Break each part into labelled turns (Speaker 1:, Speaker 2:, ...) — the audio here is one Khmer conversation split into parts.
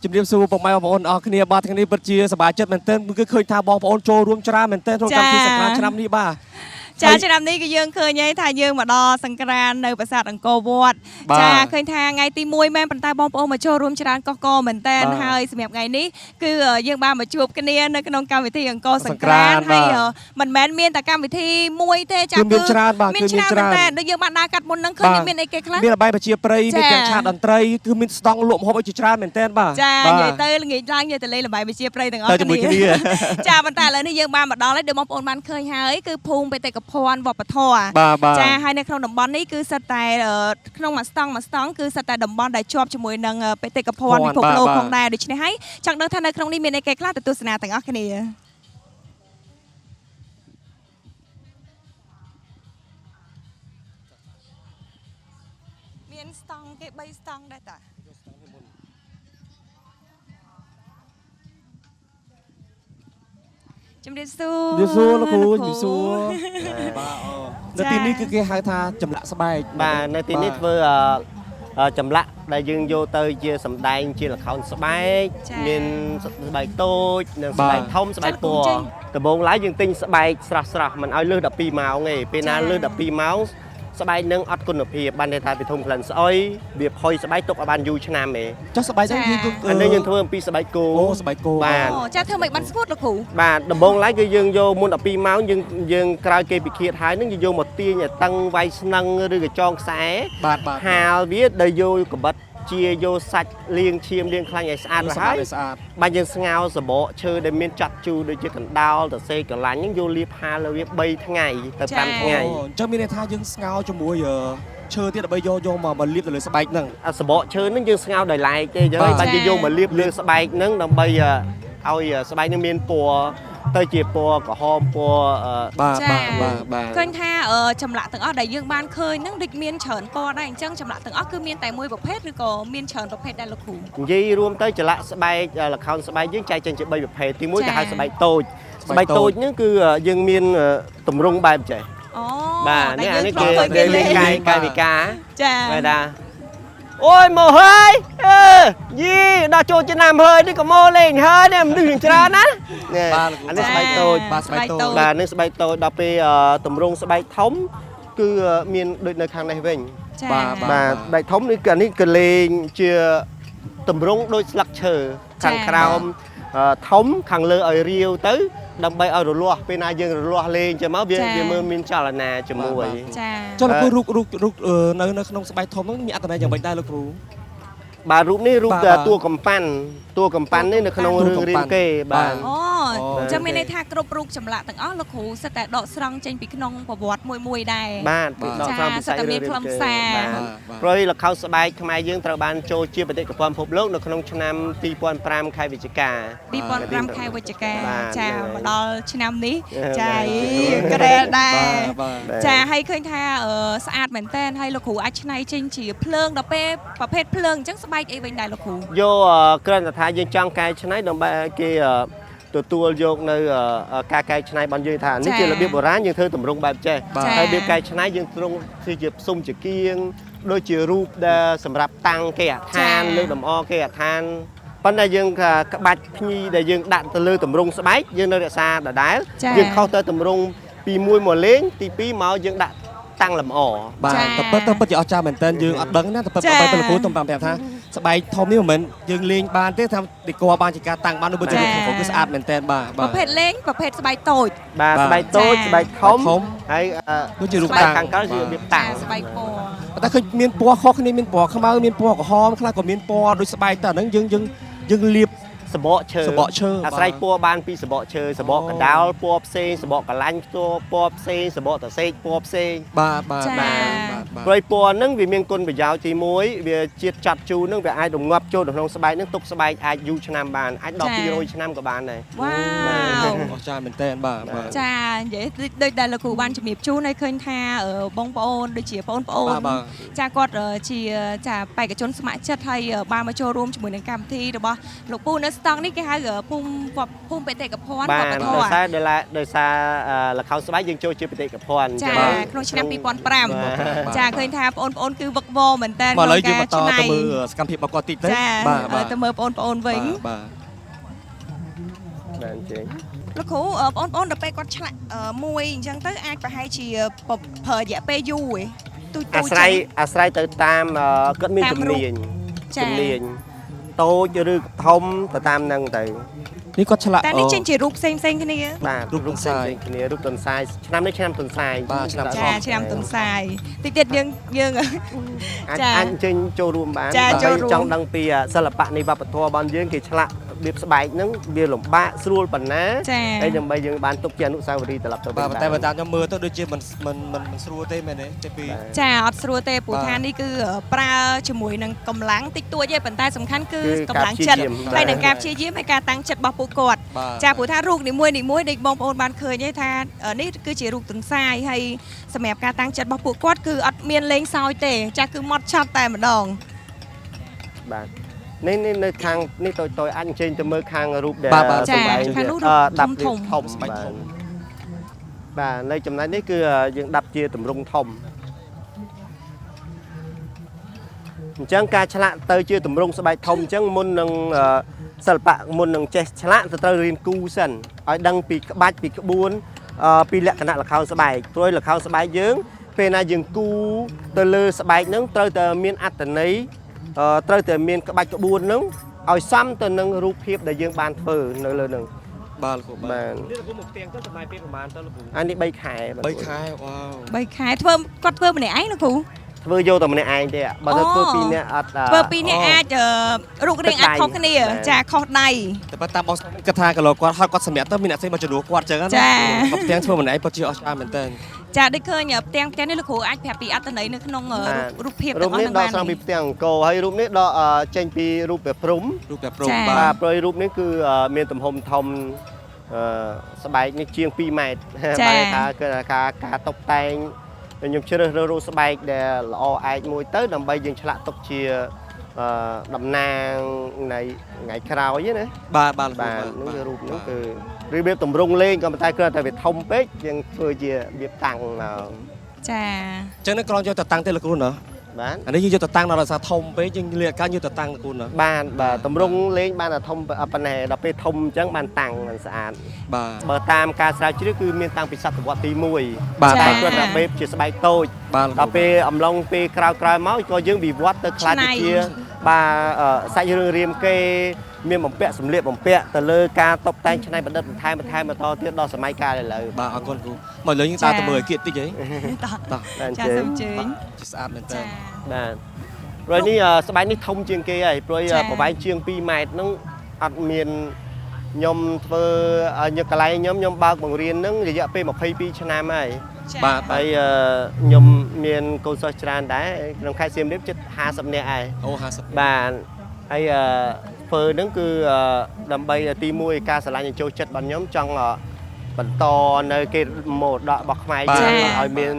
Speaker 1: ជំរាបសួរបងប្អូនអរគ្នាបាទថ្ងៃនេះពិតជាសប្បាយចិត្តមែនទែនគឺឃើញថាបងប្អូនចូលរួមច្រើនមែនទែនក្នុងកម្មវិធីសង្គ្រាមឆ្នាំនេះបាទ
Speaker 2: ចាឆ្នាំនេះគឺយើងឃើញថាយើងមកដល់សង្គ្រាមនៅប្រាសាទអង្គរវត្តចាឃើញថាថ្ងៃទី1មែនប៉ុន្តែបងប្អូនមកចូលរួមច្រើនកកមែនតើហើយសម្រាប់ថ្ងៃនេះគឺយើងបានមកជួបគ្នានៅក្នុងកម្មវិធីអង្គរសង្គ្រាមហើយមិនមែនមានតែកម្មវិធីមួយទេចាគឺ
Speaker 1: មានច្រើនបាទ
Speaker 2: គឺមានច្រើនតែដូចយើងបានដើរកាត់មុនហ្នឹងឃើញមានអីគេខ្លះ
Speaker 1: មានល្បែងប្រជាប្រិយមានទាំងឆាកតន្ត្រីគឺមានស្តង់លក់ម្ហូបអីជាច្រើនមែនតើបាទ
Speaker 2: ចានិយាយទៅល្ងាចឡើងនិយាយទៅលេងល្បែងប្រជាប្រិយទាំងអស់គ្នាចាប៉ុន្តែឥឡូវនេះយើងបានមកដល់ហើយដូចបងប្អូនបានឃើញហើយគឺភូមិបេតិកភណ្ឌវប្បធម៌ចាហើយនៅក្នុងតំបន់នេះគឺសិតតែក្នុងមួយស្តង់គឺសិតតែតំបន់ដែលជាប់ជាមួយនឹងបេតិកភណ្ឌពិភពលោកផងដែរដូច្នេះហើយចង់ដឹងថានៅក្នុងនេះមានអីគេខ្លះទៅទស្សនាទាំងអស់គ្នាមានស្តង់គេ3ស្តង់ដែរតាជំរាបសួរ
Speaker 1: លោកគ្រូជំរាបសួរបាទនៅទីនេះគឺគេហៅថាចម្លាក់ស្បែក
Speaker 3: បាទនៅទីនេះធ្វើចម្លាក់ដែលយើងយកទៅជាសម្ដែងជាល្ខោនស្បែកមានស្បែកតូចនិងស្បែកធំស្បែកពណ៌ដំបូងឡើយយើងទិញស្បែកស្រស់មិនឲ្យលើស12ម៉ោងទេពេលណាលើស12ម៉ោងស្បែកនឹងអត់គុណភាពបានន័យថាវាធំក្លិនស្អុយវាផុយស្បែកទុកឲ្យបានយូរឆ្នាំទេ
Speaker 1: ចុះស្បែកហ្នឹង
Speaker 3: អានេះយើងធ្វើអំពីស្បែកគោ
Speaker 1: ស្បែកគោ
Speaker 3: បាទ
Speaker 2: ចាធ្វើមិនបានស្ងួតលោកគ្រូ
Speaker 3: បាទដំបូងឡើយគឺយើងយកមុន12ម៉ោងយើងក្រោយគេពិឃាតហើយនឹងយើងយកមកទាញឲ្យតឹងវាយស្នឹងឬក៏ចងខ្សែហាលវាដោយយកកបិតជាយកសាច់លាងឈាមលាងខ្លាញ់ឲ្យស្អាតទៅហើយបាទយើងស្ងោរសបកឈើដែលមានចាត់ជូរដូចជាកណ្ដោលទៅសេកលាញ់ហ្នឹងយកលាបហាលលើវា3ថ្ងៃទៅ5ថ្ងៃ
Speaker 1: អញ្ចឹងមានន័យថាយើងស្ងោរជាមួយឈើទៀតដើម្បីយកមកលាបទៅលើស្បែកហ្នឹង
Speaker 3: សបកឈើហ្នឹងយើងស្ងោរដោយឡែកទេអញ្ចឹងបាទយើងយកមកលាបលើស្បែកហ្នឹងដើម្បីឲ្យស្បែកហ្នឹងមានពណ៌ទៅជាពណ៌ក្រហមពណ៌
Speaker 1: បាទ
Speaker 2: ឃើញថាចម្លាក់ទាំងអស់ដែលយើងបានឃើញហ្នឹងដូចមានច្រើនពណ៌ដែរអញ្ចឹងចម្លាក់ទាំងអស់គឺមានតែមួយប្រភេទឬក៏មានច្រើនប្រភេទដែរលោកគ្រូ
Speaker 3: និយាយរួមទៅចម្លាក់ស្បែកល្ខោនស្បែកយើងចែកចេញជា3ប្រភេទទី1គេហៅស្បែកតូចស្បែកតូចហ្នឹងគឺយើងមានទម្រង់បែបចេះ
Speaker 2: អូ
Speaker 3: បាទនេះអានេះគេលេងកាយវិការ
Speaker 2: ចា
Speaker 3: បាទតាអូយមកហើយយីដល់ចូលឆ្នាំហើយនេះក៏មកលេងហើយនេះមនុស្សច្រើនណាអានេះស្បែកតូច
Speaker 1: បាទស្បែកតូច
Speaker 3: បាទនេះស្បែកតូចដល់ពេលទម្រង់ស្បែកធំគឺមានដូចនៅខាងនេះវិញបាទស្បែកធំនេះគឺអានេះក៏លេងជាទម្រង់ដូចស្លឹកឈើខាងក្រោមធំខាងលើឲ្យរាវទៅដើម្បីឲ្យរលាស់ពេលណាយើងរលាស់លេងចឹងមកវាមានចលនាជាមួយ
Speaker 2: ចា
Speaker 1: ចុះលោកគ្រូរូបនៅក្នុងស្បែកធំហ្នឹងមានអត្ថន័យយ៉ាងម៉េចដែរលោកគ្រូ
Speaker 3: បាទរូបនេះរូបតួកំប៉ាន់នេះនៅក្នុងរឿងរាមកេរ្តិ៍បាទ
Speaker 2: អូអញ្ចឹងមានន័យថាគ្រប់រូបចម្លាក់ទាំងអស់លោកគ្រូសិតតែដកស្រង់ចេញពីក្នុងប្រវត្តិមួយដែរ
Speaker 3: បាទដកស្រង់ពីសាច់រឿងរាមកេរ្តិ៍ព្រោះល្ខោនស្បែកខ្មែរយើងត្រូវបានចូលជាបេតិកភណ្ឌពិភពលោកនៅក្នុងឆ្នាំ2005ខែវិច្ឆិកា
Speaker 2: 2005ខែវិច្ឆិកាចាមកដល់ឆ្នាំនេះចាក្រែដែរចាហើយឃើញថាស្អាតមែនតើហើយលោកគ្រូអាចច្នៃចេញជាភ្លើងដល់ពេលប្រភេទភ្លើងអញ្ចឹងស្បែកអីវិញដែរលោកគ្រូ
Speaker 3: យកគ្រាន់តែថាយើងចង់កែច្នៃដើម្បីឲ្យគេទទួលយកនៅការកែច្នៃរបស់យើងថានេះជារបៀបបុរាណយើងធ្វើទម្រង់បែបចេះហើយរបៀបកែច្នៃយើងទ្រង់ជាផ្សុំជាគៀងដូចជារូបដែលសម្រាប់តាំងគេអដ្ឋានលើកលម្អគេអដ្ឋានប៉ុន្តែយើងក្បាច់ភ្ញីដែលយើងដាក់ទៅលើទម្រង់ស្បែកយើងនៅរក្សាដដែលយើងខុសទៅទម្រង់ទី1មកលេងទី2មកយើងដាក់តាំងលម្អ
Speaker 1: បាទទៅពិតជាអស្ចារ្យមែនតើយើងអត់ដឹងណាទៅពិតទៅលោកគ្រូទំប្រាប់ថាស្បែកធំនេះមិនមែនយើងលេងបានទេថាដេកបានជាការតាំងបានដូចជាលោកគ្រូគឺស្អាតមែនតើបាទ
Speaker 2: ប្រភេទលេងប្រភេទស្បែកតូច
Speaker 3: បាទស្បែកតូចស្បែកធំហើយ
Speaker 1: ដូចជារូបតាំង
Speaker 3: ខាងក្រៅជារបៀបតាំង
Speaker 2: ស្បែកពណ៌
Speaker 1: តែឃើញមានពណ៌ខុសគ្នាមានពណ៌ខ្មៅមានពណ៌ក្រហមខ្លះក៏មានពណ៌ដូចស្បែកតែហ្នឹងយើងលាប
Speaker 3: សបកឈើអាស្រ័យពណ៌បានពីសបកឈើសបកកដោលពណ៌ផ្សេងសបកកលាញ់ពណ៌ផ្សេងសបកតសេកពណ៌ផ្សេង
Speaker 1: បាទ
Speaker 3: ព្រោះពណ៌ហ្នឹងវាមានគុណប្រយោជន៍ទី1វាជាតិចាត់ជូរហ្នឹងវាអាចរងាប់ចូលក្នុងស្បែកហ្នឹងទុកស្បែកអាចយូរឆ្នាំបានអាចដល់200ឆ្នាំក៏បានដែរ
Speaker 2: វ៉ាវ
Speaker 1: អស្ចារ្យមែនតើបាទ
Speaker 2: ចានិយាយដូចដែលលោកគ្រូបានជំរាបជូនឲ្យឃើញថាបងប្អូនដូចជាបងប្អូនចាគាត់ជាចាបេក្ខជនស្ម័គ្រចិត្តហើយបានមកចូលរួមជាមួយនឹងកម្មវិធីរបស់លោកពូនៅស្តង់នេះគេហៅភូមិបេតិកភណ្ឌវប្បធម៌
Speaker 3: ដោយសារល្ខោនស្បែកយើងចូលជាបេតិកភណ្ឌ
Speaker 2: ចាក្នុងឆ្នាំ2005ចា ចាឃើញថាបងប្អូនគឺវឹកវរមែនតើ
Speaker 1: មកលើយើងបន្តទៅមើលសកម្មភាពរបស់គាត់តិចទៅ
Speaker 2: ចាទៅមើលបងប្អូនវិញ
Speaker 1: បាទ
Speaker 3: បានចេញ
Speaker 2: លោកគ្រូបងប្អូនដល់ពេលគាត់ឆ្លាក់មួយអញ្ចឹងទៅអាចប្រហែលជាប្រើរយៈពេលយូរឯងទូច
Speaker 3: អាស្រ័យទៅតាមគាត់មានជំនាញតូចឬធំទៅតាមហ្នឹងទៅ
Speaker 1: នេះគាត់ឆ្លាក់
Speaker 2: តែនេះចេញជារូបផ្សេងគ្នា
Speaker 3: បាទរូបផ្សេងគ្នារូបទន្សាយឆ្នាំនេះឆ្នាំទន្សាយ
Speaker 1: បាទឆ្នាំ
Speaker 2: ចាឆ្នាំទុនសាយតិចទៀតយើង
Speaker 3: អាចចេញចូលរួមបាន
Speaker 2: ចាចូលរួម
Speaker 3: ចង់ដឹងពីសិល្បៈនៃវប្បធម៌របស់យើងគេឆ្លាក់របៀបស្បែកហ្នឹងវាលំបាកស្រួលប៉ុណ្ណា
Speaker 2: ចា
Speaker 3: ហើយដើម្បីយើងបានទុកជាអនុស្សាវរីយ៍ត្រឡប់ទៅវិញ
Speaker 1: បាទតែបើតាមខ្ញុំមើលទៅដូចជាមិនស្រួលទេមែនទេតែពី
Speaker 2: ចាអត់ស្រួលទេព្រោះថានេះគឺប្រើជាមួយនឹងកម្លាំងតិចតួចទេប៉ុន្តែសំខាន់គឺកម្លាំងចិត្តហើយនឹងការព្យាយាមហើយការតាំងចិត្តរបស់ពួកគាត់ចាព្រោះថារូបនីមួយដូចបងប្អូនបានឃើញទេថានេះគឺជារូបទន្សាយហើយសម្រាប់ការតាំងចិត្តរបស់ពួកគាត់គឺអត់មានលេងសើចទេចាគឺម៉ត់ឆត់តែម្ដង
Speaker 3: បាទនេះនៅខាងនេះតូចអាចចេញទៅមើលខាងរូបដែល
Speaker 2: ចាខាងនោះធំ
Speaker 3: ស្បែកធំបាទនៅចំណុចនេះគឺយើងដាប់ជាទម្រង់ធំអញ្ចឹងការឆ្លាក់ទៅជាទម្រង់ស្បែកធំអញ្ចឹងមុននឹងសិល្បៈមុននឹងចេះឆ្លាក់ទៅត្រូវរៀនគូសិនឲ្យដឹងពីក្បាច់ពីក្បួនពីលក្ខណៈល្ខោនស្បែកព្រោះល្ខោនស្បែកយើងពេលណាយើងគូទៅលើស្បែកហ្នឹងត្រូវតែមានអត្ថន័យត្រូវតែមានក្បាច់ក្បួនហ្នឹងឲ្យសមទៅនឹងរូបភាពដែលយើងបានធ្វើនៅលើហ្នឹង
Speaker 1: បាទលោកគ្រូបាទ
Speaker 3: បាទ
Speaker 1: នេះលោកគ្រូមកផ្ទាំងទៅចំណាយពេលប្រហែលទៅលោកគ្រូ
Speaker 3: អានេះ3ខែ
Speaker 1: 3ខែវ៉ាវ
Speaker 2: 3ខែធ្វើគាត់ធ្វើម្នាក់ឯងលោកគ្រូ
Speaker 3: ធ្វើយកតែម្នាក់ឯងទេបើទៅធ្វើពីរនាក់អត់
Speaker 2: ធ្វើពីរនាក់អាចរូបរាងអាចខុសគ្នាចាខុសដៃ
Speaker 1: តែបើតាមបងគិតថាកន្លងគាត់ហត់គាត់សម្រាប់ទៅមានអ្នកផ្សេងមកជំនួសគាត់អញ្ចឹងណាគាត់ផ្ទាំងធ្វើម្នាក់ឯងពិតជាអស្ចារ្យមែនតើ
Speaker 2: ចាដូចឃើញផ្ទាំងនេះលោកគ្រូអាចប្រាប់ពីអត្ថន័យនៅក្នុងរូបភាព
Speaker 3: រូ
Speaker 2: ទាំង
Speaker 3: ប
Speaker 2: អស់
Speaker 3: នេះ
Speaker 2: ហ្នឹង
Speaker 3: ដ
Speaker 2: បា
Speaker 3: ក
Speaker 2: ន
Speaker 3: ស្រង់ពីផ្ទាំងអង្គរហើយរូបនេះដកចេញពីរូបព្រះព្រំ
Speaker 1: រូបតែព្រំ
Speaker 2: ចា៎
Speaker 3: បាទព្រោះរូបនេះគឺមានទំហំធំស្បែកនេះជាង2ម៉ែត្របាទថាគឺការតុបតែងខ្ញុំជ្រើសរើសរូបស្បែកដែលល្អឯកមួយទៅដើម្បីយើងឆ្លាក់ទុកជាតំណាងនៃថ្ងៃក្រោយណា
Speaker 1: បាទ
Speaker 3: នោះគឺរូបនោះគឺរបៀបតម្រង់លេងក៏ប៉ុន្តែគ្រាន់តែវាធំពេកយើងធ្វើជារបៀបតាំង
Speaker 2: ចា
Speaker 1: អញ្ចឹងក្រងយកទៅតាំងទេលោកគ្រូណា
Speaker 3: បាទ
Speaker 1: អានេះយើងយកទៅតាំងដល់សារធំពេកយើងលាកការយកទៅតាំងលោកគ្រូណា
Speaker 3: បាទតម្រង់លេងបានតែធំប៉ុណ្ណេះដល់ពេលធំអញ្ចឹងបានតាំងបានស្អាត
Speaker 1: បាទ
Speaker 3: បើតាមការស្រាវជ្រាវគឺមានតាំងពីសតវត្សទី1
Speaker 1: បាទ
Speaker 3: តែគាត់ថាបែបជាស្បែកតូច
Speaker 1: បាទ
Speaker 3: ដល់ពេលអំឡុងពេលក្រោយមកក៏យើងវិវត្តទៅខ្លាចទៅជាបាទសាច់រឿងរាមកេរ្តិ៍មានបំពាក់សម្លៀកបំពាក់ទៅលើការតុបតែងច្នៃប្រឌិតបន្ថែមបន្តទៀតដល់សម័យកាលឥឡូវ
Speaker 1: បាទអរគុណគ្រូមកលើយើងដើរទៅមើលឲ្យគៀតតិចហី
Speaker 2: តោះចាសូមអញ្ជើញ
Speaker 1: ជាស្អាតមែនតើ
Speaker 2: ចា
Speaker 3: បាទព្រោះនេះស្បែកនេះធំជាងគេហើយព្រោះប្រវែងជាង2ម៉ែត្រហ្នឹងអត់មានខ្ញុំធ្វើយកកន្លែងខ្ញុំបើកបង្រៀនហ្នឹងរយៈពេល22ឆ្នាំហើយ
Speaker 1: បាទ
Speaker 3: ហើយខ្ញុំមានកូនសិស្សច្រើនដែរក្នុងខេត្តសៀមរាបជិត50នាក់ហើយ
Speaker 1: អូ50
Speaker 3: បាទហើយធ្វើហ្នឹងគឺដើម្បីទី1ការឆ្លាញ់ចូលចិត្តរបស់ខ្ញុំចង់បន្តនៅគេមរតករបស់ខ្មែរយើងឲ្យមាន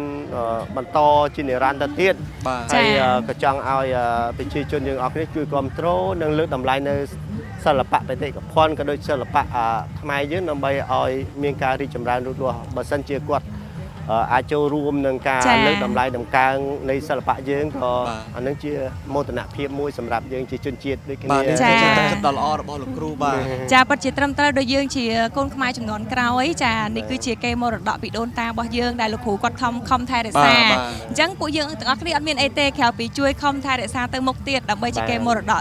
Speaker 3: បន្តជានិរន្តរ៍ទៅទៀត
Speaker 1: បាទ
Speaker 3: ហើយក៏ចង់ឲ្យប្រជាជនយើងអរគ្នាជួយគ្រប់គ្រងនិងលើកតម្លៃនៅសិល្បៈបេតិកភណ្ឌក៏ដូចសិល្បៈខ្មែរយើងដើម្បីឲ្យមានការរីកចម្រើនលូតលាស់បើសិនជាគាត់អាចចូលរួមនឹងការលើកតម្លៃដំកើងនៃសិល្បៈយើងក៏អានឹងជាមោទនភាពមួយសម្រាប់យើងជាជនជាតិដូចគ្នា
Speaker 1: បាទនេះជាចិត្តដ៏ល្អរបស់លោកគ្រូបាទ
Speaker 2: ចាពិតជាត្រឹមត្រូវដោយយើងជាកូនខ្មែរចំនួនក្រោយចានេះគឺជាកេរមរតកពីដូនតារបស់យើងដែលលោកគ្រូគាត់ខំថែរក្សាអញ្ចឹងពួកយើងទាំងអស់គ្នាអត់មានអីទេក្រៅពីជួយខំថែរក្សាទៅមុខទៀតដើម្បីជាកេរមរតករ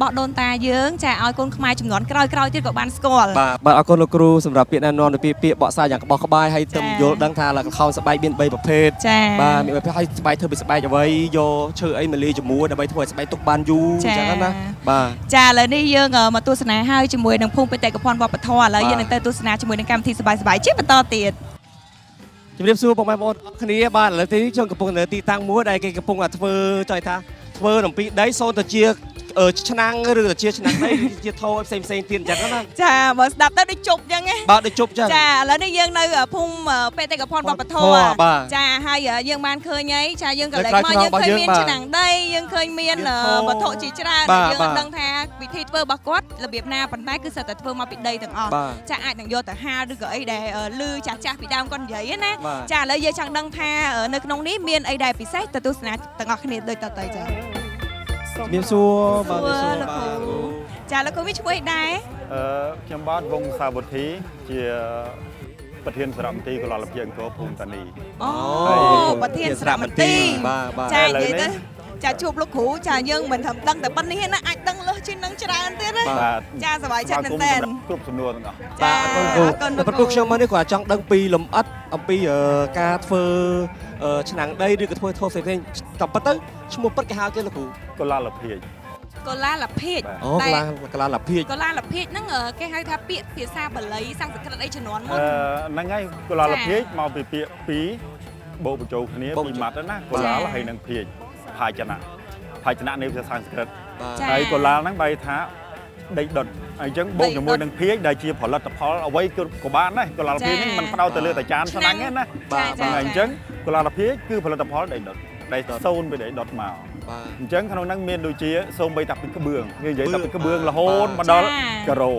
Speaker 2: បស់ដូនតាយើងចាឲ្យកូនខ្មែរចំនួនក្រោយទៀតក៏បានស្គាល់
Speaker 1: បាទអរគុណលោកគ្រូសម្រាប់ពាក្យណែនាំពីពាក្យបកស្រាយយ៉ាងក្បោះក្បាយហើយទៅយល់ដឹងថាល្ខោនស្បែកមាន3ប្រភេទ
Speaker 2: ចា
Speaker 1: បាទមានប្រភេទឲ្យស្បែកធ្វើពីស្បែកអ្វីយកឈើអីមកលាយជាមួយដើម្បីធ្វើឲ្យស្បែកទុកបានយូរអញ្ចឹងណាបាទ
Speaker 2: ចាឥឡូវនេះយើងមកទស្សនាហើយជាមួយនឹងភូមិបេតិកភណ្ឌវប្បធម៌ឥឡូវយើងនឹងទៅទស្សនាជាមួយនឹងកម្មវិធីសប្បាយៗជាបន្តទៀត
Speaker 1: ជំរាបសួរបងប្អូនអរគ្នាបាទឥឡូវនេះខ្ញុំកំពុងនៅទីតាំងមួយដែលគេកំពុងធ្វើចង់ថាធ្វើអំពីដីសូនទៅជា ឆ្នាំងឬតែជាឆ្នាំងដីជាថោផ្សេងទៀតអញ្ចឹងណា
Speaker 2: ចាបើស្ដាប់ទៅដូចជប់អញ្ចឹងណា
Speaker 1: បាទដូចជប់អញ្ចឹង
Speaker 2: ចាឥឡូវនេះយើងនៅភូមិបេតិកភណ្ឌវប្បធម៌ចាហើយយើងបានឃើញហើយចាយើងក៏លេចមកយើងឃើញមានឆ្នាំងដីយើងឃើញមានវត្ថុជាច្រើនយើងអត់ដឹងថាវិធីធ្វើរបស់គាត់របៀបណាប៉ុន្តែគឺសិតតែធ្វើមកពីដីទាំងអស់ចាអាចនឹងយកទៅហាលឬក៏អីដែលលឺចាស់ចាស់ពីដើមគាត់និយាយណាចាឥឡូវយើងចង់ដឹងថានៅក្នុងនេះមានអីដែលពិសេសទៅទស្សនាទាំងអស់គ្នាដូចតទៅចា
Speaker 1: មានសួរបាទមានសួរ
Speaker 2: លោកគ្រូចាលោកគ្រូមានឈ្មោះអីដែរ
Speaker 4: ខ្ញុំបាទវងសាវុធីជាប្រធានសារមន្ទីរកុលាលភាពអង្គរភូមិតានី
Speaker 2: អូប្រធានសារមន្ទីរចានិយាយទៅចាជួបលោកគ្រូចាយើងមិនត្រឹមដឹងតែប៉ុណ្្នេះណាអាចដឹងលើសជាងនឹងច្រើនទៀតណាចាសប្បាយចិត្តមែនតើ
Speaker 4: គ្រប់សំណួរទាំងអស់
Speaker 2: ចាអរគុណ
Speaker 1: ប្រពន្ធខ្ញុំមកនេះគាត់ចង់ដឹងពីលំអិតអំពីការធ្វើឆ្នាំងដីឬក៏ធ្វើផ្សេងតែប៉ុន្តែឈ្មោះពិតគេហៅគេលោកគ្រូ
Speaker 4: កុលាលភាព
Speaker 2: កុលាលភិក
Speaker 1: អូកលាលភិក
Speaker 2: កុលាលភិកហ្នឹងគេហៅថាពាក្យភាសាបាលីសំស្ក្រឹតអីជំនាន់មុន
Speaker 4: ហ្នឹងហើយកុលាលភាពមកពីពាក្យពីរបូកបញ្ចូលគ្នាពីម៉ាត់ណាកុលាលហើយនឹងភាពផាយចនៈនៃភាសាសំស្ក្រឹតហើយកុលាលហ្នឹងបែរថាដីដុតអញ្ចឹងបូកជាមួយនឹងភាយដែលជាផលិតផលអ្វីក៏បានដែរកុលាលភាពនេះมันផ្ដោតទៅលើតែចានឆ្នាំងទេណាបាទអញ្ចឹងកុលាលភាពគឺផលិតផលដីដុតដែលសូនពីដីដុតមកអញ្ចឹងក្នុងហ្នឹងមានដូចជាសូមបីតាពីក្បឿងនិយាយតាពីក្បឿងរហូតមកដល់ការ៉ូ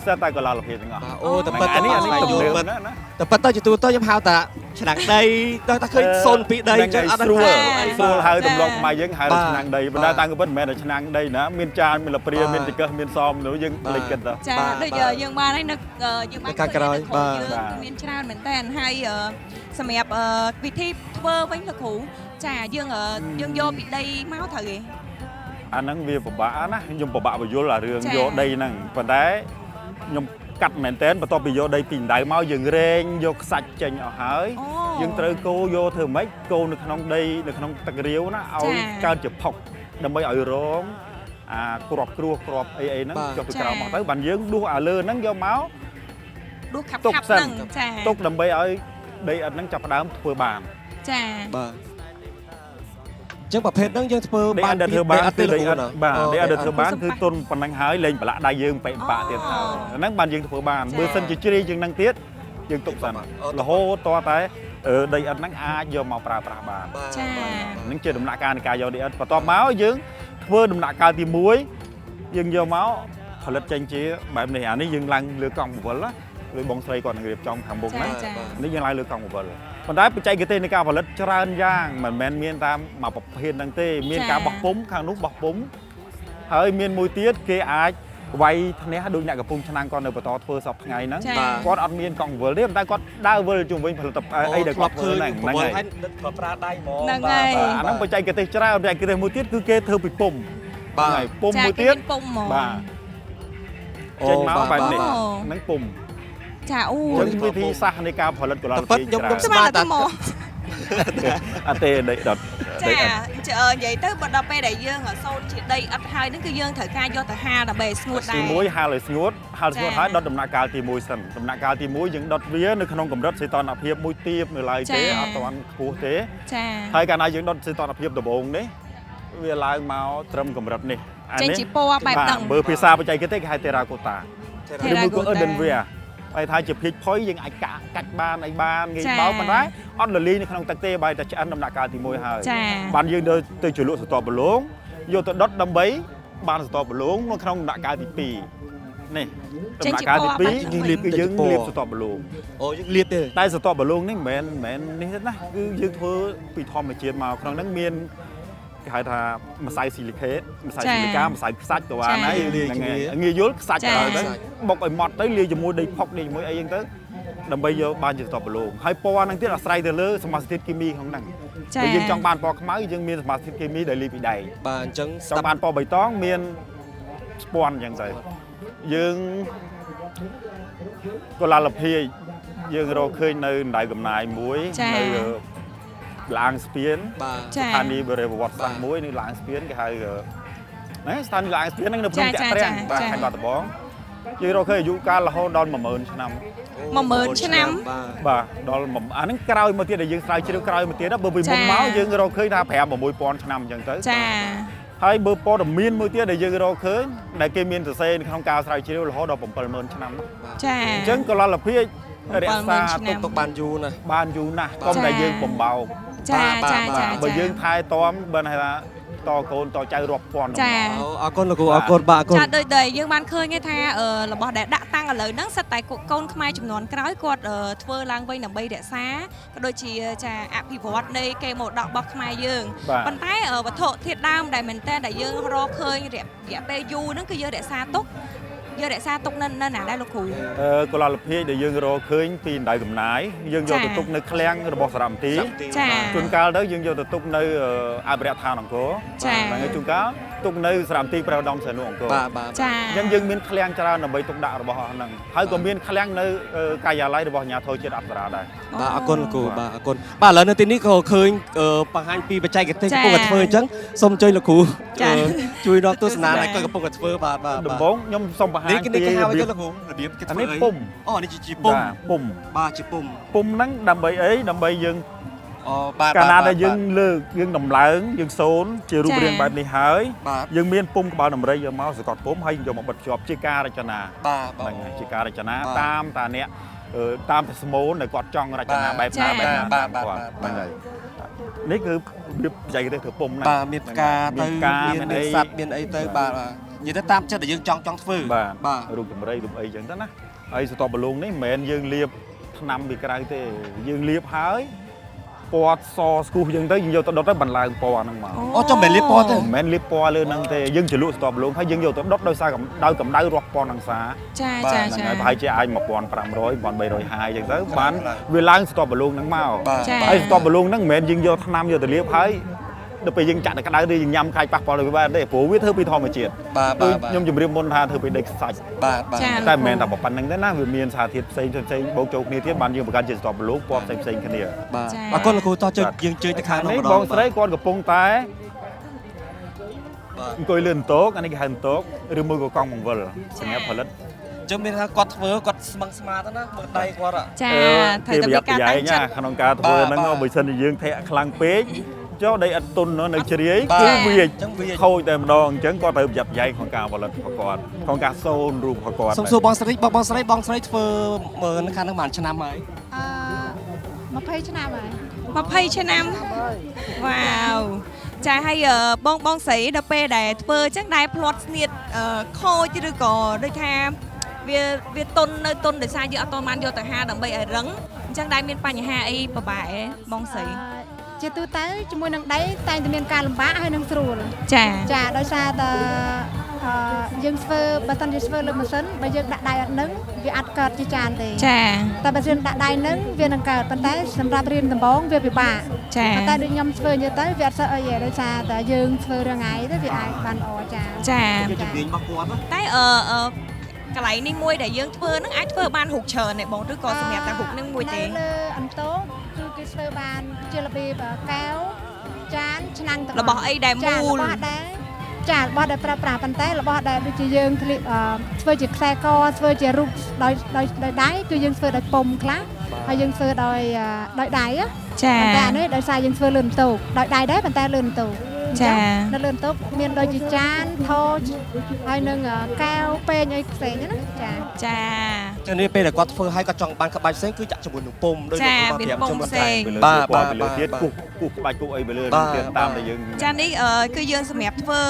Speaker 4: ស្ទើរតែកុលាលភាពទាំងអស់
Speaker 1: តែប៉ុន្តែនេះទំនើបណាតែប៉ុន្តែជាទូទៅខ្ញុំហៅថាឆ្នាំងដីតែឃើញសូនពីដីអញ្ចឹងអត់ស្រួល
Speaker 4: ហៅទម្លាប់ខ្មែរយើងហៅឆ្នាំងដីប៉ុន្តែតាំងពីពិតមិនមែនតែឆ្នាំងដីណាមានចានមានលព្រាមានចង្កឹះមានសមនោះយើងលេចគិតទៅ
Speaker 2: ចាដូចយើងបានហើយនៅយើងបានមានច្រើនមែនតើហើយសម្រាប់វិធីធ្វើវិញលោកគ្រូចាយើងយកពីដីមកត្រូវទេ
Speaker 4: អាហ្នឹងវាពិបាកណាខ្ញុំពិបាកបញ្យល់អារឿងយកដីហ្នឹងប៉ុន្តែខ្ញុំកាត់មែនតើបន្ទាប់ពីយកដីពីដៅមកយើងរែងយកខ្សាច់ចេញអស់ហើយយើងត្រូវកូរយកធ្វើម៉េចកូរនៅក្នុងដីនៅក្នុងទឹករាវណាឲ្យកើតជាផុកដើម្បីឲ្យរងអាគ្រាប់គ្រោះគ្រាប់អីហ្នឹងចុះពីក្រោមមកទៅបានយើងដួសអាលើហ្នឹងយកមក
Speaker 2: ដួសខាប់ហ្នឹងចា
Speaker 4: ទុកដើម្បីឲ្យដីឥដ្ឋហ្នឹងចាប់ផ្ដើមធ្វើបាន
Speaker 2: ចា
Speaker 1: បាទ ចឹងប្រភេទហ្នឹងយើងធ្វើបាន
Speaker 4: ដីធ្វើបានគឺដីឥដ្ឋបាទដីឥដ្ឋធ្វើបានគឺទុនប៉ុណ្ណឹងហើយលេងប្រឡាក់ដៃយើងបែកបាក់ទៀតហើយហ្នឹងបានយើងធ្វើបានបើសិនជាជ្រាយជាងហ្នឹងទៀតយើងទុកសិនរហូតតតែដីឥដ្ឋហ្នឹងអាចយកមកប្រើប្រាស់បាន
Speaker 2: ចា
Speaker 4: ហ្នឹងជាដំណាក់កាលនៃការយកដីឥដ្ឋបន្ទាប់មកយើងធ្វើដំណាក់កាលទី1យើងយកមកផលិតចេញជាបែបនេះអានេះយើងឡើងលើកង់បង្វិលណាដោយបងស្រីគាត់នឹងរៀបចំខាងមុខណានេះយើងឡើងលើកង់បង្វិលប៉ុន្តែបច្ចេកទេសនៃការផលិតច្រើនយ៉ាងមិនមែនមានតាមមួយប្រភេទហ្នឹងទេមានការបោះពុម្ពខាងនោះបោះពុម្ពហើយមានមួយទៀតគេអាចវាយធ្នះដូចអ្នកកំពុងឆ្នាំងគាត់នៅបន្តធ្វើសពថ្ងៃហ្នឹងគាត់អត់មានកង់វិលទេប៉ុន្តែគាត់ដើរវិលជុំវិញផលិតអីដែលគាត់ធ្វើហ្នឹងហើយប្រើប្រាស់ដៃហ្មង
Speaker 2: ហ្នឹងហើយ
Speaker 4: អាហ្នឹងបច្ចេកទេសច្រើនបច្ចេកទេសមួយទៀតគឺគេធ្វើពីពុម្ពបាទហើយពុម្ពមួយទៀតបាទចេញមកបែបនេះហ្នឹងពុម្ព
Speaker 2: ចាអូ
Speaker 4: វិធីសាស្ត្រនៃការផលិតកុលាលភាព
Speaker 2: ខ្ញុំស្មានតែមក
Speaker 4: អត់ទេដីដុត
Speaker 2: ចានិយាយទៅបើដល់ពេលដែលយើងសូនជាដីឥដ្ឋហើយហ្នឹងគឺយើងត្រូវការយកទៅហាលដើម្បីស្ងួតដែរ
Speaker 4: ទី1ហាលឲ្យស្ងួតហើយដុតដំណាក់កាលទី1សិនដំណាក់កាលទី1យើងដុតវានៅក្នុងកម្រិតសីតុណ្ហភាពមួយទាបនៅឡើយទេអត់ទាន់ខ្ពស់ទេ
Speaker 2: ចា
Speaker 4: ហើយកាលណាយើងដុតសីតុណ្ហភាពដំបូងនេះវាឡើងមកត្រឹមកម្រិតនេះ
Speaker 2: អានេះចេញជាពណ៌បែបហ្នឹង
Speaker 4: បើភាសាបច្ចេកទេសគេហៅ terracotta ឬមួយក៏ earthenware បែរថាជាភេកផុយយើងអាចកាច់បានអីបានងាយបោប៉ុន្តែអត់លលីនៅក្នុងទឹកទេបែរតែឆ្អិនដំណាក់កាលទី1ហើយបានយើងទៅជ្រលក់ស្រទាប់បលងយកទៅដុតដើម្បីបានស្រទាប់បលងនៅក្នុងដំណាក់កាលទី2នេះដំណាក់កាលទី2យើងលាបស្រទាប់បលង
Speaker 1: អូយើងលាបទេ
Speaker 4: តែស្រទាប់បលងនេះមិនមែននេះទេណាគឺយើងធ្វើពីធម្មជាតិមកក្នុងហ្នឹងមានគេហៅថាម្សៅស៊ីលីកេតម្សៅស៊ីលីកាម្សៅខ្សាច់ក៏បានហើយងាយយល់ខ្សាច់ទៅបុកឲ្យម៉ត់ទៅលាយជាមួយដីផុកនេះជាមួយអីហ្នឹងទៅដើម្បីយកបានជាស្រទាប់បលងហើយពណ៌ហ្នឹងទៀតអាស្រ័យទៅលើសមាសធាតុគីមីក្នុងហ្នឹងបើយើងចង់បានពណ៌ខ្មៅយើងមានសមាសធាតុគីមីដែលលាយពីដែក
Speaker 1: បាទអញ្ចឹង
Speaker 4: ចង់បានពណ៌បៃតងមានស្ពាន់អញ្ចឹងទៅយើងកុលាលភាពយើងរកឃើញនៅដៅកំណាយមួយនៅឡាងស្ពានស្ថានីយ៍បរិវត្តសាស្ត្រមួយនៅឡាងស្ពានគេហៅណាស្ថានីយ៍ឡាងស្ពានហ្នឹងនៅភ្នំតាក់ប្រាំងបាទខេត្តបាត់ដំបងយើងរកឃើញអាយុកាលរហូតដល់10000ឆ្នាំ
Speaker 2: 10000ឆ្នាំ
Speaker 4: បាទដល់អាហ្នឹងក្រោយមកទៀតដែលយើងស្រាវជ្រាវក្រោយមកទៀតបើពីមុនមកយើងរកឃើញថា5-6000ឆ្នាំអញ្ចឹងទៅ
Speaker 2: ចា
Speaker 4: ហើយបើព័ត៌មានមួយទៀតដែលយើងរកឃើញដែលគេមានសរសេរក្នុងការស្រាវជ្រាវរហូតដល់ 70000 ឆ្នាំ
Speaker 2: ចា៎
Speaker 4: អញ្ចឹងកលលភាពរក្សា
Speaker 1: ទុកបានយូរណាស់
Speaker 4: បានយូរណាស់កុំតែយើងបំបោក
Speaker 2: ចាចាចា
Speaker 4: បើយើងថែទាំបើថាតកូនតចៅរាប់ពាន់
Speaker 2: ចា
Speaker 1: អរគុណលោកគ្រូអរគុណបាទអរគុណ
Speaker 2: ចាដូចដែលយើងបានឃើញថារបស់ដែលដាក់តាំងឥឡូវហ្នឹងសិតតែកូនខ្មែរចំនួនក្រោយគាត់ធ្វើឡើងវិញដើម្បីរក្សាក៏ដូចជាចាអភិវឌ្ឍនៃកេរមរតករបស់ខ្មែរយើងប៉ុន្តែវត្ថុធាតុដើមដែលមែនតើដែលយើងរកឃើញរយៈពេលយូរហ្នឹងគឺយើងរក្សាទុកនៅណាដែរលោកគ្រូ
Speaker 4: កលលភាពដែលយើងរកឃើញពីដៅកំណាយយើងយកទៅទុកនៅឃ្លាំងរបស់សារមន្ទីរ
Speaker 2: ចា
Speaker 4: ជួនកាលទៅយើងយកទៅទុកនៅអភិរក្សដ្ឋានអង្គរ
Speaker 2: ចា
Speaker 4: ហើយជួនកាលទុកនៅសារមន្ទីរព្រះឧត្តមសេនីយ៍អង្គរ
Speaker 1: បាទ
Speaker 2: ចា
Speaker 4: អញ្ចឹងយើងមានឃ្លាំងច្រើនដើម្បីទុកដាក់របស់ហ្នឹងហើយក៏មានឃ្លាំងនៅការិយាល័យរបស់អាជ្ញាធរជាតិអប្សរាដែរ
Speaker 1: បាទអរគុណលោកគ្រូបាទអរគុណបាទឥឡូវនៅទីនេះក៏ឃើញបង្ហាញពីបច្ចេកទេសកំពុងតែធ្វើអញ្ចឹងសូមអញ្ជើញលោកគ្រូជួយរាប់ទស្សនាដែលគាត់កំពុងតែធ្វើបាទបាទ
Speaker 4: ដំបូងខ្ញុំសូមបង្ហាញ
Speaker 1: នេះ
Speaker 4: ពី
Speaker 1: គេហៅ
Speaker 4: របៀ
Speaker 1: ទៅ
Speaker 4: ប
Speaker 1: លោកគ្រូរបៀបគេធ្វើ
Speaker 4: នេះ
Speaker 1: អី
Speaker 4: ពុំ
Speaker 1: អូនេះជាពុំ
Speaker 4: ពុំ
Speaker 1: បាទជាពុំ
Speaker 4: ពុំហ្នឹងដើម្បីអីដើម្បីយើង
Speaker 1: អូបាទ
Speaker 4: កាលណាដែលយើងលើកយើងដំឡើងយើងសូនជារូបរាងបែបនេះហើយ
Speaker 1: បាទ
Speaker 4: យើងមានពុំក្បាលដំរីយកមកសកត់ពុំហើយយកមកបិទជាប់ជាការរចនា
Speaker 1: បាទ
Speaker 4: ហ្នឹងហើយជាការរចនាតាមតាអ្នកតាមតែស្មូនដែលគាត់ចង់រចនាបែបណាបែបណាគាត់ហ្នឹងហើយនេះគឺរបៀបបច្ចេកទេសធ្វើពុំហ្នឹង
Speaker 1: បាទមានផ្កាទៅមានសัตว์មានអីទៅបាទនិយាយទៅតាមចិត្តដែលយើងចង់ធ្វើ
Speaker 4: បាទរូបដំរីរូបអីចឹងទៅណាហើយស្ទប់បលូងនេះមិនមែនយើងលាបថ្នាំពីក្រៅទេយើងលាបហើយពណ៌សស្គូសយើងទៅយើងយកទៅដុតទៅបន្លែងពណ៌ហ្នឹងមក
Speaker 1: អូចុះមិនលាបពណ៌ទេ
Speaker 4: មិនមែនលាបពណ៌លើហ្នឹងទេយើងជ្រលក់ស្ទប់បលូងហើយយើងយកទៅដុតដោយសារកម្ដៅរាប់ពាន់អង្សា
Speaker 2: ចាចា
Speaker 4: ហ្នឹង
Speaker 2: ចា
Speaker 4: ហើយប្រហែលជាអាច1500 1300ហើយចឹងទៅបានវាឡើងស្ទប់បលូងហ្នឹងមក
Speaker 2: ចា
Speaker 4: ហើយស្ទប់បលូងហ្នឹងមិនមែនយើងយកថ្នាំយកទៅលាបហើយដល់ពេលយើងចាក់ទៅក្តៅឬយើងញ៉ាំខាយប៉ះពាល់ទៅវាបានទេព្រោះវាធ្វើពីធម្មជាតិ
Speaker 1: បាទបាទ
Speaker 4: ខ្ញុំជម្រាបមុនថាធ្វើពីដីខ្សាច់
Speaker 1: បាទបាទ
Speaker 4: តែមិនមែនតែប៉ុណ្្នឹងទេណាវាមានសារធាតុផ្សេងបូកចូលគ្នាទៀតបានយើងបង្កើតជាស្ទប់បលូងពណ៌ផ្សេងគ្នា
Speaker 1: បាទអរគុណលោកគ្រូតោះយើងជើញទៅខាងនោះ
Speaker 4: នេះ
Speaker 1: ម្ដង
Speaker 4: បងស្រីគាត់កំពុងតែអង្គុយលឿនតោកអានេះគេហៅតោកឬមួយក៏កង់បង្វិលសម្រាប់ផលិត
Speaker 1: ជុំមានថាគាត់ធ្វើគាត់ស្មឹងស្មាទៅណាមើលដៃគាត់
Speaker 2: ចាត្រូវតែមានការតាំងចិត្ត
Speaker 4: ក្នុងការធ្វើហ្នឹងបើសិនជាយើងធាក់ខ្លាំងពេកចុះដីឥដ្ឋទុននៅជ្រាយគឺវាខូចតែម្ដងអញ្ចឹងគាត់ត្រូវប្រយ័ត្នប្រយែងក្នុងការផលិតរបស់គាត់ក្នុងការសូនរូបរបស់គាត់
Speaker 1: សុំសួរបងស្រីធ្វើមើលនៅខាងហ្នឹងបានឆ្នាំហើយ
Speaker 2: 20 ឆ្នាំហើយ20 ឆ្នាំវ៉ាវចាហើយបងស្រីដល់ពេលដែលធ្វើអញ្ចឹងដែរផ្្លាត់ស្នៀតខូចឬក៏ដូចថាវាទុននៅទុនដោយសារយើងអត់ទាន់បានយកទៅហាលដើម្បីឲ្យរឹងអញ្ចឹងដែរមានបញ្ហាអីពិបាកឯងបងស្រី
Speaker 5: ជាទូទៅជាមួយនឹងដីតែងតែមានការលំបាកហើយនឹងស្រួល
Speaker 2: ចា
Speaker 5: ដោយសារតែយើងធ្វើបើសិនជាធ្វើលើម៉ាស៊ីនបើយើងដាក់ដៃអត់នឹងវាអត់កើតជាចានទេ
Speaker 2: ចា
Speaker 5: តែបើយើងដាក់ដៃនឹងវានឹងកើតប៉ុន្តែសម្រាប់រៀនដំបូងវាពិបាក
Speaker 2: ចា
Speaker 5: ប៉ុន្តែដូចខ្ញុំធ្វើនិយាយទៅវាអត់សើអីទេដោយសារតែយើងធ្វើរាល់ថ្ងៃទៅវាអាចបានល្អចា
Speaker 2: ចា
Speaker 1: ជំនាញរបស់គាត់
Speaker 2: តែកន្លែងនេះមួយដែលយើងធ្វើហ្នឹងអាចធ្វើបានរូបច្រើនទេបងឬក៏សម្រាប់តែរូបហ្នឹងមួយទេ
Speaker 5: នៅលើអន្តោគឺគេធ្វើបានជារបៀបកែវចានឆ្នាំងទឹក
Speaker 2: របស់អីដែលមូល
Speaker 5: របស់ដែលប្រើប្រាស់ប៉ុន្តែរបស់ដែលដូចជាយើងធ្វើជាខ្សែកធ្វើជារូបដោយដៃគឺយើងធ្វើដោយពុំខ្លះហើយយើងធ្វើដោយដៃ
Speaker 2: ចា
Speaker 5: ប៉ុន្តែអានេះដោយសារយើងធ្វើលឿនតូកដោយដៃដែរប៉ុន្តែលឿនតូក
Speaker 2: ចា
Speaker 5: នៅលឿនតូកមានដូចជាចានថោហើយនឹងកែវពេងអីផ្សេងណាចា
Speaker 2: ចា
Speaker 1: ចឹងនេះពេលដែលគាត់ធ្វើឲ្យគាត់ចង់បានក្បាច់ផ្សេងគឺចាក់ជាមួយនឹងពុំដោយលោកគ្រូបានប្រាប់ខ្ញុំ
Speaker 4: ទៀតគូក្បាច់គូអីទៅលើទៀតតាមដែលយើង
Speaker 2: ចានេះគឺយើងសម្រាប់ធ្វើ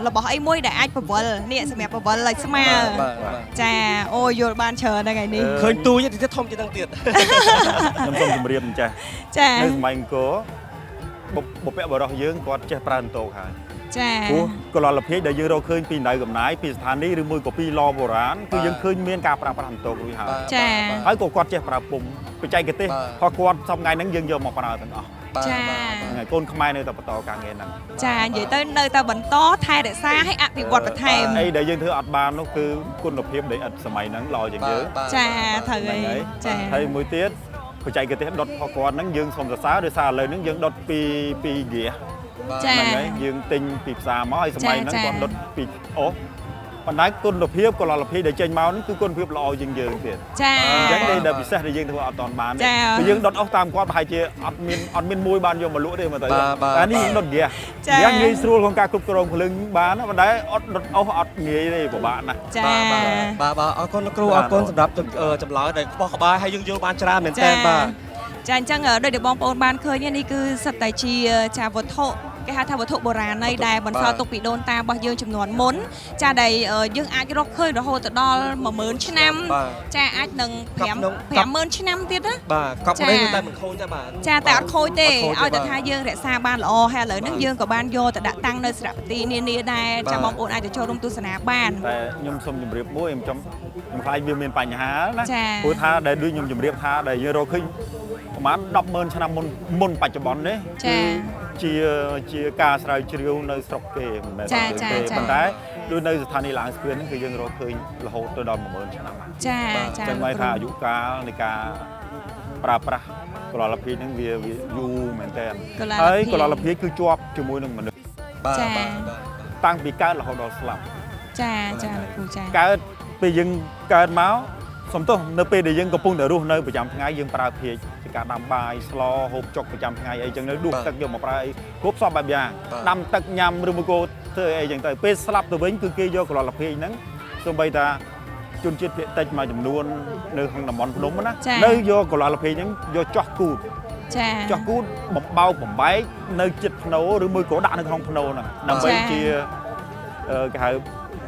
Speaker 2: របស់អីមួយដែលអាចបវលនេះសម្រាប់បវលឲ្យស្មើចាអូយល់បានច្រើនថ្ងៃនេះ
Speaker 1: ឃើញទូយទៅធំជាងហ្នឹងទៀត
Speaker 4: ខ្ញុំសូមជម្រាបម្ចាស់
Speaker 2: ចា
Speaker 4: នៅសម័យអង្គរបុព្វបុរសយើងគាត់ចេះប្រើអន្តោកហើយ
Speaker 2: ចា
Speaker 4: ព្រោះកលលភាពដែលយើងរកឃើញពីដៅកំណាយពីស្ថានីយ៍ឬមួយក៏ពីឡបុរាណគឺយើងឃើញមានការប្រើប្រាស់អន្តោករួចហើយ
Speaker 2: ចា
Speaker 4: ហើយក៏គាត់ចេះប្រើពុំបច្ចេកទេសរបស់គាត់សប្តាហ៍ហ្នឹងយើងយកមកប្រើទាំងអស់
Speaker 2: ចា
Speaker 4: ហើយកូនខ្មែរនៅតែបន្តការងារហ្នឹង
Speaker 2: ចានិយាយទៅនៅតែបន្តថែរក្សាឲ្យអភិវឌ្ឍបន្ថែម
Speaker 4: អីដែលយើងធ្វើអត់បាននោះគឺគុណភាពដីឥដ្ឋសម័យហ្នឹងល្អជាងយើង
Speaker 2: ចាត្រូវហើយចា
Speaker 4: ហើយមួយទៀតបច្ចេកទេសដុតរបស់គាត់ហ្នឹងយើងសូមសរសើរដោយសារឥឡូវហ្នឹងយើងដុតពីហ្គាស
Speaker 2: ចា
Speaker 4: ហ្នឹងហើយយើងទិញពីផ្សារមកហើយសម័យហ្នឹងគាត់ដុតពីអុស ប៉ុន្តែគុណភាពកុលភាពដែលចេញមកហ្នឹងគឺគុណភាពល្អជាងយើងទៀត
Speaker 2: ចា
Speaker 4: អញ្ចឹងដែលពិសេសដែលយើងធ្វើអត់តាន់បានទេព្រោះយើងដុតអស់តាមគាត់ប្រហែលជាអត់មានមួយបានយកមកលក់ទេមើលទៅតែនេះយើងដុតហ្គាសងាយស្រួលក្នុងការគ្រប់គ្រងភ្លើងបានប៉ុន្តែអត់ដុតអស់អត់ងាយទេពិបាកណាស់
Speaker 2: ចា
Speaker 1: បាទអរគុណលោកគ្រូអរគុណសម្រាប់ចម្លើយដែលខ្វះក្បាយហើយយើងយល់បានច្រើនមែនតើបាទ
Speaker 2: ចាអញ្ចឹងដូចដែលបងប្អូនបានឃើញនេះគឺសិតតែជាចាវត្ថុគេហៅថាវត្ថុបុរាណនៃដែលបន្សល់ទុកពីដូនតារបស់យើងចំនួនមុនចាដែលយើងអាចរកឃើញរហូតដល់ 10000 ឆ្នាំចាអាចនឹង 50000 ឆ្នាំទៀតណា
Speaker 1: បាទកប់នេះតែមិនខូចទេបាទ
Speaker 2: ចាតែអត់ខូចទេឲ្យតែថាយើងរក្សាបានល្អហើយឥឡូវហ្នឹងយើងក៏បានយកទៅដាក់តាំងនៅស្រាប់ទីនានាដែរចាបងប្អូនអាចទៅចូលរួមទស្សនាបាន
Speaker 4: តែខ្ញុំសូមជម្រាបមួយខ្ញុំខ្លាចវាមានបញ្ហាណា
Speaker 2: ចា
Speaker 4: ព្រោះថាដែលដូចខ្ញុំជម្រាបថាដែលយើងរកឃើញប្រហែល 100,000 ឆ្នាំមុនបច្ចុប្បន្ននេះ
Speaker 2: ចា
Speaker 4: ជាការស្រាវជ្រាវនៅស្រុកគេមិនមែន
Speaker 2: ចា
Speaker 4: ទេប៉ុន្តែដូចនៅស្ថានីយ៍ឡើងស្ពានហ្នឹងគឺយើងរកឃើញរហូតទៅដល់ 10000 ឆ្នាំ
Speaker 2: ចាចា
Speaker 4: ចឹងហៅថាអាយុកាលនៃការប្រើប្រាស់កុលភាពហ្នឹងវាយូរមែនតើហើយកុលភាពគឺជាប់ជាមួយនឹងមនុស្ស
Speaker 1: បាទ
Speaker 4: តាំងពីកើតរហូតដល់ស្លាប់
Speaker 2: ចាចាលោកគ្រូចា
Speaker 4: កើតពេលយើងកើតមកសំទោសនៅពេលដែលយើងកំពុងតែរស់នៅប្រចាំថ្ងៃយើងប្រើភាជជាការដាំបាយស្លហូបចុកប្រចាំថ្ងៃអីចឹងនៅដួសទឹកយកមកប្រើអីគ្រប់សពបែបយ៉ាងដាំទឹកញ៉ាំឬមកគោធ្វើអីចឹងទៅពេលស្លាប់ទៅវិញគឺគេយកកុលភាពហ្នឹងសូម្បីតាជនជាតិភាគតិចមួយចំនួននៅក្នុងតំបន់ភ្នំណានៅយកកុលភាពហ្នឹងយកចោះគូត
Speaker 2: ចា
Speaker 4: ចោះគូតបំបោកបំបែកនៅចិត្តភ្នោឬមួយក៏ដាក់នៅក្នុងភ្នោហ្នឹងដើម្បីជាគេហៅ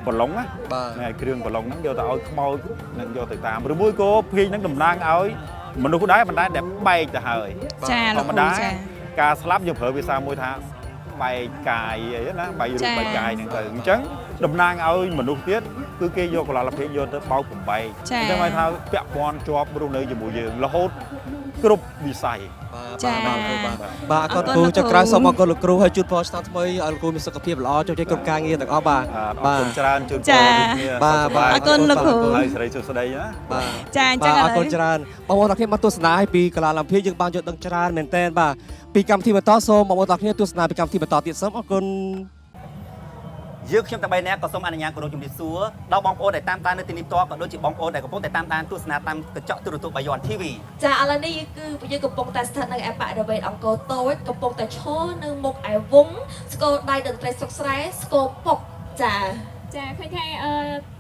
Speaker 4: ប្រឡុងណាបាទគ្រឿងប្រឡុងហ្នឹងយកទៅឲ្យខ្មោចនឹងយកទៅតាមឬមួយក៏ភេងហ្នឹងតំណាងឲ្យមនុស្សដែរប៉ុន្តែដែលបែកទៅហើយ
Speaker 2: ចា
Speaker 4: ធម្មតាការស្លាប់យើងប្រើភាសាមួយថាបែកកាយអីណាបែករូបបែកកាយហ្នឹងទៅអញ្ចឹងតំណាងឲ្យមនុស្សទៀតគឺគេយកកុលភាពយកទៅបោកបំបែកអញ្ចឹងហៅថាពាក់ព័ន្ធជាប់រស់នៅជាមួយយើងរហូតគ្រប់វិស័យ
Speaker 2: ចា
Speaker 1: បាទអរគុណគ្រូចុងក្រោយសូមអរគុណលោកគ្រូហើយជូនពរឆ្នាំថ្មីឲ្យលោកគ្រូមានសុខភាពល្អជោគជ័យគ្រប់ការងារទាំងអស់បាទ
Speaker 4: អរគុណច្រើនជូនពរ
Speaker 2: អរគុណលោកគ្រូ
Speaker 4: ហើយសេរីសុខស្ដីណា
Speaker 1: បាទ
Speaker 2: ចាអញ្ចឹង
Speaker 1: អរគុណច្រើនបងប្អូនទាំងគ្នាមកទស្សនាឲ្យពីកលាលំភាយើងបានយល់ដឹងច្រើនមែនតើបាទពីកម្មវិធីបន្តសូមបងប្អូនទាំងគ្នាទស្សនាពីកម្មវិធីបន្តទៀតសូមអរគុណ
Speaker 6: យើងខ្ញុំតែ3នាក់ក៏សូមអនុញ្ញាតគោរពជំរាបសួរដល់បងប្អូនដែលតាមដាននៅទីនេះផ្ទាល់ក៏ដូចជាបងប្អូនដែលកំពុងតែតាមដានទស្សនាតាមកញ្ចក់ទូរទស្សន៍បាយ័ន TV
Speaker 7: ចាឥឡូវនេះគឺយើងកំពុងតែស្ថិតនៅឯបរិវេណអង្គរតូចកំពុងតែឈរនៅមុខឯវងស្គរដៃតន្ត្រីសុកស្រែស្គរពុកចា
Speaker 8: ចាឃើញថា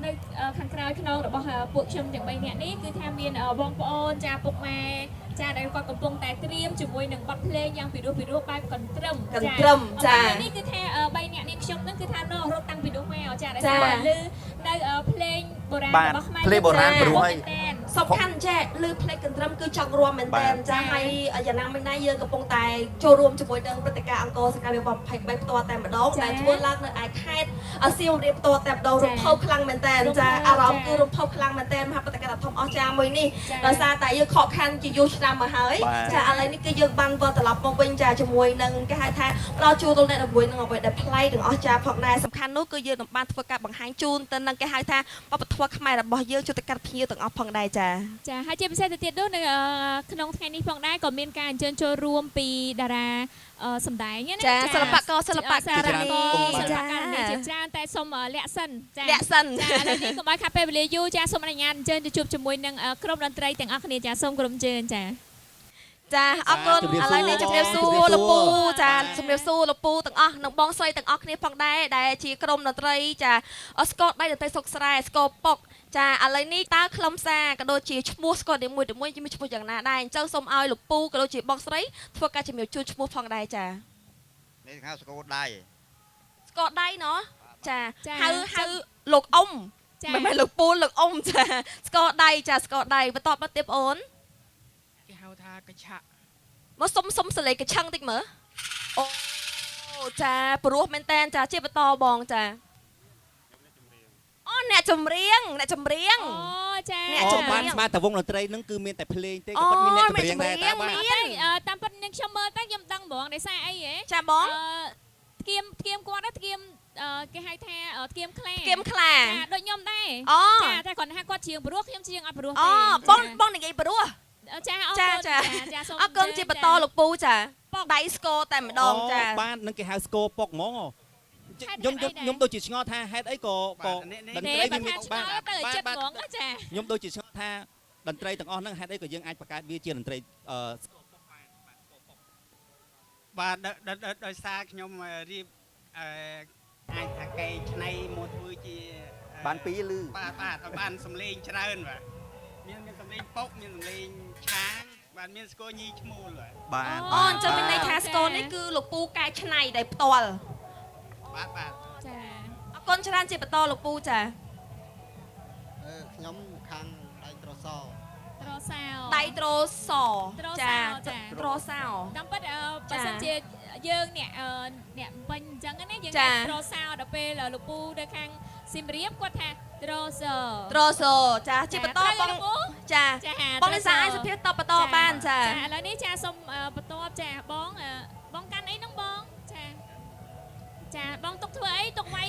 Speaker 8: នៅខាងក្រោយខ្នងរបស់ពួកខ្ញុំទាំង3នាក់នេះគឺថាមានបងប្អូនចាពុកម៉ែចាដែលគាត់កំពុងតែត្រៀមជាមួយនឹងបទភ្លេងយ៉ាងពិរោះបែបកន្ទ្រឹមចានេះគឺថា3នាក់នេះខ្ញុំហ្នឹងគឺថារត់តាំងពីនោះមកចាដែលថាឮនៅភ្លេងបុរាណរបស់ខ្មែរ
Speaker 6: ភ្លេងបុរាណព្រោះហើយ
Speaker 7: សំខាន់ចាឮភ្លេងកន្ទ្រឹមគឺចង់រួមមែនតើចាហើយយ៉ាងណាមិញណាយើងកំពុងតែចូលរួមជាមួយនឹងព្រឹត្តិការណ៍អង្គរសកលវិទ្យា23ផ្ទាល់តែម្ដងដែលធ្វើឡើងនៅឯខេត្តសៀមរាបផ្ទាល់តែម្ដងរំភើបខ្លាំងមែនតើចាអារម្មណ៍គឺរំភើបខ្លាំងមែនតើមហាព្រឹត្តិការណ៍ដ៏ធំអស្ចារ្យមួយនេះដោយសារតែយើងខកខានជាយូរឆ្នាំមកហើយចាឥឡូវនេះគឺយើងបានវិលត្រឡប់មកវិញចាជាមួយនឹងគេហៅថាផ្ដល់ជួលដល់អ្នកជាមួយនឹងអ្វីដែលប្លែកទាំងអស្ចារ្យផងដែរសំខាន់នោះគឺយើងនឹងបានធ្វើការបង្ហាញជូនទៅនឹងគេហៅថាវប្បធម៌ខ្មែររបស់យើងជួយទៅកាត់ភ្ញៀវទាំងអស់ផងដែរចា
Speaker 8: ចាហើយជាពិសេសទៅទៀតនោះនៅក្នុងថ្ងៃនេះផងដែរក៏មានការអញ្ជើញចូលរួមពីតារាសម្ដែងណា
Speaker 7: ចាសិល្បករសិល្បករ
Speaker 8: ចា
Speaker 7: នេះ
Speaker 8: ជាច្រើនតែសូមលាក់សិនចាឥឡូវនេះកុំឲ្យខាត់ពេលវេលាយូរចាសូមអនុញ្ញាតអញ្ជើញទៅជួបជាមួយនឹងក្រុមតន្ត្រីទាំងអស់គ្នាចាសូមក្រុមអញ្ជើញចា
Speaker 7: ចាអរគុណឥឡូវនេះជំរាបសួរលោកពូចាជំរាបសួរលោកពូទាំងអស់និងបងស្រីទាំងអស់គ្នាផងដែរដែលជាក្រុមតន្ត្រីចាស្គរដៃតន្ត្រីសុកស្រែស្គរពុកចាឥឡូវនេះតើខ្លឹមសារក៏ដូចជាឈ្មោះស្គរមួយមានឈ្មោះយ៉ាងណាដែរអញ្ចឹងសូមឲ្យលោកពូក៏ដូចជាបងស្រីធ្វើការជំរាបជូនឈ្មោះផងដែរចា
Speaker 9: នេះហៅស្គរដៃ
Speaker 7: ស្គរដៃណោះចាហៅលោកអ៊ំមិនមែនលោកពូលោកអ៊ំចាស្គរដៃចាស្គរដៃបន្តមកទៀតបងអូន
Speaker 10: គេហៅថាកញ្ឆាក់
Speaker 7: មកសុំសលេងកញ្ឆឹងតិចមើលអូចាព្រោះមែនតែនចាជាបន្តបងចាអូអ្នកចម្រៀងអូចា
Speaker 6: អ្នកចម្រៀងបានស្មាតតែវងតន្ត្រីហ្នឹងគឺមានតែភ្លេងទេក៏ពិតមានអ្នកចម្រៀងដែរតាម
Speaker 8: តាមពិតនឹងខ្ញុំមើលតែខ្ញុំដឹងហ្មងដោយសារអីហ៎
Speaker 7: ចាបង
Speaker 8: ធ្គាមគាត់ធ្គាមគេហៅថាធ្គាមខ្លា
Speaker 7: គៀមខ្លា
Speaker 8: ចាដូចខ្ញុំដែរចាតែគាត់ថាគាត់ជាងព្រោះខ្ញុំជាងអត់ព្រោះទេ
Speaker 7: បងនិយាយព្រោះ
Speaker 8: ចាអ
Speaker 7: រគុណជាបន្តលោកពូចាដៃស្គរតែម្ដងចា
Speaker 6: បាននឹងគេហៅស្គរពុកហ្មង ខ្ញុំដូចជាឆ្ងល់ថាហេតុអីក៏តន្ត្រីវាមានបានខ្ញុំដូចជាឆ្ងល់ថាតន្ត្រីទាំងអស់ហ្នឹងហេតុអីក៏យើងអាចបង្កើតវាជាតន្ត្រី
Speaker 11: បាទដោយសារខ្ញុំរៀបអាចថាកែឆ្នៃមកធ្វើជា
Speaker 6: បានពីរឬ
Speaker 11: បាទបានសំឡេងច្រើនបាទមានសំឡេងពុកមានសំឡេងឆាងបាទមានស្គរញីឈ្មោល
Speaker 6: បាទ
Speaker 2: អូអញ្ចឹងមានន័យថាស្គរនេះគឺលោកពូកែឆ្នៃដោយផ្ទាល់
Speaker 11: បាទ
Speaker 2: ចាអរគុណច្រើនជាបន្តលោកពូចា
Speaker 9: ខ្ញុំខាងដៃត្រសោ
Speaker 2: ដៃត្រសោចាត្រសោ
Speaker 8: តាមពិតបើសិនជាយើងអ្នកបាញ់អញ្ចឹងណាយើងត្រសោដល់ពេលលោកពូនៅខាងសៀមរាបគាត់ថាត្រសោ
Speaker 2: ចាជាបន្តបងចាបងលីសាអាចសុភាតបបន្តបានចា
Speaker 8: ឥឡូវនេះចាសូមបន្តចាបងកាន់អីហ្នឹងបងចាបងទុកធ្វើអីទុកវាយ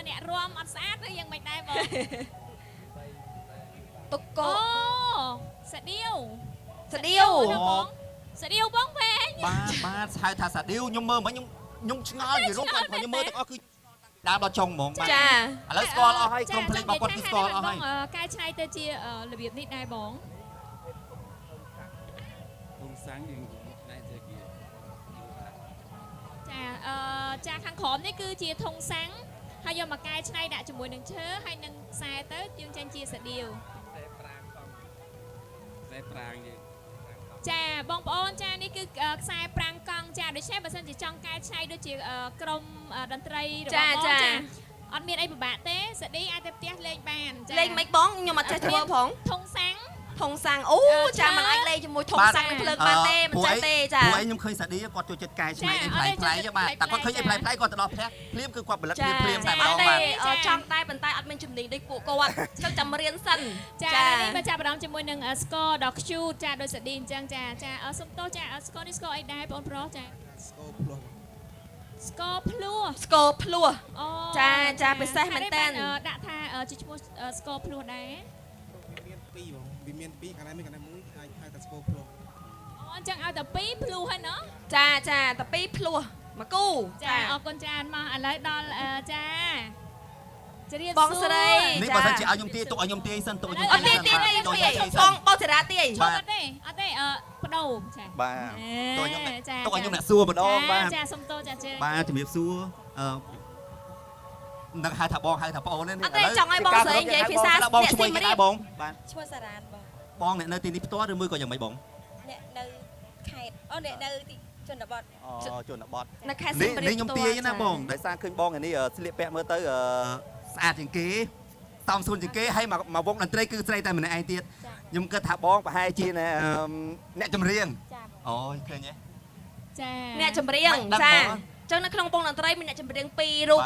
Speaker 8: អ្នករំអត់ស្អាតឬយ៉ាងម៉េចដែរបង
Speaker 2: ទុកកោ
Speaker 8: សាឌីវបងវែង
Speaker 6: បាទហៅថាសាឌីវខ្ញុំមើលមិញខ្ញុំឆ្ងល់និយាយរួមខ្ញុំមើលទាំងអស់គឺដើរដល់ចុងហ្មងបាទ
Speaker 2: ចា
Speaker 6: ឥឡូវស្គាល់អស់ហើយក្រុមភ្លេងរបស់គាត់គឺស្គាល់អស់ហើ
Speaker 8: យកែច្នៃទៅជារបៀបនេះដែរបង
Speaker 11: ធុងសាំងយើងឆ្នៃទៅជា
Speaker 8: ចាខាងក្រោមនេះគឺជាធុងសាំងហើយយកមកកែច្នៃដាក់ជាមួយនឹងឈើហើយនឹងខ្សែទៅយើងចេញជាសាឌីវ
Speaker 11: ខ្សែប្រាងយើង
Speaker 8: ចាបងប្អូនចានេះគឺខ្សែប្រាំងកង់ចាដូច្នេះបើសិនជាចង់កែច្នៃដូចជាក្រុមតន្ត្រីរបស់បងចាអត់មានអីពិបាកទេសាឌីអាចទៅផ្ទះលេងបាន
Speaker 2: ចាលេងមិនបងខ្ញុំអត់ចេះធ្វើផង
Speaker 8: ធុងសាំង
Speaker 2: អូចាមិនអាចលេងជាមួយធុងសាំងនឹងភ្លើងបានទេមិនចេះទេចា
Speaker 6: ពួកឯងខ្ញុំឃើញសាឌីគាត់ចូលចិត្តកែច្នៃអីប្លែកៗបាទតែគាត់ឃើញអីប្លែកៗគាត់ទៅដល់ផ្ទះភ្លាមគឺគាត់ផលិតភ្លាមតែម្ដងបាទ
Speaker 2: ចង់ដែរប៉ុន្តែអត់មានជំនាញដូចពួកគាត់ទៅចាំរៀនសិន
Speaker 8: ចានេះមកចាប់អារម្មណ៍ជាមួយនឹងស្គរដ៏ cute ចាដោយសាឌីអញ្ចឹងចាសុំទោសចាស្គរនេះស្គរអីដែរបងប្រុសចាស្គរភ្លោះ
Speaker 2: ចាពិសេសមែនតើ
Speaker 8: ដាក់ថាជាឈ្មោះស្គរភ្លោះដែរ
Speaker 11: វាមានពីរកន្លែងមួយកន្លែងមួយអាចហៅថាស្គរភ្លោះ
Speaker 8: អញ្ចឹងឲ្យតែពីរភ្លោះហើយណា
Speaker 2: ចាតែពីរភ្លោះមកគូ
Speaker 8: ចាអរគុណច្រើនមកឥឡូវដល់ចាជ្រាប
Speaker 2: បងស្រី
Speaker 6: នេះបើសិនជាឲ្យខ្ញុំទាយទុកឲ្យខ្ញុំទាយសិនទុកខ្ញុំ
Speaker 2: អត់ទាយបងចរាទាយ
Speaker 8: អត់ទេបដូរចា
Speaker 6: បាទទុកខ្ញុំអ្នកសួរម្ដងបាទ
Speaker 8: ចាសុំទោសចា
Speaker 6: បាទជំរាបសួរនឹងហៅថាបងហៅថាប្អូននេះឥឡូវ
Speaker 2: ចង់ឲ្យបងស្រីនិយាយភាសា
Speaker 6: បងឈ្មោះគេដែរបង
Speaker 2: បាទឈ្មោះសារ៉ាន
Speaker 6: បងអ្នកនៅទីនេះផ្ទាល់ឬមួយក៏យ៉ាងម៉េចបង
Speaker 2: អ្នកនៅខេត្តអ្នកនៅទីជនបទ
Speaker 6: ជនបទ
Speaker 2: នៅខេត្តសៀមរាប
Speaker 6: នេះខ្ញុំទាយណាបងដោយសារឃើញបងនេះស្លៀកពាក់មើលទៅស្អាតជាងគេតំសួនជាងគេហើយមកវងតន្ត្រីគឺស្រីតែម្នាក់ឯងទៀតខ្ញុំគិតថាបងប្រហែលជាអ្នកចម្រៀងអូយឃើញទេ
Speaker 2: ចាអ្នកចម្រៀងចាចឹងនៅក្នុងវងតន្ត្រីមានអ្នកចម្រៀង2រូប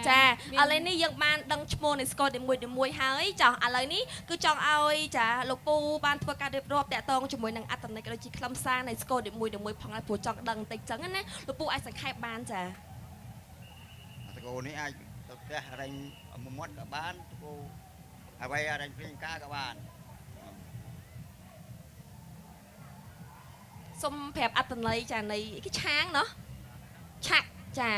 Speaker 2: ចាឥឡូវនេះយើងបានដឹងឈ្មោះនៃស្គរនីមួយហើយចាឥឡូវនេះគឺចង់ឲ្យចាលោកពូបានធ្វើការរៀបរាប់តាក់ទងជាមួយនឹងអត្តន័យក៏ដូចជាខ្លឹមសារនៃស្គរនីមួយផងដែរព្រោះចង់ដឹងបន្តិចចឹងណាលោកពូអាចសង្ខេបបានចា
Speaker 9: ស្គរនេះអាចទៅផ្ទះរែងមាត់ក៏បានពូអ្វីរែងភ្លេងការក៏បាន
Speaker 2: សូមប្រាប់អត្តន័យចានៃគេឆាងเนาะឆាក់ចា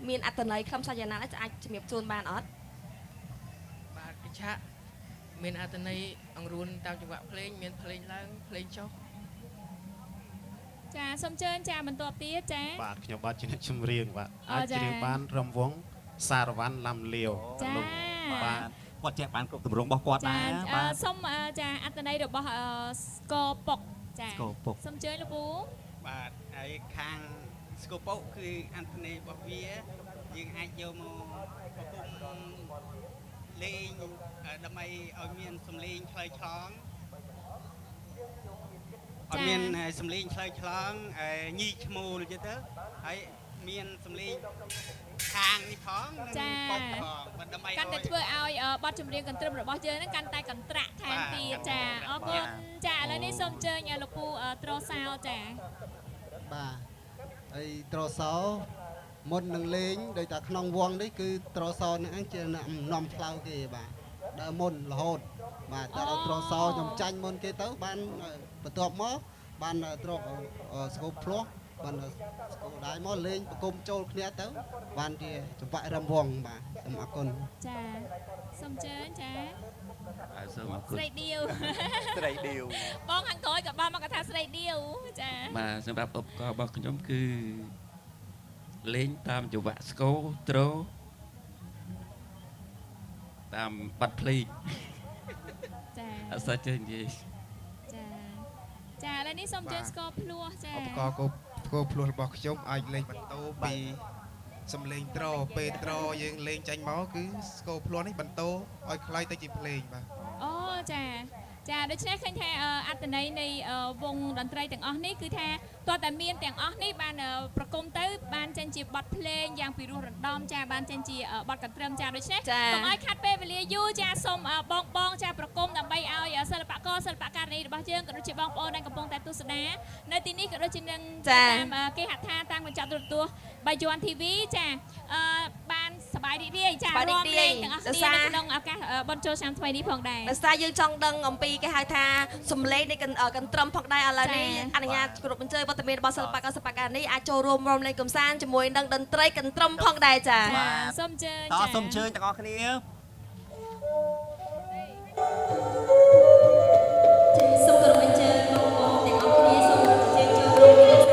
Speaker 2: មានអត្តន័យខ្លឹមសារយ៉ាងណាអាចជំរាបជូនបានអត់
Speaker 10: បាទគេឆាក់មានអត្តន័យអង្រួនតាមចង្វាក់ភ្លេងមានភ្លេងឡើងភ្លេងចុះ
Speaker 8: ចាសូមជើញចាបន្ទាប់ទៀតចា
Speaker 12: បាទខ្ញុំបាទជាអ្នកចម្រៀងបាទអាចច្រៀងបានរំវងសារវ័នឡាំលាវ
Speaker 8: ចា
Speaker 6: បាទគាត់ចេះបានគ្រប់ទម្រង់របស់គាត់ដែរ
Speaker 8: បាទសូមចាអត្តន័យរបស់ស្គរពុកចាសូមជើញលោកពូ
Speaker 11: បាទហើយខាងស្គរពុកគឺអត្តន័យរបស់វាយើងអាចយកមកប្រគំលេងដើម្បីឲ្យមានសំឡេងឆ្លើយឆ្លងអត់មានសំឡេងឆ្លើយឆ្លងញីឈ្មោលទៅហើយមានសំឡេងខាងនេះផង
Speaker 8: ចា
Speaker 11: ដើម្បី
Speaker 8: កាន់តែធ្វើឲ្យបទចម្រៀងកន្ទ្រឹមរបស់យើងហ្នឹងកាន់តែកន្ត្រាក់ថែមទៀតចាអរគុណចាឥឡូវនេះសូមអញ្ជើញលោកពូត្រសោចា
Speaker 13: បាទហើយត្រសោមុននឹងលេងដោយតែក្នុងវងនេះគឺត្រសោនឹងជានាំផ្លូវគេបាទដើរមុនរហូតបាទតែដល់ត្រសោខ្ញុំចាញ់មុនគេទៅបានបន្ទាប់មកបានត្រកស្គប់ភ្លោះ បានស្គូដែរមកលេងប្រគំចូលគ្នាទៅបានជាចម្បាក់រំវងបាទសូមអរគុណ
Speaker 8: ចាសូមជើញចា
Speaker 14: សូមអរគុណ
Speaker 8: ស្រីឌីវ
Speaker 14: ស្រីឌីវ
Speaker 8: បងខាងក្រោយក៏បានមកកថាស្រីឌីវចា
Speaker 14: បាទសម្រាប់ឧបករណ៍របស់ខ្ញុំគឺលេងតាមចង្វាក់ស្គរត្រូតាមបទភ្លេង
Speaker 8: ចា
Speaker 14: អត់សូវចេះនិយាយ
Speaker 8: ចាឥឡូវនេះសូមជើញស្គរភ្លោះចា
Speaker 15: ឧបករណ៍គោភ្លោះរបស់ខ្ញុំអាចលេងបន្តពីសំឡេងត្រពេលត្រយើងលេងចាញ់មកគឺស្គរភ្លោះនេះបន្តឲ្យคล้ายទៅជាភ្លេងបាទ
Speaker 8: អូចាចាដូច្នេះឃើញថាអត្តន័យនៃវងតន្ត្រីទាំងអស់នេះគឺថាតើតែមានទាំងអស់នេះបានប្រគំទៅបានចេញជាបទភ្លេងយ៉ាងពីរោះរណ្ដំចាបានចេញជាបទកន្ទ្រឹមចាដូច្នេះកុំឲ្យខាត់ពេលវេលាយូរចាសូមបងចាប្រគំដើម្បីឲ្យសិល្បករសិល្បការិនីរបស់យើងក៏ដូចជាបងប្អូនដែលកំពុងតែទស្សនានៅទីនេះក៏ដូចជានឹងតាមគេហដ្ឋានតាមកញ្ចក់ទូរទស្សន៍បាយ័ន TV ចាបានសប្បាយរីករាយចារួមលេងទាំងអស់គ្នានៅក្នុងឱកាសបុណ្យចូលឆ្នាំថ្មីនេះផងដែរ
Speaker 7: ដោយសារយើងចង់ដឹងអំពីគេហៅថាសំឡេងនៃកន្ទ្រឹមផងដែរឥឡូវនេះអនុញ្ញាតគ្រប់អញ្ជើញវត្តមានរបស់សិល្បករសិល្បករនេះអាចចូលរួមរំលែកកម្សាន្តជាមួយនឹងតន្ត្រីកន្ទ្រឹមផងដែរចា
Speaker 8: សូមជើញ
Speaker 6: តសូមអញ្ជើញទាំងអស់គ្នា
Speaker 7: សូមគោរពអញ្ជើញបងប្អូនទាំងអស់គ្នាសូមអញ្ជើញចូលរួមមាន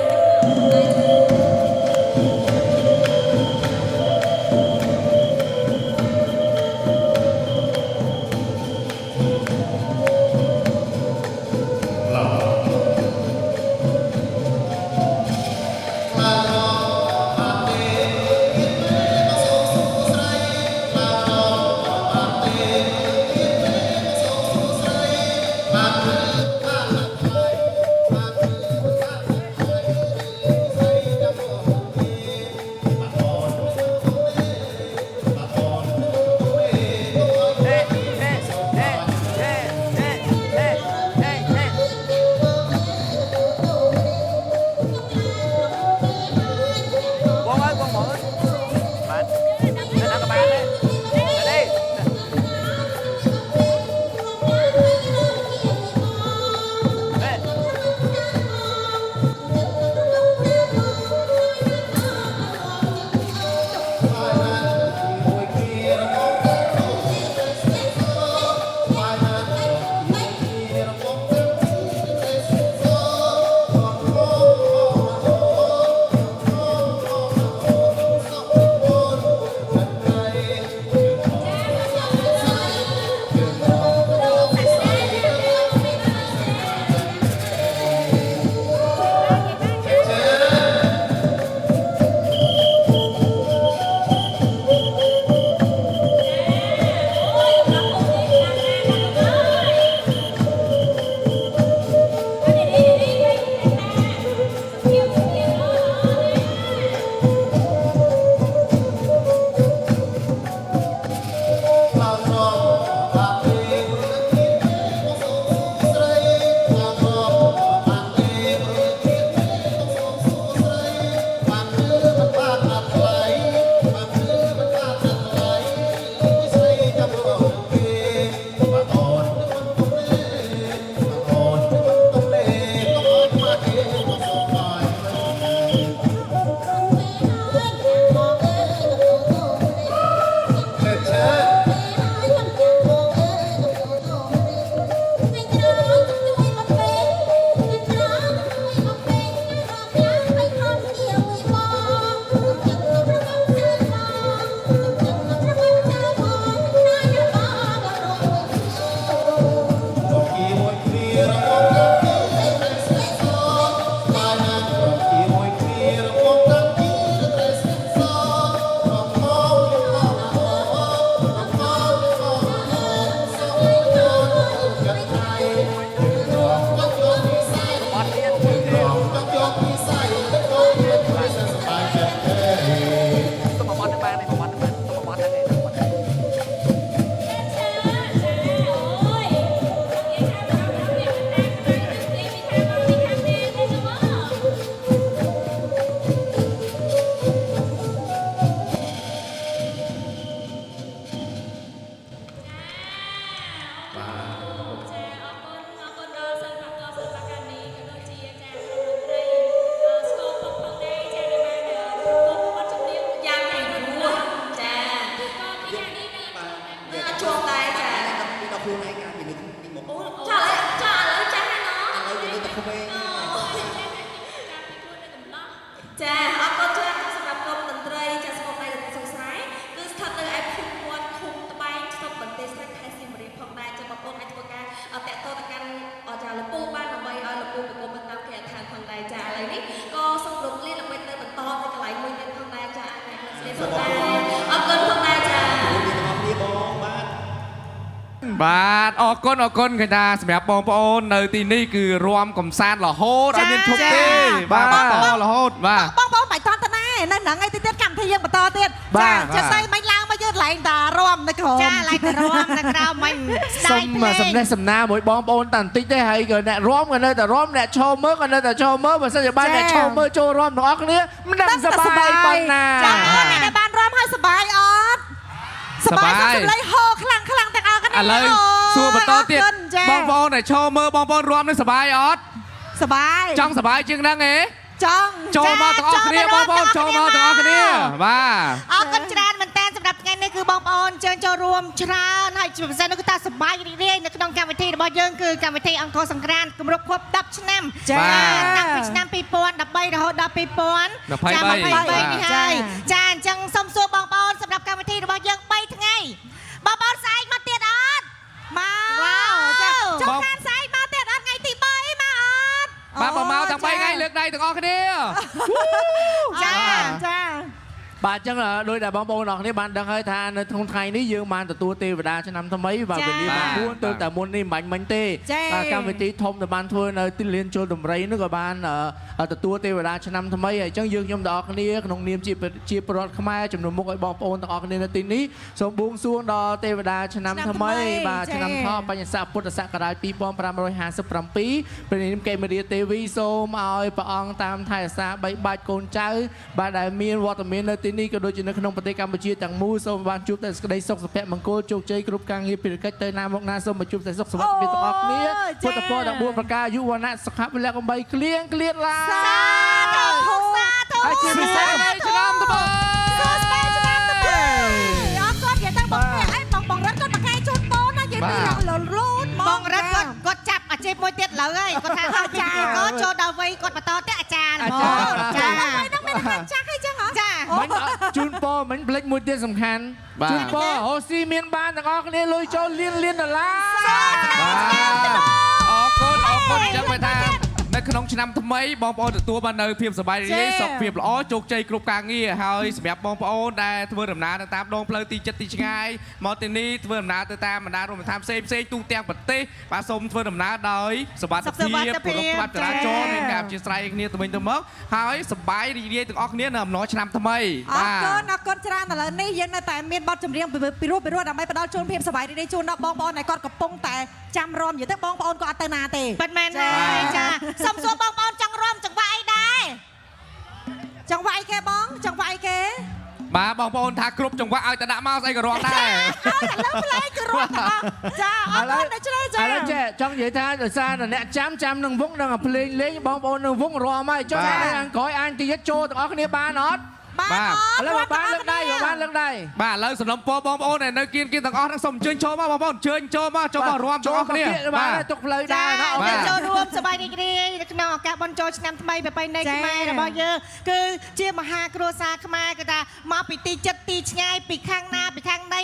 Speaker 7: អរគុណផងដែរចា
Speaker 16: បាទអរគុណឃើញថាសម្រាប់បងប្អូននៅទីនេះគឺរួមកំសាន្តរហូតអត់មានឈប់ទេបាទរហូតបាទ
Speaker 17: បងប្អូនបាច់តន់ទៅណានៅហ្នឹងឯងទៀតកម្មវិធីយើងបន្តទៀតចាចេះស្អីមិនឡើងមកយើងឡើងតារួមនៅក្រោមចាឡើងតារួមនៅក្រោមមិនស្ដាយភ្លេង
Speaker 16: សំណេះសំណាលមួយបងប្អូនតាន់បន្តិចទេហើយក៏អ្នករួមក៏នៅតែរួមអ្នកឈរមើលក៏នៅតែឈរមើលបើសិនជាបានអ្នកឈរមើលចូលរួមទាំងអស់គ្នាមិនដឹងសប្បាយប៉ុណ្ណា
Speaker 17: ចាអូនអ្នកដែលបានរួមហើយសប្បាយអត់សប្បាយសំឡេងហូរខ្លាំងទាំងអស់គ្នា
Speaker 16: ឥឡូវសួរបន្តទៀតបងប្អូនដែលឈរមើលបងប្អូនរួមនឹងសប្បាយអត់
Speaker 17: សប្បាយ
Speaker 16: ចង់សប្បាយជាងហ្នឹងទេ
Speaker 17: ចង់
Speaker 16: ចូលមកទាំងអស់គ្នាបងប្អូនចូលមកទាំងអស់គ្នាបាទ
Speaker 17: អរគុណច្រើនមែនតើសម្រាប់ថ្ងៃនេះគឺបងប្អូនជើញចូលរួមច្រើនហើយជាពិសេសនោះគឺតាសប្បាយរីករាយនៅក្នុងកម្មវិធីរបស់យើងគឺកម្មវិធីអង្គរសង្ក្រាន្តគម្រប់ខួប10ឆ្នាំចាតាំងពីឆ្នាំ2013រហូតដល់2023នេះហើយចាអញ្ចឹងសូមសួរបងប្អូនសម្រាប់កម្មវិធីរបស់យើង3ថ្ងៃបងប្អូនស្អែកមកទៀតអត់មកចាចុះខានស្អែកមកទៀតអត់ថ្ងៃទី3មកអត់
Speaker 16: បាទមកទាំង3ថ្ងៃលើកដៃទាំងអស់គ្នា
Speaker 17: ចា
Speaker 16: បាទអញ្ចឹងដោយតែបងប្អូនអរគ្នាបានដឹងហើយថានៅក្នុងថ្ងៃនេះយើងបានទទួលទេវតាឆ្នាំថ្មីបាទវេលាបាន4ទៅតែមុននេះមិនបាញ់មិញទេបាទកម្មវិធីធំដែលបានធ្វើនៅទីលានជលដំរីនោះក៏បានទទួលទេវតាឆ្នាំថ្មីហើយអញ្ចឹងយើងខ្ញុំទាំងអស់គ្នាក្នុងនាមជាប្រវត្តិខ្មែរជំនុំមុខឲ្យបងប្អូនទាំងអស់គ្នានៅទីនេះសូមបួងសួងដល់ទេវតាឆ្នាំថ្មីបាទឆ្នាំថោះបញ្ញស័កពុទ្ធសករាជ2557ព្រះនាមកេមរាទេវីសូមឲ្យព្រះអង្គតាមថែរក្សាបីបាច់កូនចៅបាទដែលមានវត្តមាននៅទីនេះក៏ដូចជានៅក្នុងប្រទេសកម្ពុជាទាំងមូលសូមបានជួបតែសេចក្តីសុខសុភមង្គលជោគជ័យគ្រប់ការងារភារកិច្ចទៅណាមកណាសូមជួបតែសុខសុវត្ថិភាពទាំងអស់គ្នាពុទ្ធពរទាំង4ប្រការយុវណៈសុខៈពលៈកំបីក្លៀងក្លៀតឡា
Speaker 17: សាធុ
Speaker 16: ហើយជាពិសេសឆ្នាំត្បូង
Speaker 17: សួស្តីឆ្នាំត្បូងអរគុណយ៉ាងទៅបងប្អូនអីបងរត់គាត់មកខែជូនបូនណានិយាយពីលូនបងរត់គាត់ចាប់អាជីពមួយទៀតលើហើយគាត់ថាអាចារ្យគាត់ចូលដល់វ័យគាត់បន្តទៀតអាចារ្យហ្មងចាហ្នឹងមានចាស់អីចឹងហ៎ចា
Speaker 16: មិនជូនពរមិនភ្លេចមួយទៀតសំខាន់ជូនពរអូស៊ីមានបានទាំងអស់គ្នាលុយចូលលានដុល្លារអរគុណចាំមើលថានៅក្នុងឆ្នាំថ្មីបងប្អូនទទួលបាននៅភាពសប្បាយរីករាយសុខភាពល្អជោគជ័យគ្រប់ការងារហើយសម្រាប់បងប្អូនដែលធ្វើដំណើរទៅតាមដងផ្លូវទីចិត្តទីឆ្ងាយមកទីនេះធ្វើដំណើរទៅតាមបណ្ដារមណដ្ឋានផ្សេងទូទាំងប្រទេសបាទសូមធ្វើដំណើរដោយសុវត្ថិភាពគោរពច្បាប់ចរាចរណ៍មានការអធ្យាស្រ័យគ្នាទៅវិញទៅមកហើយសប្បាយរីករាយទាំងអស់គ្នានៅអំណរឆ្នាំថ្មី
Speaker 17: បាទអរគុណច្រើនឥឡូវនេះយើងនៅតែមានបទចម្រៀងពីរោះដើម្បីផ្ដល់ជូនភាពសប្បាយរីករាយជូនដល់បងប្អូនដែលគាត់កំពុងតែចាំរំនិយាយទៅបងប្អូនក៏អត់ទៅណាទេ
Speaker 2: ពិតមែនទេចា
Speaker 17: សូមសួរបងប្អូនចង់រំចង្វាក់អីដែរចង្វាក់អីគេបងចង្វាក់អីគេ
Speaker 16: បាទបងប្អូនថាគ្រប់ចង្វាក់ឲ្យតែដាក់មកស្អីក៏រំដែរ
Speaker 17: ឥឡូវផ្លែក៏រំដែរចាអរគុណដល់ជ្រេចា
Speaker 16: ឥឡូវចេះចង់និយាយថាដោយសារតែអ្នកចាំនឹងវងនឹងភ្លេងលេងបងប្អូននឹងវងរំហើយចុះអានក្រោយអានទីចូលទាំងអស់គ្នាបានអត់
Speaker 17: បាទ
Speaker 16: ឥឡូវបានលើកដៃបាទឥឡូវសំណុំពរបងប្អូននៅគៀនទាំងអស់នឹងសូមអញ្ជើញចូលមកបងប្អូនអញ្ជើញចូលមករួមទាំងអស់គ្នា
Speaker 17: បាទ
Speaker 16: ទុកផ្លូវដែរណា
Speaker 17: អូនចូលរួមសប្បាយរីករាយនៅក្នុងឱកាសបុណ្យចូលឆ្នាំថ្មីប្រពៃណីខ្មែររបស់យើងគឺជាមហាគ្រួសារខ្មែរគឺថាមកពីទីចិត្តទីឆ្ងាយពីខាងណាពីខាងណី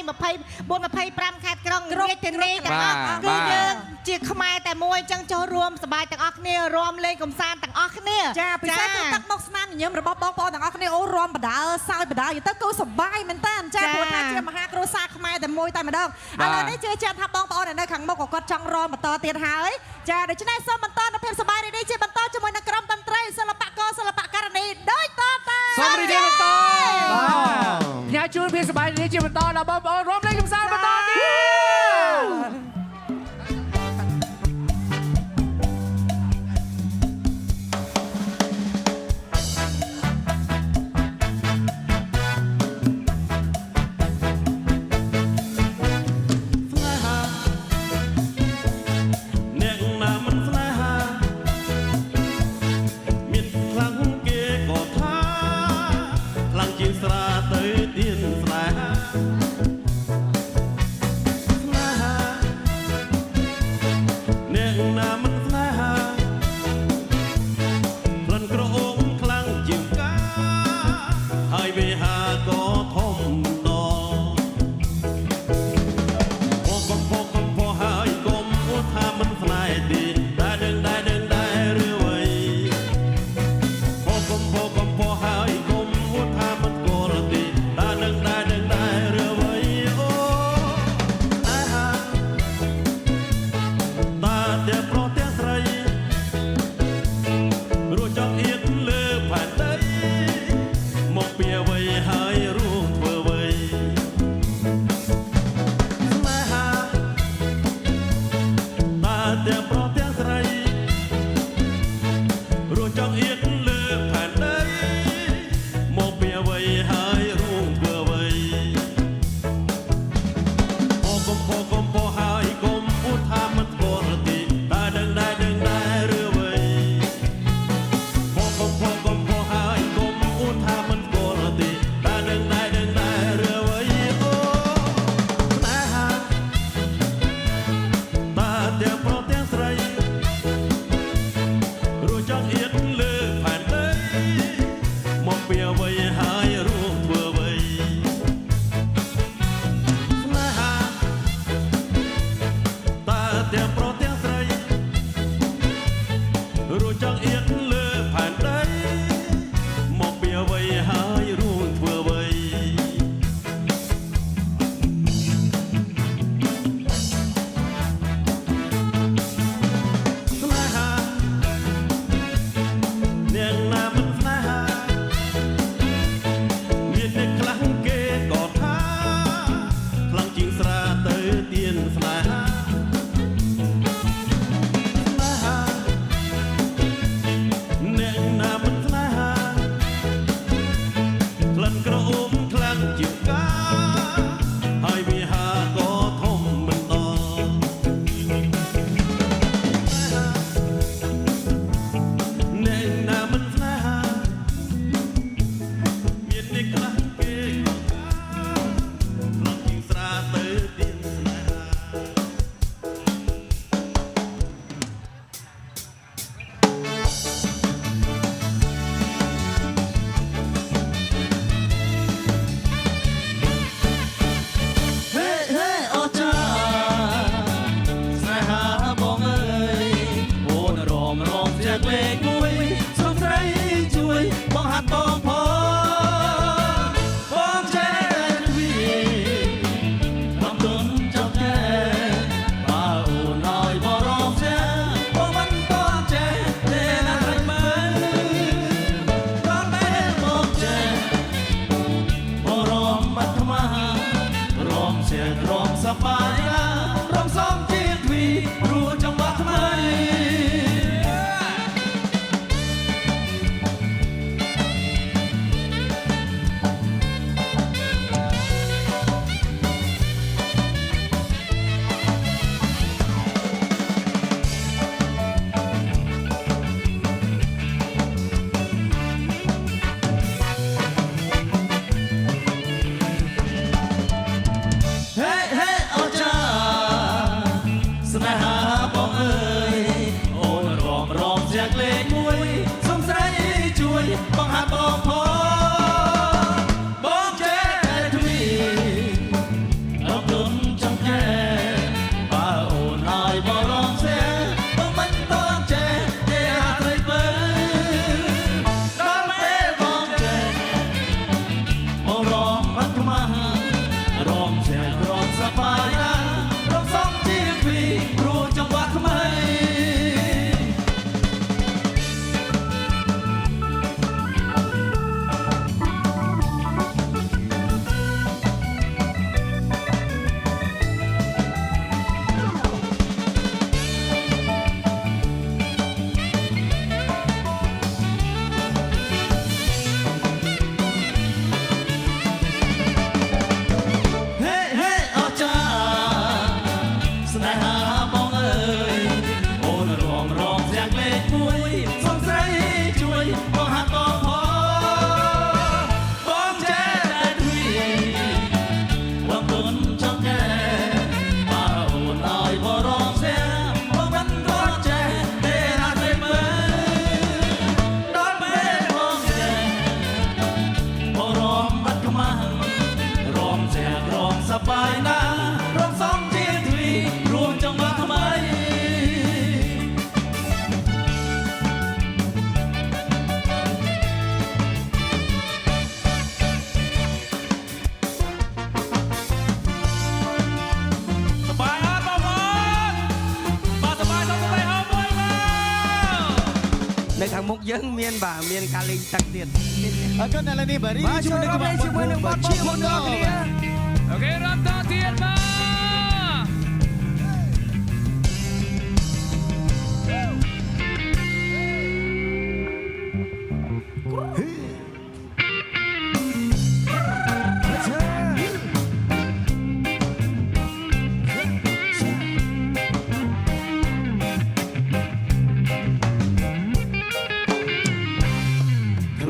Speaker 17: 24 25ខេត្តក្រុងរាជធានីទាំងអស់គឺយើងជាខ្មែរតែមួយអញ្ចឹងចូលរួមសប្បាយទាំងអស់គ្នារួមលេងកំសាន្តទាំងអស់គ្នាចាពិសេសគឺទឹកមុខស្នាមញញឹមរបស់បងប្អូនទាំងអស់គ្នាអូរួមបដាសើចបដាទៅគឺសប្បាយមែនតើចាព្រោះថាជាមហាគ្រួសារខ្មែរតែមួយតែម្ដងឥឡូវនេះជឿជាក់ថាបងប្អូននៅខាងមុខក៏គាត់ចង់រំបន្តទៀតហើយចាដូច្នេះសូមបន្តនៅភាពសប្បាយរីករាយជាបន្តជាមួយនឹងក្រុមតន្ត្រីសិល្បករសិល្បករនីដូចតទៅ
Speaker 16: សូមរីករាយបន្តញ៉ាំជូនភាពសប្បាយរីករាយជាបន្តដល់បងប្អូនរួមលេងកំសាន្តបន្តទៀត
Speaker 18: Hãy subscribe cho kênh Ghiền Mì Gõ để không bỏ lỡ អូមខ្លាំងជាងការហើយវាហាក៏ធំបន្តអ្នកណាមិនស្នេហាមានអ្នកខ្លះគេក៏ប្រត់ជាងស្រាទៅទៀនស្នេហា
Speaker 19: នៅខាងមុខយើងមានការលេងទឹកទៀតអរគុណឥឡូវនេះបាទរីជួយនឹងក្បាច់ជាមួយនឹងបាត់ជាមុនដល់គ្នាអូខេរត់តទៀតបាទ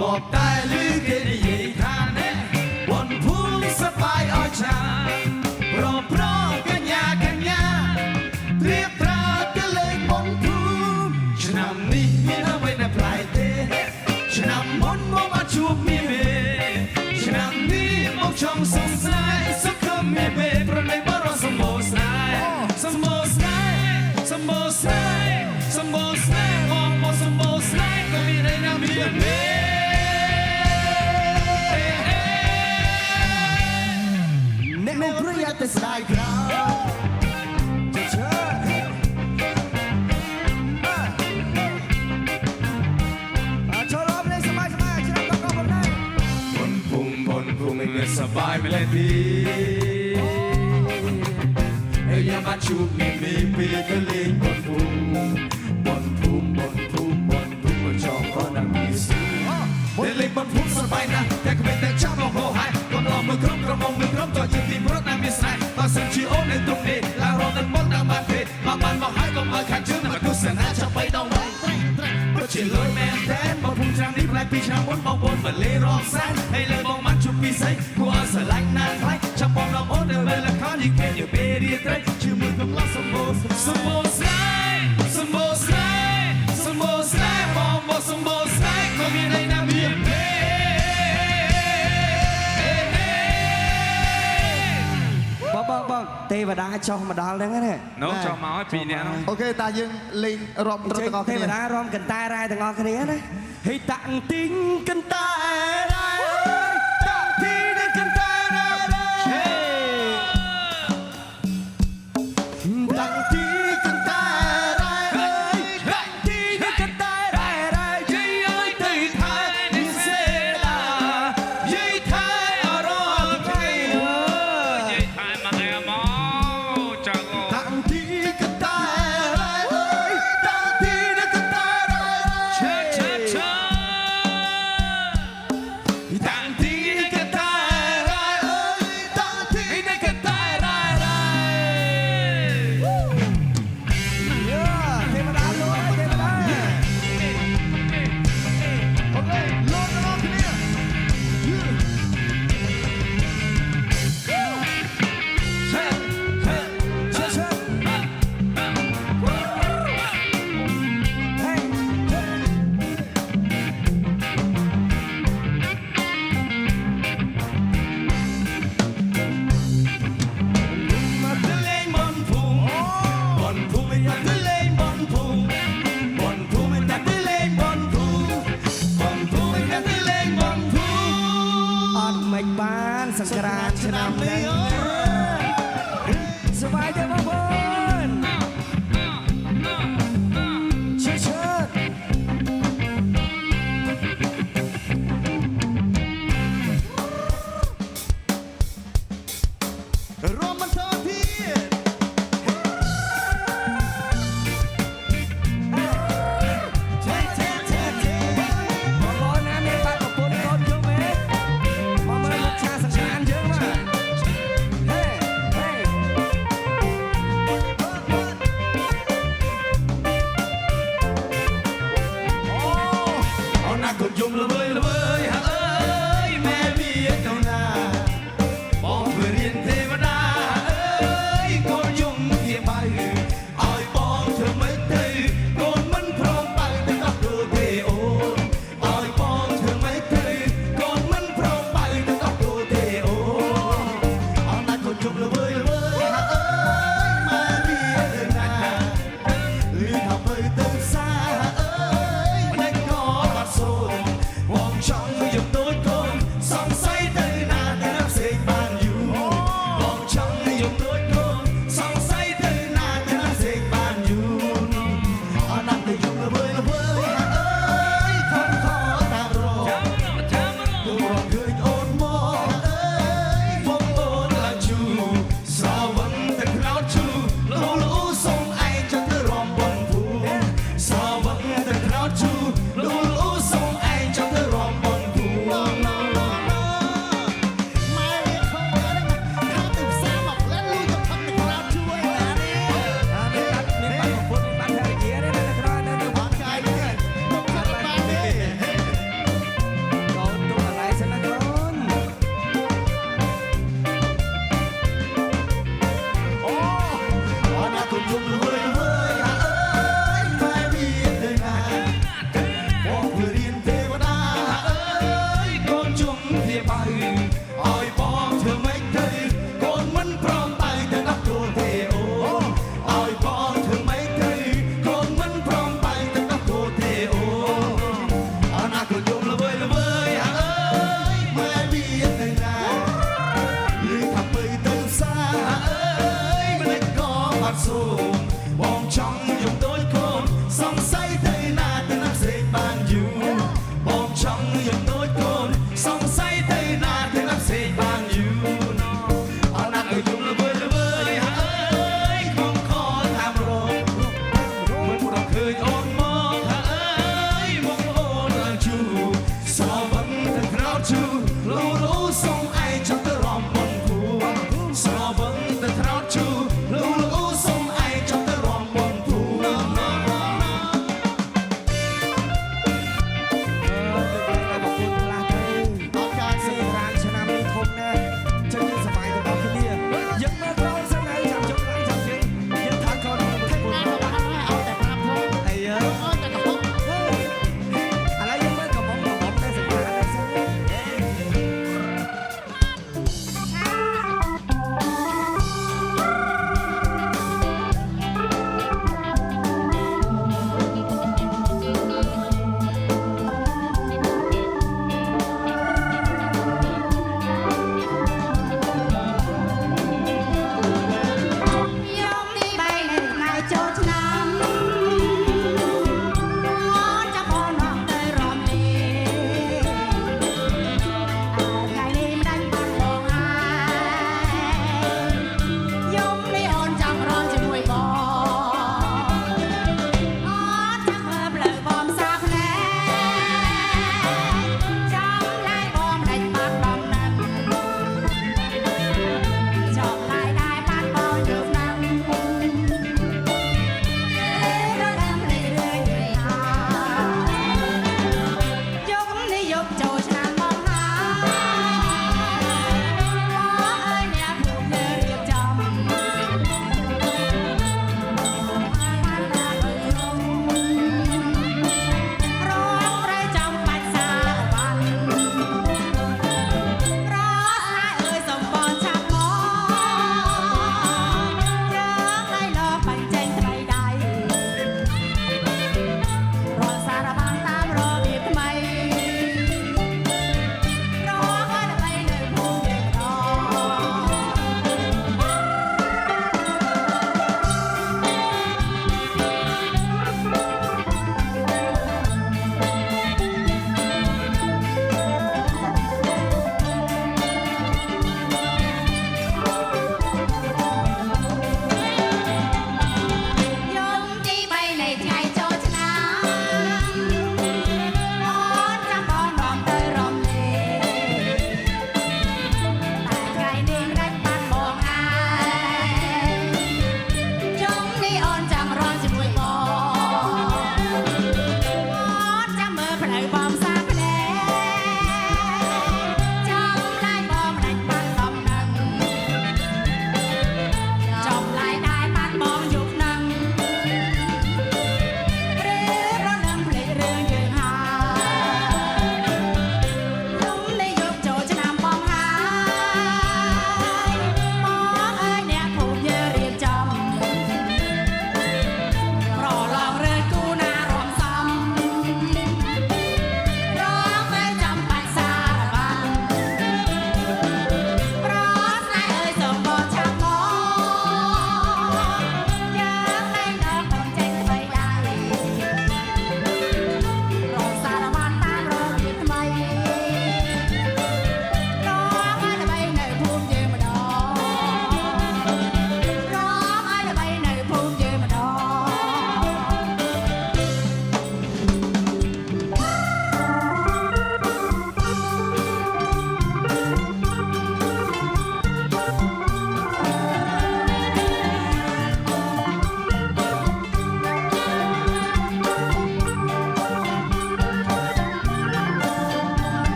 Speaker 18: លោកតែលឺគេនិយាយថាអ្នកបនភូមិសប្បាយអស្ចារ្យប្រប្រកញ្ញាត្រៀបត្រាទៅលេងបនភូមិឆ្នាំនេះមានអ្វីដែលប្លែកទេឆ្នាំមុនមកអត់ជួបមានទេឆ្នាំនេះមកចង់សង្ស័យសង្ឃឹមមានទេប្រណីបរសម្បូរស្នេហ៍សម្បូរស្នេហ៍សម្បូរស្នេហ៍សម្បូរស្នេហ៍មកសម្បូរស្នេហ៍ក៏មានឯណាមានទេអ្នកនៅព្រៃអត់ទៅស្ដាយក្រោចូលរំលែកសប្បាយច្រើនដល់កូនដែរបនភូមិមានសប្បាយម្លេះទីហើយយ៉ាមកជួបមានពេលទៅលេងបនភូមិមកចង់រកណាមីស្តែលេងបនភូមិសប្បាយណាស់តែក្មេងតែចាំមកហោហើយ បើសិនជាអូននៅត្រង់នេះឡើងរត់ទៅមុនតាមបាត់ទេមកបានមកហើយកុំឲ្យខាត់ជើងមកទស្សនាចាប់បីដងវិញពិតជាលួយមែនតែនបងភូមិឆ្នាំនេះប្លែកពីឆ្នាំមុនបងប្អូនមកលេងរកសែនហើយលើបងមិនជួបពិសេសគួរឲ្យស្រឡាញ់ណាស់ខ្លាចចាំបងដល់អូនទៅលើល្ខោនយីគេយពេលរៀនត្រីជឿមើលកំឡោះសម្បូរសម្បូរស្នេហ៍សម្បូរស្នេហ៍សម្បូរស្នេហ៍បងមកសម្បូរស្នេហ៍ក៏មានន័យណាមាន
Speaker 19: បងទេវតាចុះមកដល់ហ្នឹងណា
Speaker 20: នោះចុះមកឲ្យពីរនាក់នោះ
Speaker 6: អូខេតាយើងលេងរាប់រត់ទាំងអស់គ្នា
Speaker 19: ទេវតារំកន្តែរ៉ែទាំងអស់គ្នាណាហេតាំងទីងកន្តែរ៉ែតាំងទីងកន្តែរ៉ែហេតាំងទីកន្តែរ៉ែតាំងទីកន្តែរ៉ែរ៉ែយីអើយទៅថៃនេះសេឡាយីថៃអរត់ថៃ
Speaker 20: យីថៃមកឯមកចាក់តាំងទីកន្តែរ៉ែតាំងទីកន្តែរ៉ែឆេឆេឆេតាំងទីកន្តែរ៉ែតាំងទីកន្តែរ៉ែ
Speaker 19: ទេវតាលួយទេវតាអូខេលួយដល់គ្នាមិនបានសង្ក្រាន្តឆ្នាំនេះសบายទេបងប្អូនឈឺឈឺរំមិនទៅទៀតបងប្អូនណាមានបាត់ប្រពន្ធកូនជុំហ៎មកមើលលោកឆាសង្ខានយើងមកហេហេ
Speaker 18: អូណាកូនយំល្វើយល្វើយអើយម៉ែវាទៅណាបងធ្វើរៀនទេវតាអើ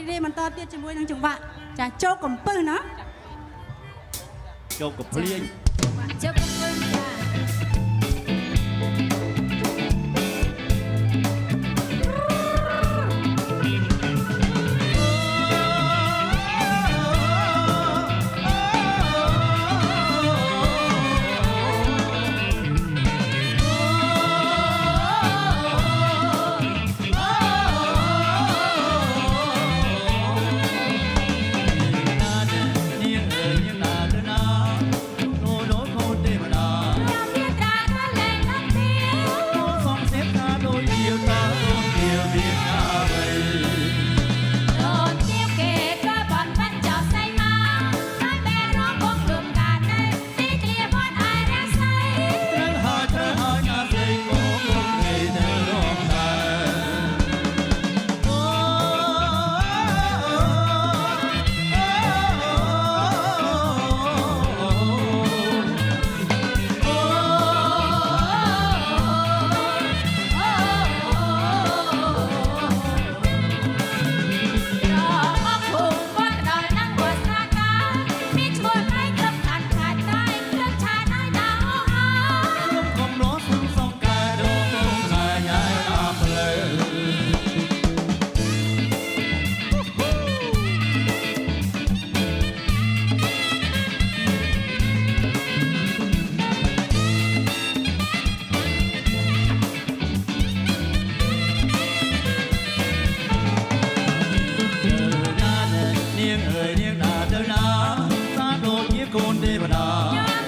Speaker 21: រីករាយបន្តទៀតជាមួយនឹងចង្វាក់ចាជោគកំពឹសណា
Speaker 19: ជោគកំភ្លៀង
Speaker 21: ជោគកំពឹសចា
Speaker 19: អ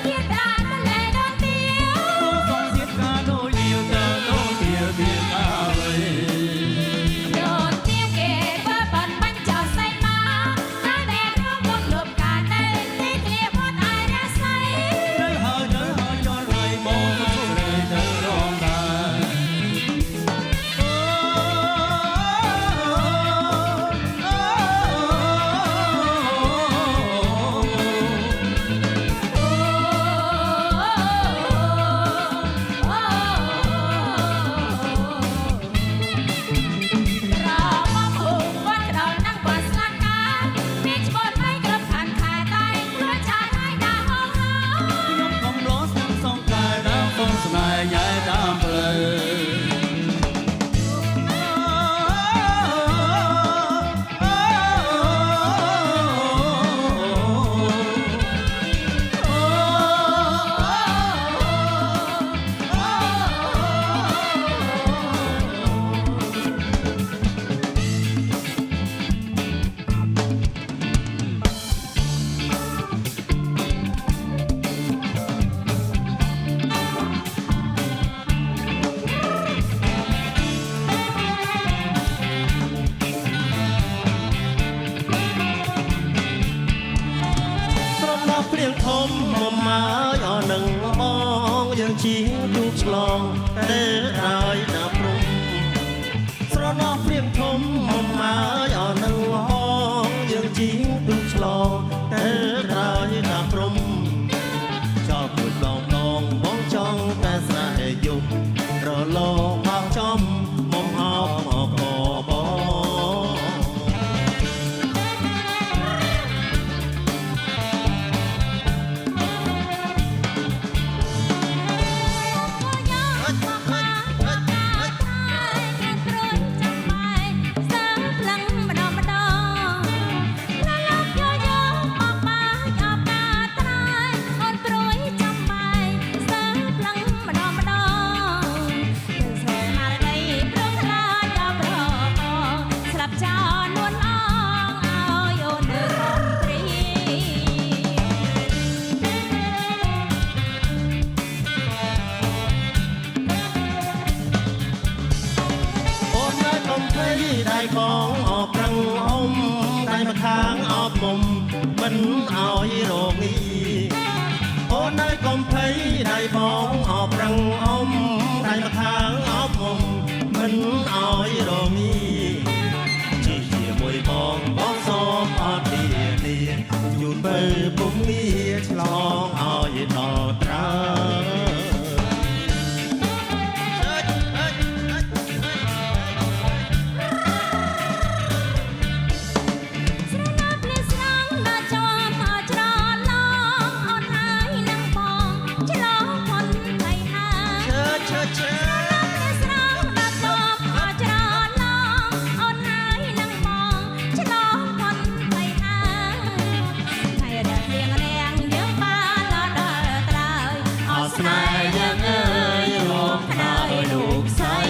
Speaker 18: ស្នេហ៍យើងអើយរួមខ្នើយលោកស្រី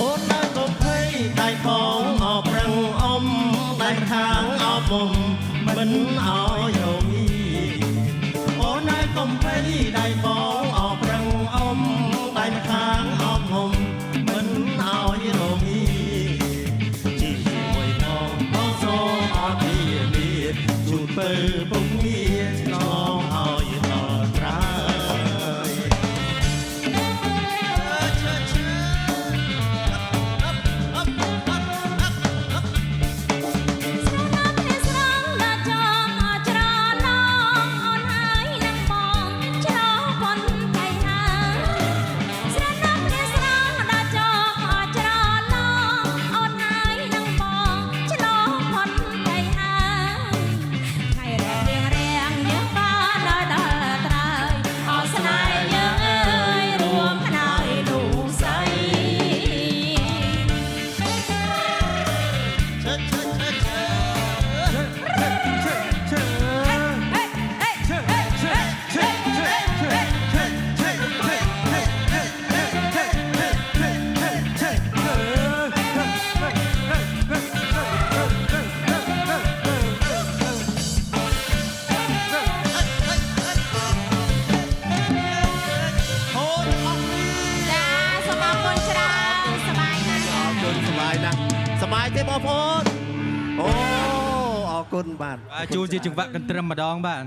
Speaker 18: អូននៅកុំភ័យដៃបងអបរឹងអមដៃខាងអបមុំមិនអោយរមីអូននៅកុំភ័យដៃបងអបរឹងអមដៃខាងអបមុំមិនអោយរមីជីមួយបងសូមអត់ពីនេះជួនពេលពុំមានឆ្លងអោយដល់ត្រើយ សบายទេបងប្អូនអូអរគុណបាទជួនជាចង្វាក់កន្ទ្រឹមម្ដងបាទ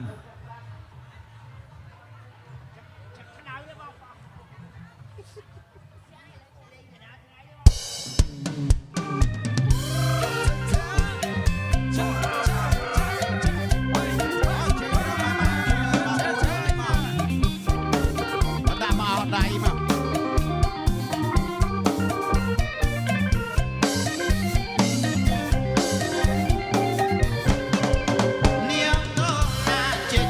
Speaker 18: ជា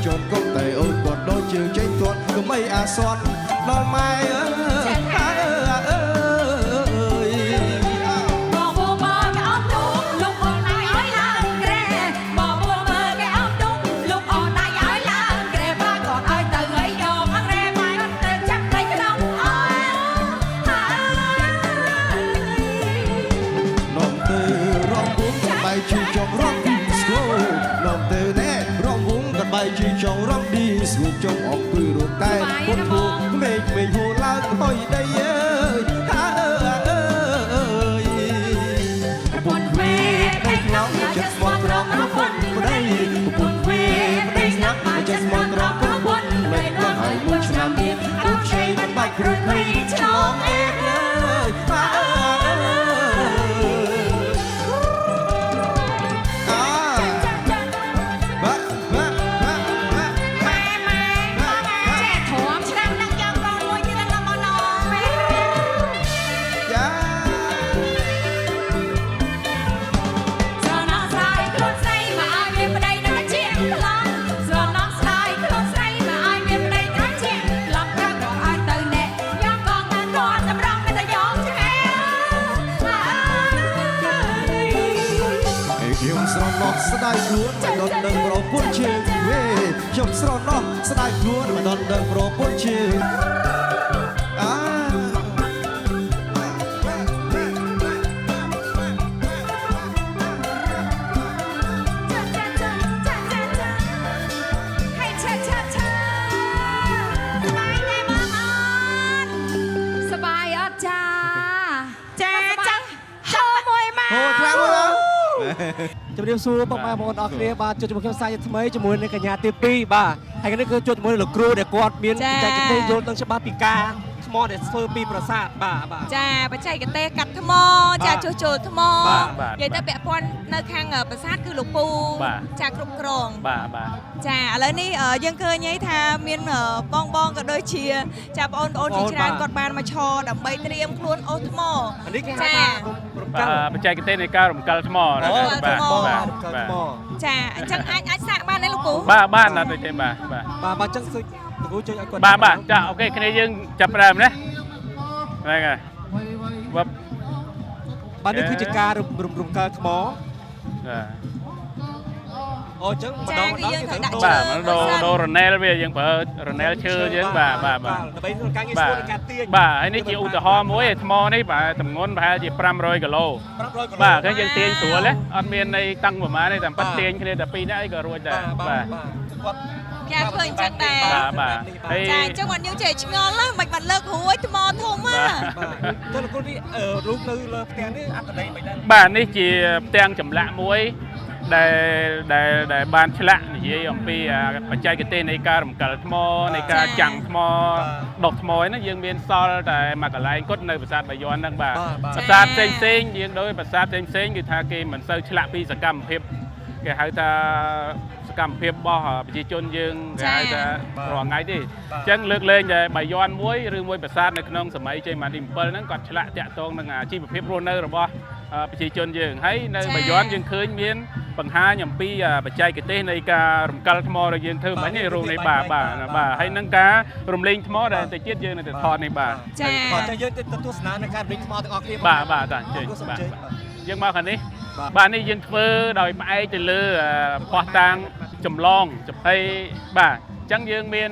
Speaker 19: ជូនគុំតែអូនគាត់ដូចជើងចេញទាត់ក៏មិនអាសន់ដល់ម៉ែអើជីចង់រំឌីស្ងួនចង់អបគឺរូបតែពុនភូមេឃមេឃហូរឡើងហុយដីអើយពុនមេដីក្នុងចិត្តស្មោះត្រង់ប្រពន្ធប្តីពុនមេដីស្ងាត់ចិត្តស្មោះត្រង់ប្រពន្ធមេឃឡើងហើយមួយឆ្នាំទៀតរូបឆេមិនបាច់គ្រឹះភ័យឆ្លងអេកលើស្ដាយខ្លួនមិនដល់ដឹងប្រពន្ធជើងវេខ្ញុំស្រណោះស្ដាយខ្លួនមិនដល់ដឹងប្រពន្ធជើង
Speaker 2: សបាយអត់ចាចាចាហៅមួយមក
Speaker 1: ជំរាបសួរបងប្អូនអរគ្នាបាទជួបជាមួយខ្ញុំសាយថ្មីជាមួយនឹងកញ្ញាទី2បាទហើយនេះគឺជួបជាមួយលោកគ្រូដែលគាត់មានបច្ចេកទេសយល់ដឹងច្បាស់ពីការថ្មដែលធ្វើពីប្រាសាទបាទចាបច្ចេកទេសកាត់ថ្មចាជួសជុលថ្មនិយាយទៅពាក់ព័ន្ធនៅខាងប្រាសាទគឺលោកពូចាគ្រប់គ្រងចាឥឡូវនេះយើងឃើញថាមានបងក៏ដូចជាចាបងប្អូនជាច្រើនគាត់បានមកឈរដើម្បីត្រៀមខ្លួនអូសថ្មនេះគេហៅថា
Speaker 3: បច្ចេកទេសនៃការរំកិលថ្ម
Speaker 2: ចាអញ្ចឹងអាចសាកបានទេលោកពូ
Speaker 3: បានអត់ទេបាទ
Speaker 1: អញ្ចឹងលោកគ្រូជួយឲ្យគាត់
Speaker 3: បាទចាអូខេគ្នាយើងចាប់ផ្ដើមណាហ្នឹងហើយ
Speaker 1: បាទនេះគឺជាការរំកិលថ្មអូអញ្ចឹងម្ដងយើងត្រូវដាក់
Speaker 3: បាទដូររណែលវាយើងប្រើរណែលឈើយើងបាទ
Speaker 1: ដើម្បីធ្វើការងារស្រួលនៃការទាញ
Speaker 3: បាទហើយនេះជាឧទាហរណ៍មួយថ្មនេះបាទទម្ងន់ប្រហែលជា500គីឡូបាទគឺយើងទាញស្រួលណាអត់មានន័យតាំងប្រហែលទេតែប៉ាត់ទាញគ្នាតែ2នាក់អីក៏រួចដែរបាទ
Speaker 2: គេធ្វើអញ្ចឹងដែរ
Speaker 3: បាទ
Speaker 2: ចាអញ្ចឹងគាត់យើងចេះឆ្ងល់ណាមិនបានលើករួចថ្មធំណា
Speaker 1: ទៅលោកគ្រូនេះរូបនៅលើផ្ទាំងនេះអត្តន័យមិនដែរ
Speaker 3: បាទនេះជាផ្ទាំងចម្លាក់មួយដែលបានឆ្លាក់និយាយអំពីបច្ចេកទេសនៃការរំកិលថ្មនៃការចាំងថ្មដុសថ្មហ្នឹងយើងមានសល់តែមួយកន្លែងគត់នៅប្រាសាទបាយ័នហ្នឹងបាទប្រាសាទផ្សេងយើងដោយប្រាសាទផ្សេងគឺថាគេមិនសូវឆ្លាក់ពីសកម្មភាពគេហៅថាសកម្មភាពរបស់ប្រជាជនយើងគេហៅថារាល់ថ្ងៃទេអញ្ចឹងលើកលែងតែបាយ័នមួយឬមួយប្រាសាទនៅក្នុងសម័យជ័យវ្ម័នទី7ហ្នឹងគាត់ឆ្លាក់តាក់ទងនឹងអាជីវភាពរស់នៅរបស់ប្រជាជនយើងហើយនៅបាយ័នយើងឃើញមានបង្ហាញអំពីបច្ចេកទេសនៃការរំកិលថ្មដែលយើងធ្វើមិញនេះរូបនេះបាទហើយនឹងការរំលែងថ្មដែលទៅទៀតយើងនៅតែថតនេះបាទ
Speaker 2: ចា៎
Speaker 1: អញ្ចឹងយើងទៅទស្សនានៅការរំលែងថ្មទាំងអស់គ្នា
Speaker 3: បាទតាចេញបាទយើងមកខាងនេះបាទនេះយើងធ្វើដោយផ្អែកទៅលើភ័ស្តុតាងចម្លងហើយបាទអញ្ចឹងយើងមាន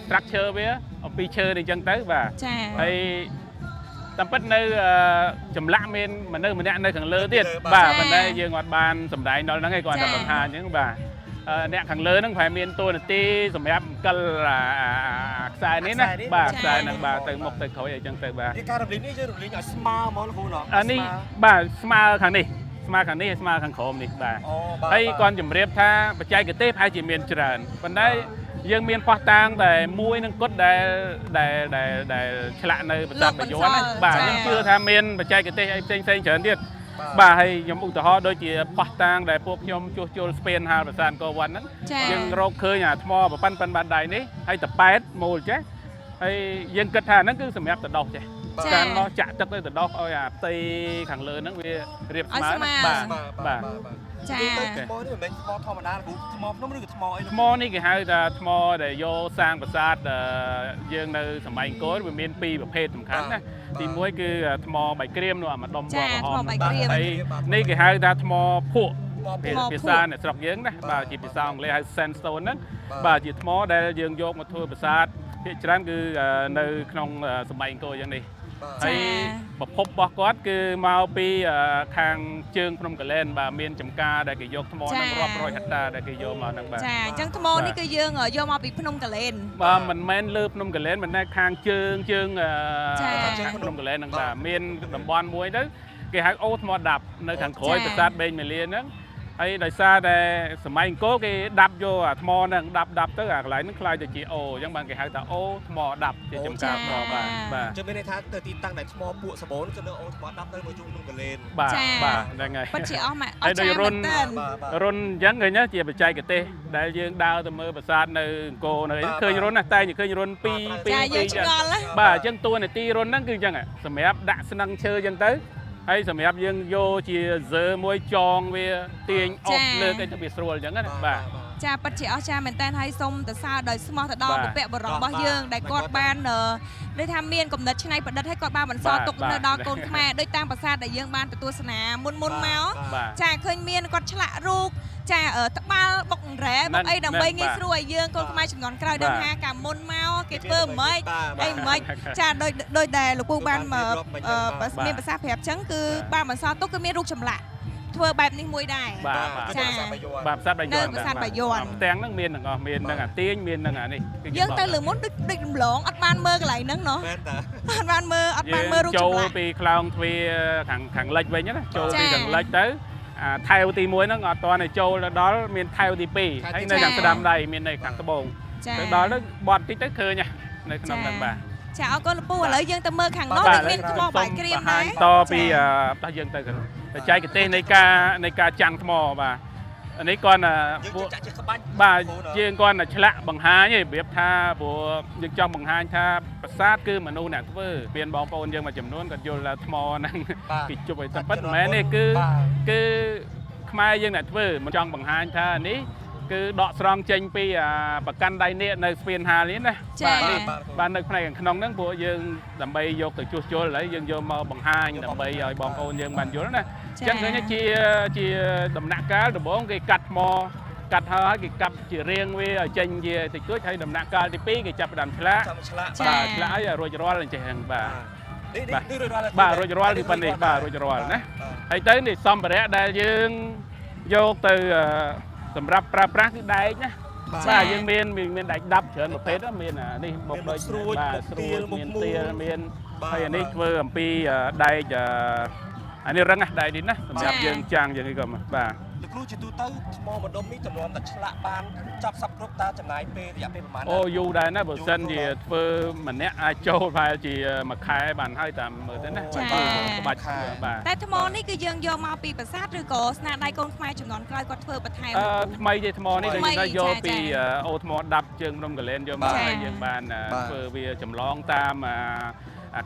Speaker 3: structure វាអំពីឈើនេះអញ្ចឹងទៅបាទ
Speaker 2: ចា៎
Speaker 3: ហើយតាមពិតនៅចម្លាក់មានមនុស្សម្នាក់នៅខាងលើទៀតបាទប៉ុន្តែយើងអត់បានសម្ដែងដល់ហ្នឹងឯងគាត់តែបង្ហាញអញ្ចឹងបាទអ្នកខាងលើហ្នឹងប្រហែលមានតួនាទីសម្រាប់កិលខ្សែនេះណាបាទខ្សែហ្នឹងបាទទៅមុខទៅក្រោយអីចឹងទៅបាទ
Speaker 1: ការរំលែងនេះយើងរំលែងឲ្យស្មើហ្មងលោកគ្រូណោះ
Speaker 3: នេះបាទស្មើខាងនេះស្មើខាងនេះស្មើខាងក្រោមនេះបាទហើយគាត់ជម្រាបថាបច្ចេកទេសប្រហែលជាមានច្រើនប៉ុន្តែយើងមានផោះតាងតែមួយនឹងគាត់ដែលឆ្លាក់នៅប្រាសាទបាយ័នណាបាទខ្ញុំជឿថាមានបច្ចេកទេសអីផ្សេងច្រើនទៀតបាទហើយខ្ញុំឧទាហរណ៍ដូចជាផោះតាងដែលពួកខ្ញុំជួសជុលស្ពានហាលប្រាសាទអង្គរវត្តហ្នឹងយើងរកឃើញអាថ្មប៉ាន់បាត់ដៃនេះហើយតប៉ែតមូលចេះហើយយើងគិតថាហ្នឹងគឺសម្រាប់ទៅដោះចេះ កាន់មកចាក់ទឹកទៅដោះឲ្យអាផ្ទៃខាងលើហ្នឹងវារៀបស្មើបាទ
Speaker 2: ចា
Speaker 1: ថ្មនេះមិនមែនថ្មធម្មតាថ្មភ្នំឬក៏ថ្មអី
Speaker 3: ថ្មនេះគេហៅថាថ្មដែលយកសាងប្រាសាទយើងនៅសម័យអង្គរវាមាន2ប្រភេទសំខាន់ណាទី1គឺថ្មបាយក្រៀមនោះអាម្ដុំពណ៌ក្រហមហើយនេះគេហៅថាថ្មភក់ភាសានៅស្រុកយើងណាបាទជាភាសាអង់គ្លេសហៅ sandstone ហ្នឹងបាទជាថ្មដែលយើងយកមកធ្វើប្រាសាទភាគច្រើនគឺនៅក្នុងសម័យអង្គរយ៉ាងនេះហើយប្រភពរបស់គាត់គឺមកពីខាងជើងភ្នំកាលែនបាទមានចំការដែលគេយកថ្មនឹងរាប់រយហិកតាដែលគេយកមកហ្នឹងបាទ
Speaker 2: ចាអញ្ចឹងថ្មនេះគឺយើងយកមកពីភ្នំកាលែន
Speaker 3: បាទមិនមែនលើភ្នំកាលែនមិនតែខាងជើងភ្នំកាលែនហ្នឹងបាទមានតំបន់មួយទៅគេហៅអូថ្មដាប់នៅខាងក្រោយប្រាសាទបេងមាលាហ្នឹងហើយដោយសារតែសម័យអង្គរគេដាប់យកអាថ្មហ្នឹងដាប់ទៅអាកន្លែងហ្នឹងខ្លាយទៅជាអូអញ្ចឹងបានគេហៅថាអូថ្មដាប់ជាចំការថ្មបាទ
Speaker 1: អញ្ចឹងមានន័យថាទៅទីតាំងដែលថ្មពួកសបូនគឺនៅអូថ្មដាប់ទៅមកជួបក្នុងកលែន
Speaker 3: បាទហ្នឹងហើយ
Speaker 2: ពិតជាអស់មក
Speaker 3: អត់ចារុនអញ្ចឹងឃើញជាបច្ចេកទេសដែលយើងដើរទៅមើលប្រាសាទនៅអង្គរនៅឃើញរុនណាតែឃើញរុន2
Speaker 2: ចាយើងឆ្ងល់
Speaker 3: បាទអញ្ចឹងតួនាទីរុនហ្នឹងគឺអញ្ចឹងសម្រាប់ដាក់ស្នឹងឈើអញ្ចឹងទៅហើយសម្រាប់យើងយកជាហ្សឺមួយចងវាទាញអស់លើកឲ្យទៅវាស្រួលអញ្ចឹងណាបាទ
Speaker 2: ចាពិតជាអស្ចារ្យមែនតើហើយសូមទៅសើដោយស្មោះទៅដល់បុព្វបុរសរបស់យើងដែលគាត់បានដូចថាមានគំនិតច្នៃប្រឌិតឲ្យគាត់បានបន្សល់ទុកនៅដល់កូនខ្មែរដូចតាមប្រាសាទដែលយើងបានទៅទស្សនាមុនមកចាឃើញមានគាត់ឆ្លាក់រូបចាត្បាល់បុករ៉ែបុកអីដើម្បីងាយស្រួលឲ្យយើងកូនខ្មែរចំនួនក្រោយដឹងថាកាលមុនមកគេធ្វើមិនអីមិនចាដោយដែលលោកពូបានមានប្រសាសន៍ប្រាប់ចឹងគឺបានបន្សល់ទុកគឺមានរូបចម្លាក់ធ្វើបែបនេះមួយដែរ
Speaker 3: ចាបាទប្រាសាទបាយ័ន
Speaker 2: ប្រាសាទបាយ័ន
Speaker 3: ទាំងហ្នឹងមានទាំងអស់មានទាំងអាទាញមានទាំងអានេះ
Speaker 2: យើងទៅលើមុនដូចរំលងអត់បានមើលកន្លែងហ្នឹងណោះអត់បានមើលរូបចម្លាក់
Speaker 3: ចូលពីខ្លោងទ្វារខាងលិចវិញណាចូលពីខាងលិចទៅថែវទី1ហ្នឹងអត់ទាន់ឲ្យចូលដល់មានថែវទី2ហើយនៅខាងស្ដាំដៃមាននៅខាងត្បូងទៅដល់ទៅបត់តិចទៅឃើញនៅក្នុងហ្នឹងបាទ
Speaker 2: ចាអរគុណលោកពូឥឡូវយើងទៅមើលខាងនោះមានថ្មបាយក្រៀមដែរ
Speaker 3: តពីតោះយើងទៅបច្ចេកទេសនៃការចាំងថ្មបាទនេះគាត់ពួកបាទយើងគាត់ឆ្លាក់បង្ហាញឯងប្រៀបថាព្រោះយើងចង់បង្ហាញថាប្រាសាទគឺមនុស្សអ្នកធ្វើមានបងប្អូនយើងមួយចំនួនគាត់យល់ថាថ្មហ្នឹងគេជប់ឲ្យតែប៉ុតមិនមែនទេគឺខ្មែរយើងអ្នកធ្វើមិនចង់បង្ហាញថានេះគឺដកស្រង់ចេញពីប្រកាន់ដៃនេះនៅស្ពានហាលនេះណា
Speaker 2: បាទនេះ
Speaker 3: បាទនៅផ្នែកខាងក្នុងហ្នឹងពួកយើងដើម្បីយកទៅជួសជុលហើយយើងយកមកបង្ហាញដើម្បីឲ្យបងប្អូនយើងបានយល់ណាអញ្ចឹងឃើញជាដំណាក់កាលដំបូងគេកាត់ថ្មកាត់ហើយគេកាប់ជារៀងវាឲ្យចេញជាតិចតួចហើយដំណាក់កាលទី2គេចាប់ផ្ដើមឆ្លាក់
Speaker 1: បាទ
Speaker 3: ឆ្លាក់ឲ្យរួចរាល់អញ្ចឹងបាទបាទរួចរាល់គឺប៉ុណ្នេះបាទរួចរាល់ណាហើយទៅនេះសម្ភារៈដែលយើងយកទៅសម្រាប់ប្រើប្រាស់គឺដែកណាបាទយើងមានដែកដាប់ច្រើនប្រភេទមាននេះបុកដូច
Speaker 1: ស្រួច
Speaker 3: មានទៀលមានហើយអានេះធ្វើអំពីដែកអានេះរឹងណាដែកនេះណាសម្រាប់យើងចាំងយ៉ាងនេះក៏បាទ
Speaker 1: លោកគ្រូជាទូទៅថ្មម្ដុំនេះចំនួនតែឆ្លាក់បានចាប់សັບគ្រប់តាចំណាយពេលរយៈពេលប្រហែល
Speaker 3: អូយូរដែរណាបើសិនជាធ្វើម្នាក់អាចចូលប្រហែលជាមួយខែបានហើយតាមមើលទៅណា
Speaker 2: ក្បាច់បាទតែថ្មនេះគឺយើងយកមកពីប្រាសាទឬក៏ស្នាដៃកូនខ្មែរចំនួនក្រោយគាត់ធ្វើបន្ថែម
Speaker 3: ថ្មីទេថ្មនេះដែលយកពីអូថ្មដាប់ជើងភ្នំកាលែនយកមកហើយយើងបានធ្វើវាចម្លងតាម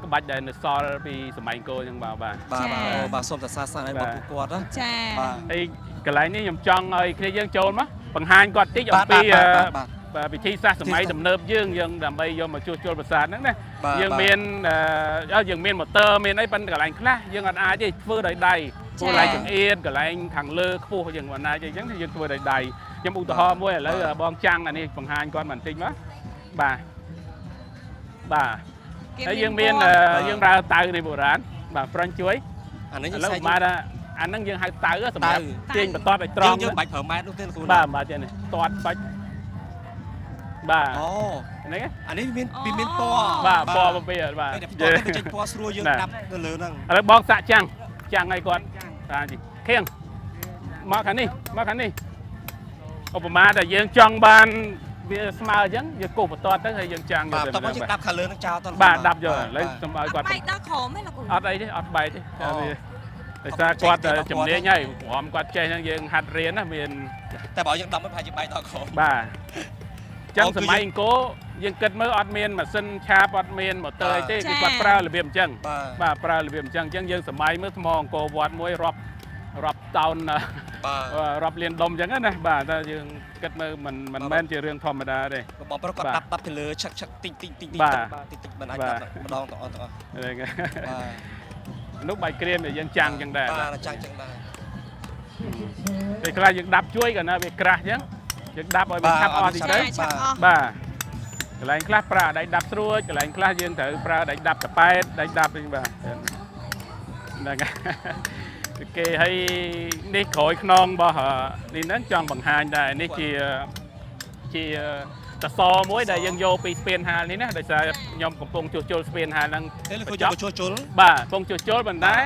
Speaker 3: ក្បាច់ដែលនៅសល់ពីសម័យអង្គរអញ្ចឹង
Speaker 1: បាទសូមតែសាឲ្យបងពួកគាត់ណា
Speaker 2: ចា
Speaker 3: បាទហើយកន្លែងនេះខ្ញុំចង់ឲ្យគ្នាយើងចូលមកបង្ហាញគាត់តិចអំពីវិធីសាស្ត្រសម័យទំនើបយើងដើម្បីយកមកជួសជុលប្រាសាទហ្នឹងណាយើងមានម៉ូទ័រមានអីប៉ុន្តែកន្លែងខ្លះយើងអត់អាចទេធ្វើដោយដៃកន្លែងចង្អៀតកន្លែងខាងលើខ្ពស់យើងមិនអាចទេអញ្ចឹងយើងធ្វើដោយដៃខ្ញុំឧទាហរណ៍មួយឥឡូវបងចាំងអានេះបង្ហាញគាត់បន្តិចមកបាទហើយយើងមានយើងប្រើតៅនៃបុរាណបាទប្រាញ់ជួយ
Speaker 1: អានេះ
Speaker 3: ឥឡូវបាទអាហ្នឹងយើងហៅតៅសម្រាប់ទាញបន្ទាត់ឲ្យត្រង់
Speaker 1: យើងបាច់ប្រើម៉ែត្រនោះទេគ្រូ
Speaker 3: បាទបាទចេះនេះទាត់បាច់បាទ
Speaker 1: អូ
Speaker 3: នេះ
Speaker 1: អានេះមានពណ៌
Speaker 3: បាទពណ៌ពីបាទ
Speaker 1: តែផ្ទាល់ទៅចេញពណ៌ស្រួលយើងដាប់នៅលើហ្នឹង
Speaker 3: ឥឡូវបងសាក់ចាំងឲ្យគាត់ថាខៀងមកខាងនេះឧបមាតែយើងចង់បានវាស្មើអញ្ចឹងយើងគោះបន្ទាត់ទៅហើយយើងចាំង
Speaker 1: បាទតោះយើងដាប់ខាងលើនឹងចោលទៅ
Speaker 3: បាទដាប់យកឥឡូវសូមឲ្យគាត់
Speaker 2: បែកដល់ក្រោមទេលោកគ្រូ
Speaker 3: អត់អីទេអត់បែកទេដោយសារគាត់ជំនាញហើយព្រមគាត់ចេះហ្នឹងយើងហាត់រៀនណាមាន
Speaker 1: តែបើយើងដាប់មិនប្រហែលជាបែកដល់ក្រោម
Speaker 3: បាទ ចឹងសម័យអង្គរយើងគិតមើលអត់មានម៉ាស៊ីនឆាបអត់មានម៉ូទ័រទេគឺគាត់ប្រើរបៀបអញ្ចឹងបាទប្រើរបៀបអញ្ចឹងយើងសម័យមើលថ្មអង្គរវត្តមួយរាប់តោនរាប់លានដុំអញ្ចឹងណាបាទតែយើងគិតមើលមិនមែនជារឿងធម្មតាទេ
Speaker 1: បងប្រុសគាត់ដាប់ទៅលើឆឹកតិចមិនអាចដាប់ម្ដងទាំងអស់
Speaker 3: នោះបាយក្រៀមយើងចាំងអញ្ចឹងដែរ
Speaker 1: បាទចាំងអញ្ចឹងដែរ
Speaker 3: ពេលខ្លះយើងដាប់ជួយក៏នៅវាក្រាស់អញ្ចឹងយើងដាប់ឲ្យវាឆាប់អស់តិចទៅបាទកន្លែងខ្លះប្រើដៃដាប់ស្រួចកន្លែងខ្លះយើងត្រូវប្រើដៃដាប់តប៉ែតដៃដាប់វិញបាទហ្នឹងគេឲ្យនេះក្រោយខ្នងរបស់នេះហ្នឹងចង់បង្ហាញដែរនេះជាតសមួយដែលយើងយកពីស្ពានហាលនេះណាដោយសារខ្ញុំកំពុងជួសជុលស្ពានហាលហ្នឹង
Speaker 1: ជួសជុល
Speaker 3: បាទកំពុងជួសជុលប៉ុន្តែ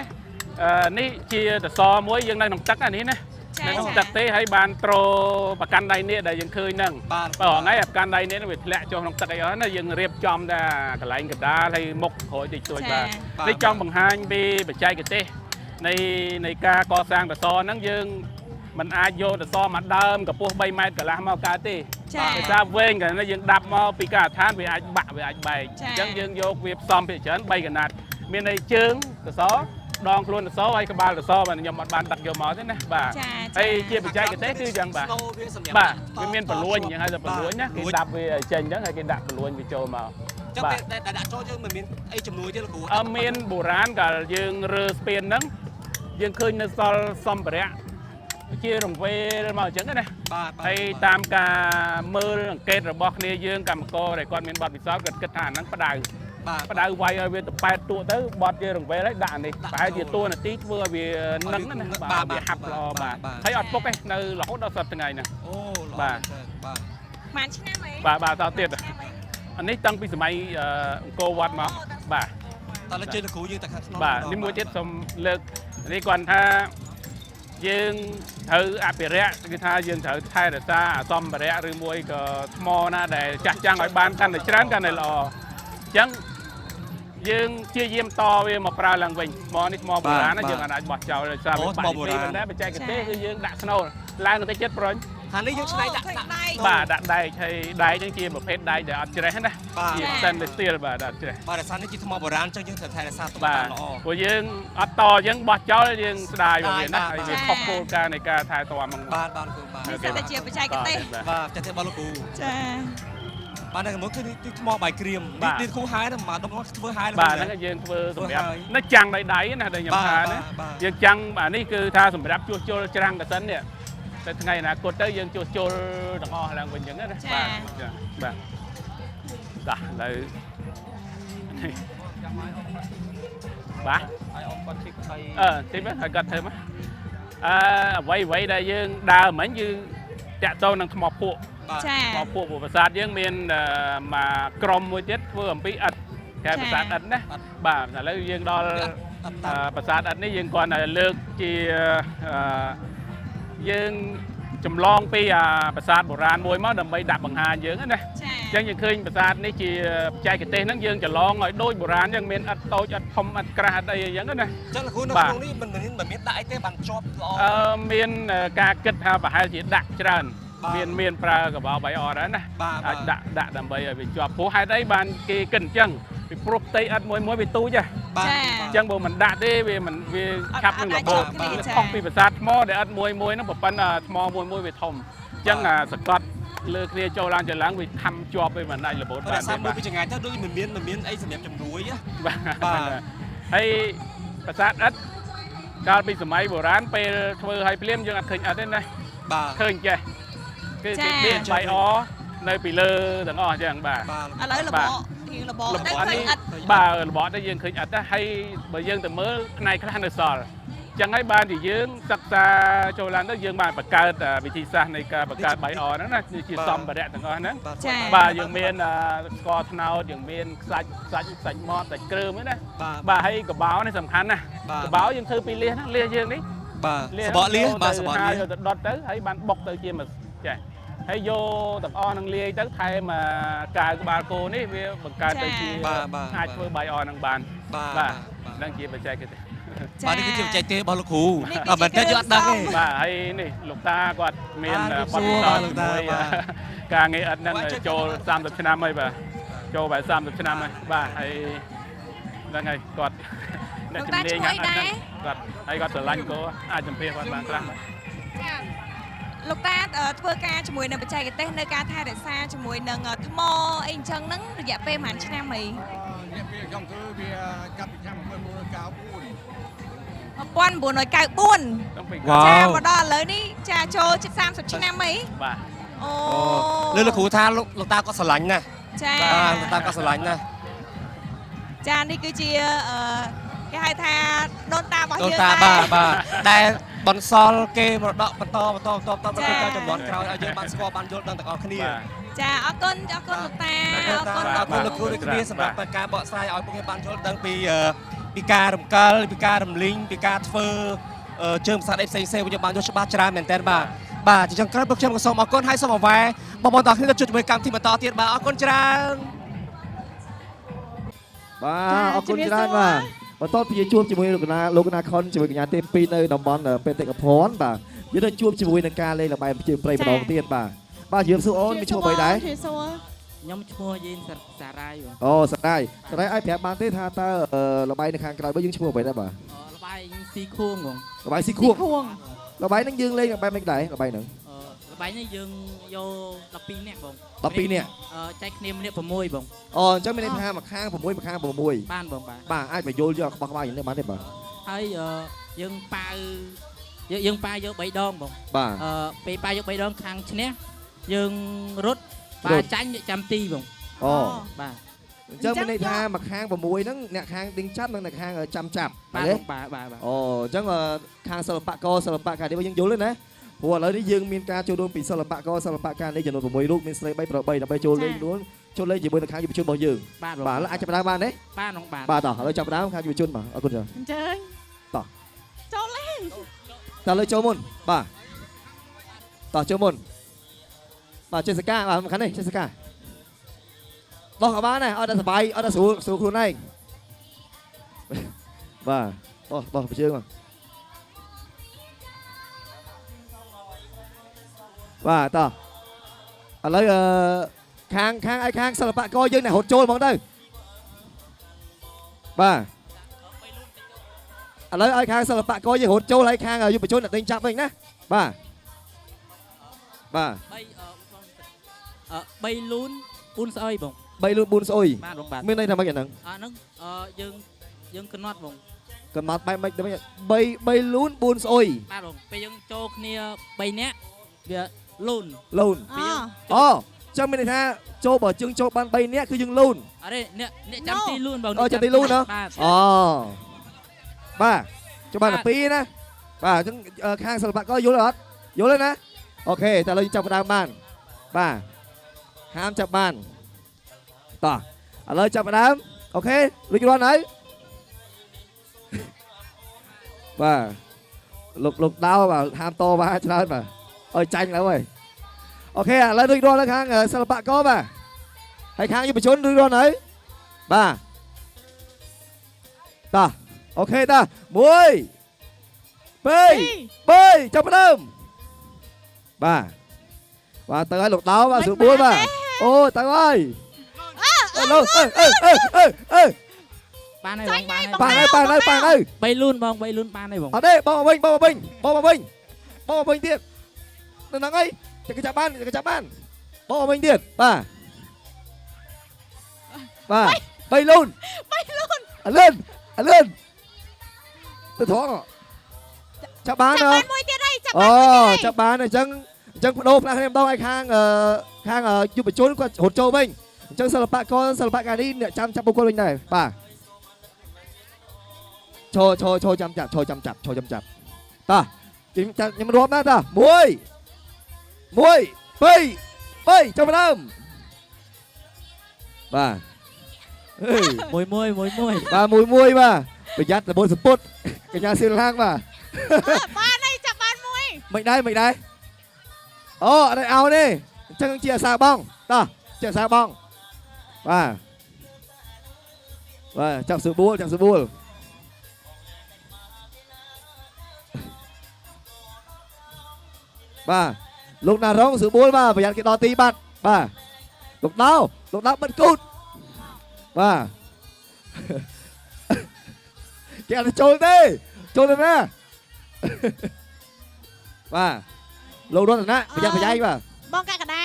Speaker 3: នេះជាតសមួយយើងនៅក្នុងទឹកអានេះណានៅក្នុងទឹកទេហើយបានត្រូប្រកាន់ដៃនេះដែលយើងឃើញហ្នឹងបើថ្ងៃប្រកាន់ដៃនេះវាធ្លាក់ចុះក្នុងទឹកអីអស់ណាយើងរៀបចំតែកន្លែងកណ្ដាលហើយមុខក្រោយតិចតួចបាទនេះចង់បង្ហាញពីបច្ចេកទេសនៃការកសាងតសហ្នឹងយើងមិនអាចយកតសមកដើមកម្ពស់3ម៉ែត្រកន្លះមកកើតទេដោយសារវែងកណ្ដាលយើងដាប់មកពីការដ្ឋានវាអាចបាក់វាអាចបែកអញ្ចឹងយើងយកវាផ្សំពីច្រើន3កណាត់មានន័យជើងតសដងខ្លួនតសហើយក្បាលតសបាទខ្ញុំអត់បានដឹកយកមកទេណាបាទហើយជាបច្ចេកទេសគឺយ៉ាងបាទបាទវាមានបលួញយ៉ាងហៅថាបលួញណាគេដាប់វាចេញអញ្ចឹងហើយគេដាក់បលួញវាចូលមក
Speaker 1: ចឹងតែដាក់ចូលយើងមិនមានអីជំនួយទេលោកគ្រូ
Speaker 3: មានបុរាណកាលយើងរើស្ពានហ្នឹងយើងឃើញនៅសល់សម្ភារៈជារង្វេលមកអញ្ចឹងណាហើយតាមការមើលអង្កេតរបស់គ្នាយើងកម្មករដែលគាត់មានបទពិសោធន៍គាត់គិតថាអាហ្នឹងផ្ដៅវាយឲ្យវាទៅប៉ែតទួទៅបត់ជារង្វេលហើយដាក់នេះប្រហែលជាតួនាទីធ្វើឲ្យវានឹងណាបាទវាហាប់ល្អបាទហើយអត់ពុកទេនៅរហូតដល់សប្តាហ៍ថ្ងៃហ្នឹង
Speaker 2: បាទប៉ុន្មានឆ្នាំអី
Speaker 3: បាទតទៀតអានេះតាំងពីសម័យអង្គរវត្តមកបាទ
Speaker 1: តើលើជើងលោកគ្រូយើងតែខាងក្នុង
Speaker 3: បាទនេះមួយទៀតសូមលើកនេះគាត់ថាយើងត្រូវអភិរក្សគឺថាយើងត្រូវថែរក្សាអសម្ភារៈឬមួយក៏ថ្មណាដែលចាស់ចាំងឲ្យបានកាន់តែច្រើនកាន់តែល្អអញ្ចឹងយើងជាយាមតវាមកប្រើឡើងវិញថ្មនេះថ្មបុរាណណាយើងអាចបោះចោលដោយសារវាបាក់ពីប៉ុន្តែបច្ចេកទេសគឺយើងដាក់ស្នូលឡើងទៅចិត្តប្រុញ
Speaker 1: ហានេះយើងឆ្នៃដាក់
Speaker 3: បាទដាក់ដែកហើយដែកហ្នឹងជាប្រភេទដែកដែលអត់ច្រេះណាជា stainless steel បាទអត់ច្រេះ
Speaker 1: បាទរសារនេះជាថ្មបុរាណអញ្ចឹងយើងត្រូវថែរក្សាទុកបានល្អ
Speaker 3: ព្រោះយើងអត់តអញ្ចឹងបោះចោលយើងស្ដាយវាណាហើយវាខុសគោលការណ៍នៃការថែទាំហ្នឹង
Speaker 1: បាទគ្រូបាទ
Speaker 2: តែជាបច្ចេកទេស
Speaker 1: បាទបច្ចេកទេសរបស់លោកគ្រូ
Speaker 2: ចា
Speaker 1: បាទនៅមុខគឺថ្មបាយក្រៀមនេះគ្រូហែទៅមកដុំធ្វើហែ
Speaker 3: បាទហ្នឹងយើងធ្វើសម្រាប់នៅចាំងដៃណាដែលខ្ញុំថាណាយើងចាំងបាទនេះគឺថាសម្រាប់ជួសជុលច្រាំងកសិននេះតែថ្ងៃអនាគតទៅយើងជួសជុលទាំងអស់ឡើងវិញអញ្ចឹងណាបាទបាទដាស់ឥឡូវបាទ
Speaker 1: ឲ្យអត់គាត់ជិះទៅ
Speaker 3: តិចមើលឲ្យគាត់ធ្វើមកអ្វីដែលយើងដើរមិញយើងតាក់ទងនឹងថ្មភក់ថ្មភក់ប្រាសាទយើងមានមកក្រុមមួយទៀតធ្វើអំពីឥដ្ឋគេប្រាសាទឥដ្ឋណាបាទឥឡូវយើងដល់ប្រាសាទឥដ្ឋនេះយើងគ្រាន់តែលើកជាយើងចម្លងពីប្រាសាទបុរាណមួយមកដើម្បីដាក់បង្ហាញយើងណាអញ្ចឹងយើងឃើញប្រាសាទនេះជាបច្ចេកទេសហ្នឹងយើងចម្លងឲ្យដូចបុរាណយើងមានឥដ្ឋតូចឥដ្ឋធំឥដ្ឋក្រាស់ឥដ្ឋអីអញ្ចឹងណា
Speaker 1: អញ្ចឹងលោកគ្រូនៅក្នុងនេះមិនមានដាក់អីទេបានជាប់ល្អ
Speaker 3: មានការគិតថាប្រហែលជាដាក់ច្រើនមានប្រើកបោបាយអដែរណាអាចដាក់ដើម្បីឲ្យវាជាប់ព្រោះហេតុអីបានគេគិតអញ្ចឹងពីព្រោះផ្ទៃឥដ្ឋមួយវាទូច
Speaker 2: អ
Speaker 3: ញ្ចឹងបើមិនដាក់ទេវាឆាប់នឹងរបូតខុសពីប្រាសាទថ្មដែលឥដ្ឋមួយហ្នឹងប៉ុន្តែថ្មមួយវាធំអញ្ចឹងសកត់លើគ្នាចូលឡើងវាខំជាប់វាមិនអាចរបូត
Speaker 1: បានទេបាទពីចង្អាយទៅដូចមិនមានអីសម្រាប់ជំនួយ
Speaker 3: បាទហើយប្រាសាទឥដ្ឋកាលពីសម័យបុរាណពេលធ្វើឲ្យភ្លាមយើងអត់ឃើញឥដ្ឋទេណា
Speaker 1: បាទ
Speaker 3: ឃើញចេះគឺគេមានបាយអនៅពីលើទាំងអស់អញ្ចឹងបាទ
Speaker 2: ឥឡូវរបបរៀងរបបទៅឃើញឥដ្ឋ
Speaker 3: បាទរបបទៅយើងឃើញឥដ្ឋដែរហើយបើយើងទៅមើលផ្នែកខ្លះនៅសល់ចឹងហើយបានជាយើងសិក្សាចូលឡើងទៅយើងបានបង្កើតវិធីសាស្ត្រនៃការបង្កើតបាយអហ្នឹងណាជាសម្ភារៈទាំងអស់ហ្នឹងបាទយើងមានស្ករត្នោតយើងមានសាច់មាត់សាច់គ្រើមហ្នឹងណាបាទហើយកបោនេះសំខាន់ណាកបោយើងធ្វើពីលៀសហ្នឹងលៀសយើងនេះ
Speaker 1: បាទសបកលៀសបាទសបកលៀស
Speaker 3: ទៅដុតទៅហើយបានបុកទៅជាចេះហើយយកទាំងអស់នឹងលាយទៅថែមកាវក្បាលគោនេះវាបង្កើតទៅជាអាចធ្វើបាយអហ្នឹងបានបាទហ្នឹងជាបច្ចេកទេស
Speaker 1: បាទនេះគឺជាបច្ចេកទេសរបស់លោកគ្រូមិនតែយកអត់ដឹងទេ
Speaker 3: បាទហើយនេះលោកតាគាត់មានបទពិសោធន៍ជាមួយការងារឥតហ្នឹងចូល30ឆ្នាំហើយបាទចូលបែប30ឆ្នាំហើយបាទហើយហ្នឹងហើយគាត់អ្នកជំនាញហ្នឹងគាត់ហើយគាត់ស្រឡាញ់គោអាចជំរាបគាត់បានខ្លះបាទ
Speaker 2: លោកតាធ្វើការជាមួយនឹងបច្ចេកទេសនៅការថែរក្សាជាមួយនឹងថ្មអីអញ្ចឹងហ្នឹងរយៈពេលប្រហែលឆ្នាំអី
Speaker 5: រយៈពេលខ្ញុំគឺវាកាត់ពីឆ្នាំ1994
Speaker 2: 1994 ចាមកដល់ឥឡូវនេះចាចូលជិត30ឆ្នាំអី
Speaker 3: បាទ
Speaker 2: អូ
Speaker 1: លើលោកគ្រូថាលោកតាក៏ស្រឡាញ់ណាស់
Speaker 2: ចា
Speaker 1: បាទលោកតាក៏ស្រឡាញ់ណាស់
Speaker 2: ចានេះគឺជាគេហៅថាដូនតារបស់
Speaker 1: ដូន
Speaker 2: យើង
Speaker 1: តាបាទដែលបន្សល់គេមរតកបន្តដល់ចំនួនក្រោយឲ្យយើងបានស្គាល់បានយល់ដឹងទាំងអស់គ្នា
Speaker 2: ចាអរគុណលោកតាអរគុណ
Speaker 1: អរគុណលោកគ្រូដូចគ្នាសម្រាប់ការបកស្រាយឲ្យពួកគេបានយល់ដឹងពីការរំកិលពីការរំលីងពីការធ្វើជើងផ្សារផ្សេងៗពួកយើងបានយល់ច្បាស់ច្រើនមែនតើបាទជាចុងក្រោយពួកខ្ញុំក៏សូមអរគុណហើយសូមអរវ៉ែបងប្អូនទាំងគ្នាទៅជួបជាមួយកម្មវិធីបន្តទៀតបាទអរគុណច្រើន
Speaker 22: បាទអរគុណច្រើនបាទបន្តពីជួបជាមួយលោកណាខុនជាមួយកញ្ញាទេពីនៅតំបន់បេតិកភណ្ឌបាទយើងនឹងជួបជាមួយនឹងការលេងល្បែងប្រជាប្រិយម្ដងទៀតបាទជំរាបសួរអូនមានឈ្មោះអ្វីដែរខ្ញុំឈ្មោះយេនសារាយអូសារាយអាចប្រាប់បានទេថាតើល្បែងនៅខាងក្រៅយើងឈ្មោះអ្វីដែរបាទល្បែងស៊ីខួងល្បែងស៊ីខួងល្បែងហ្នឹងយើងលេងល្បែងមិនដែរល្បែងហ្នឹងល្បែងនេះយើងយក12នាក់បង12នាក់ចែកគ្នាម្នាក់6បងអូអញ្ចឹងមានន័យថាមួយខាង6មួយខាង6បានបងបាទអាចបញ្យល់យកក្បោះក្បាយយ៉ាងនេះបានទេបាទហើយយើងប៉ាវយើងប៉ាវយក3ដងបងបាទពេលប៉ាវយក3ដងខាងឈ្នះយើងរត់បាទចាញ់ចាំទីបងអូបាទអញ្ចឹងមានន័យថាមួយខាង6ហ្នឹងអ្នកខាងដេញចាប់និងអ្នកខាងចាំចាប់បាទអូអញ្ចឹងខាងសិល្បករសិល្បៈការនេះយើងយល់ទេណាព្រោះឥឡូវនេះយើងមានការចូលរួមពីសិល្បករសិល្បៈការនេះចំនួន6រូបមានស្រី3ប្រុស3ដើម្បីចូលលេងជាមួយនឹងខាងយុវជនរបស់យើងបាទអាចចាប់ដើមបានទេបាទតោះឥឡូវចាប់ដើមខាងយុវជនបាទអរគុណច្រើនអញ្ចឹងតោះចូលលេងតោះលើចូលមុនបាទតោះចូលមុនបាទចេះសកាបាទខាងនេះចេះសកាដោះក៏បានដែរអត់តែសុបាយអត់តែស្រួលខ្លួនឯងបាទដោះជើងមកបាទតោះឥឡូវខាងសិល្បករយើងនេះរត់ចូលហ្មងទៅបាទឥឡូវឲ្យខាងសិល្បករយើងរត់ចូលហើយខាងយុវជនអ្នកដេញចាប់វិញណាបាទ3លូន4ស្អុយបង3លូន4ស្អុយមានន័យថាម៉េចអាហ្នឹងហ្នឹងយើងកំណត់បងកំណត់បែបម៉េចទៅវិញ3លូន4ស្អុយបាទបងពេលយើងចូលគ្នា3នាក់វាលូនអូចឹងមានន័យថាចូលបើជើងចូលបាន3នាក់គឺយើងលូនអរេអ្នកចាំទីលូនបងអូចាំទីលូនហ៎អូបាទចូលបានតែ2ណាបាទអញ្ចឹងខាងសិល្បករយល់អត់យល់ទេណាអូខេតែឥឡូវចាប់ដើមបានបាទហាមចាប់បានតោះឥឡូវចាប់ដើមអូខេរួចរាល់ហើយបាទលោកដោបាទហាមតបាទច្រើនបាទអើយចាញ់แล้วហើយអូខេឥឡូវរួចរាល់ហើយខាងសិល្បករបាទហើយខាងយុវជនរួចរាល់ហើយបាទតោះអូខេតោះ1 2 3ចាប់ដើមបាទទៅឲ្យលោកដោបាទស្រួល4បាទអូទៅហើយឡូបានហើយបានហើយ3លូនបង3លូនបានហើយបងអត់ទេបងមកវិញទៀតនៅហ្នឹងអីចាប់បានបងមកវិញទៀតបាទ3លូនអលឿនទៅត្រង់ចាប់បានមួយទៀតហើយចាប់បានអញ្ចឹងបដូរផ្នែកគ្នាម្ដងឲ្យខាងយុវជនគាត់រត់ចូលវិញអញ្ចឹងសិល្បករសិល្បៈការនេះអ្នកចាប់បុគ្គលវិញដែរបាទឈរចាំចាប់តោះខ្ញុំរាប់ណាតោះ1 2 3ចាប់ដើមបាទមួយបាទមួយបាទប្រយ័ត្នរបួសសពុតកញ្ញាសៀលឡាងបាទបានហើយចាប់បានមួយមិនដែរអូអត់ឲ្យទេអញ្ចឹងជាអាសាបងតោះជាអាសាបងបាទចាប់ស្រួល បាទលោកណារងស្រួលបាទប្រយ័ត្នគេដល់ទីបាត់បាទលោកដោបិទគូតបាទគេអត់ចូលទេចូលទៅណាបាទលោករតនៈប្រយ័ត្នប្រយែងបាទ
Speaker 17: បងកកដា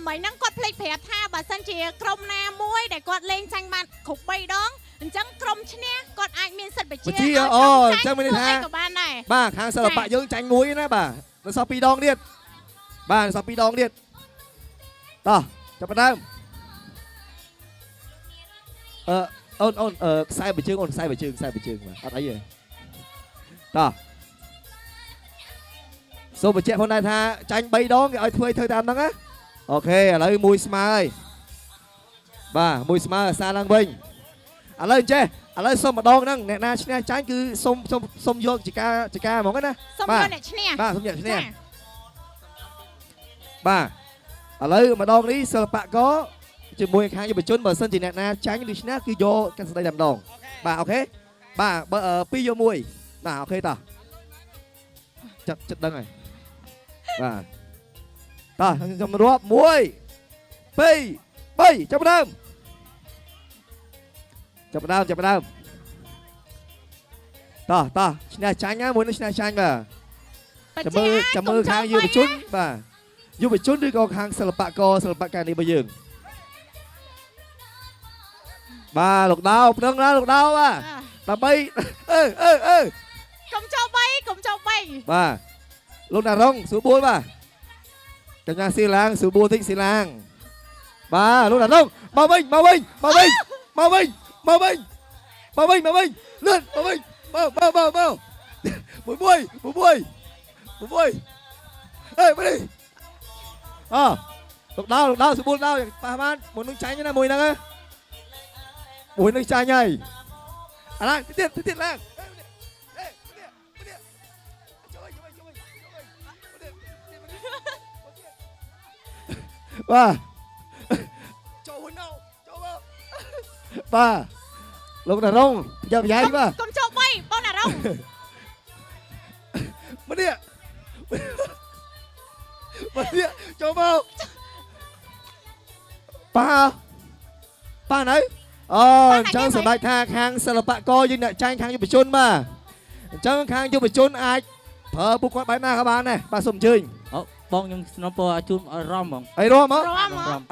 Speaker 17: មិញហ្នឹងគាត់ភ្លេចប្រាប់ថាបើសិនជាក្រុមណាមួយដែលគាត់លេងចាញ់បានគ្រប់3ដងអញ្ចឹងក្រុមឈ្នះគាត់អាចមានសិទ្ធិបញ្ជាអូអញ្ចឹងមានន័យថាក៏បានដែរ
Speaker 22: បាទខាងសិល្បៈយើងចាញ់មួយណាបាទនៅសល់2ដងទៀតបាទនៅសល់2ដងទៀតតោះចាប់ផ្ដើមអូនខ្សែបញ្ជើងអូនខ្សែបញ្ជើងបាទអត់អីទេតោះសូមបញ្ជាក់ផងដែរថាចាញ់3ដងគេឲ្យធ្វើតាមហ្នឹងណាអូខេឥឡូវមួយស្មើហើយបាទមួយស្មើសារឡើងវិញឥឡូវចេះឥឡូវសុំម្ដងហ្នឹងអ្នកណាឈ្នះចាញ់គឺសុំយកជាការហ្មងណា
Speaker 17: សុំយកអ្នកឈ្នះ
Speaker 22: បាទសុំយកឈ្នះបាទឥឡូវម្ដងនេះសិល្បករជាមួយខាងយុវជនបើសិនជាអ្នកណាចាញ់ឬឈ្នះគឺយកកាសែតតែម្ដងបាទអូខេបាទបើ2យក1បាទអូខេតោះចិត្តដឹងហើយបាទតោះខ្ញុំរាប់1 2 3ចាប់ដើមតោះឈ្នះចាញ់ណាមួយនឹងឈ្នះចាញ់បាទចាំមើលខាងយុវជនបាទយុវជនឬក៏ខាងសិល្បករនេះរបស់យើងបាទលោកដោប្រឹងណាលោកដោបាទដើម្បី
Speaker 17: កុំចូល3
Speaker 22: បាទលោកណារងស្រួលបួលបាទកញ្ញាស៊ីឡាងស្រួលបួលតិចស៊ីឡាងបាទលោកណារងមកវិញលឿនមកវិញមកអេមកនេះលោកដោស្រួលដោប៉ះបានមួយនឹងចាញ់ណាមួយហ្នឹងមួយនឹងចាញ់ហើយអាឡាទៀតឡើងបាទចូលមកបាទលោកណារងយ៉ាប់យ៉ាយបាទ
Speaker 17: កុំចូល3បងណារង
Speaker 22: មកនេះចូលមកប៉ានៅអូអញ្ចឹងសម្ដេចថាខាងសិល្បករយើងអ្នកចាញ់ខាងយុវជនបាទអញ្ចឹងខាងយុវជនអាចប្រើពួកគាត់បែបណាក៏បានដែរបាទសូមអញ្ជើញ
Speaker 4: បងខ្ញុំស្នំពរជូនឲ្យរំហ្មង
Speaker 22: អីរំហ្មងឥ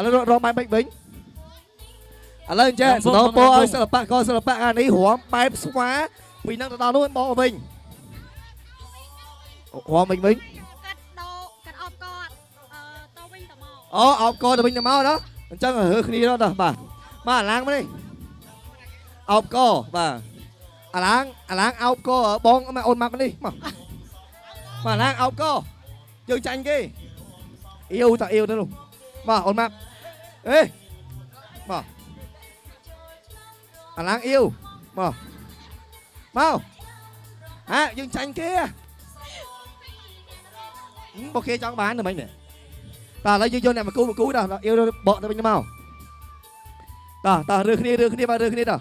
Speaker 22: ឡូវរំបែបវិញឥឡូវអញ្ចឹងស្នំពរឲ្យសិល្បករអានេះរំបែបស្វាពីហ្នឹងទៅដល់នោះបងវិញរំវិញ
Speaker 17: កាត់អបកទៅវិញទៅមក
Speaker 22: អូអបកទៅវិញទៅមកណាអញ្ចឹងរើគ្នាដល់បាទអាឡាងមកនេះអោបកបាទអាឡាងអោបកបងអូនមកនេះមកអាឡាងអោបកយើងចាញ់គេអ៊ីវទៅនោះមកអូនមកអេមកអាឡាងអ៊ីវមកយើងចាញ់គេបើគេចង់បានទៅមិនមែនតើឥឡូវយើងយកអ្នកមកគូដល់អ៊ីវបកទៅវិញមកតើរើគ្នាបាទរើគ្នាតោះ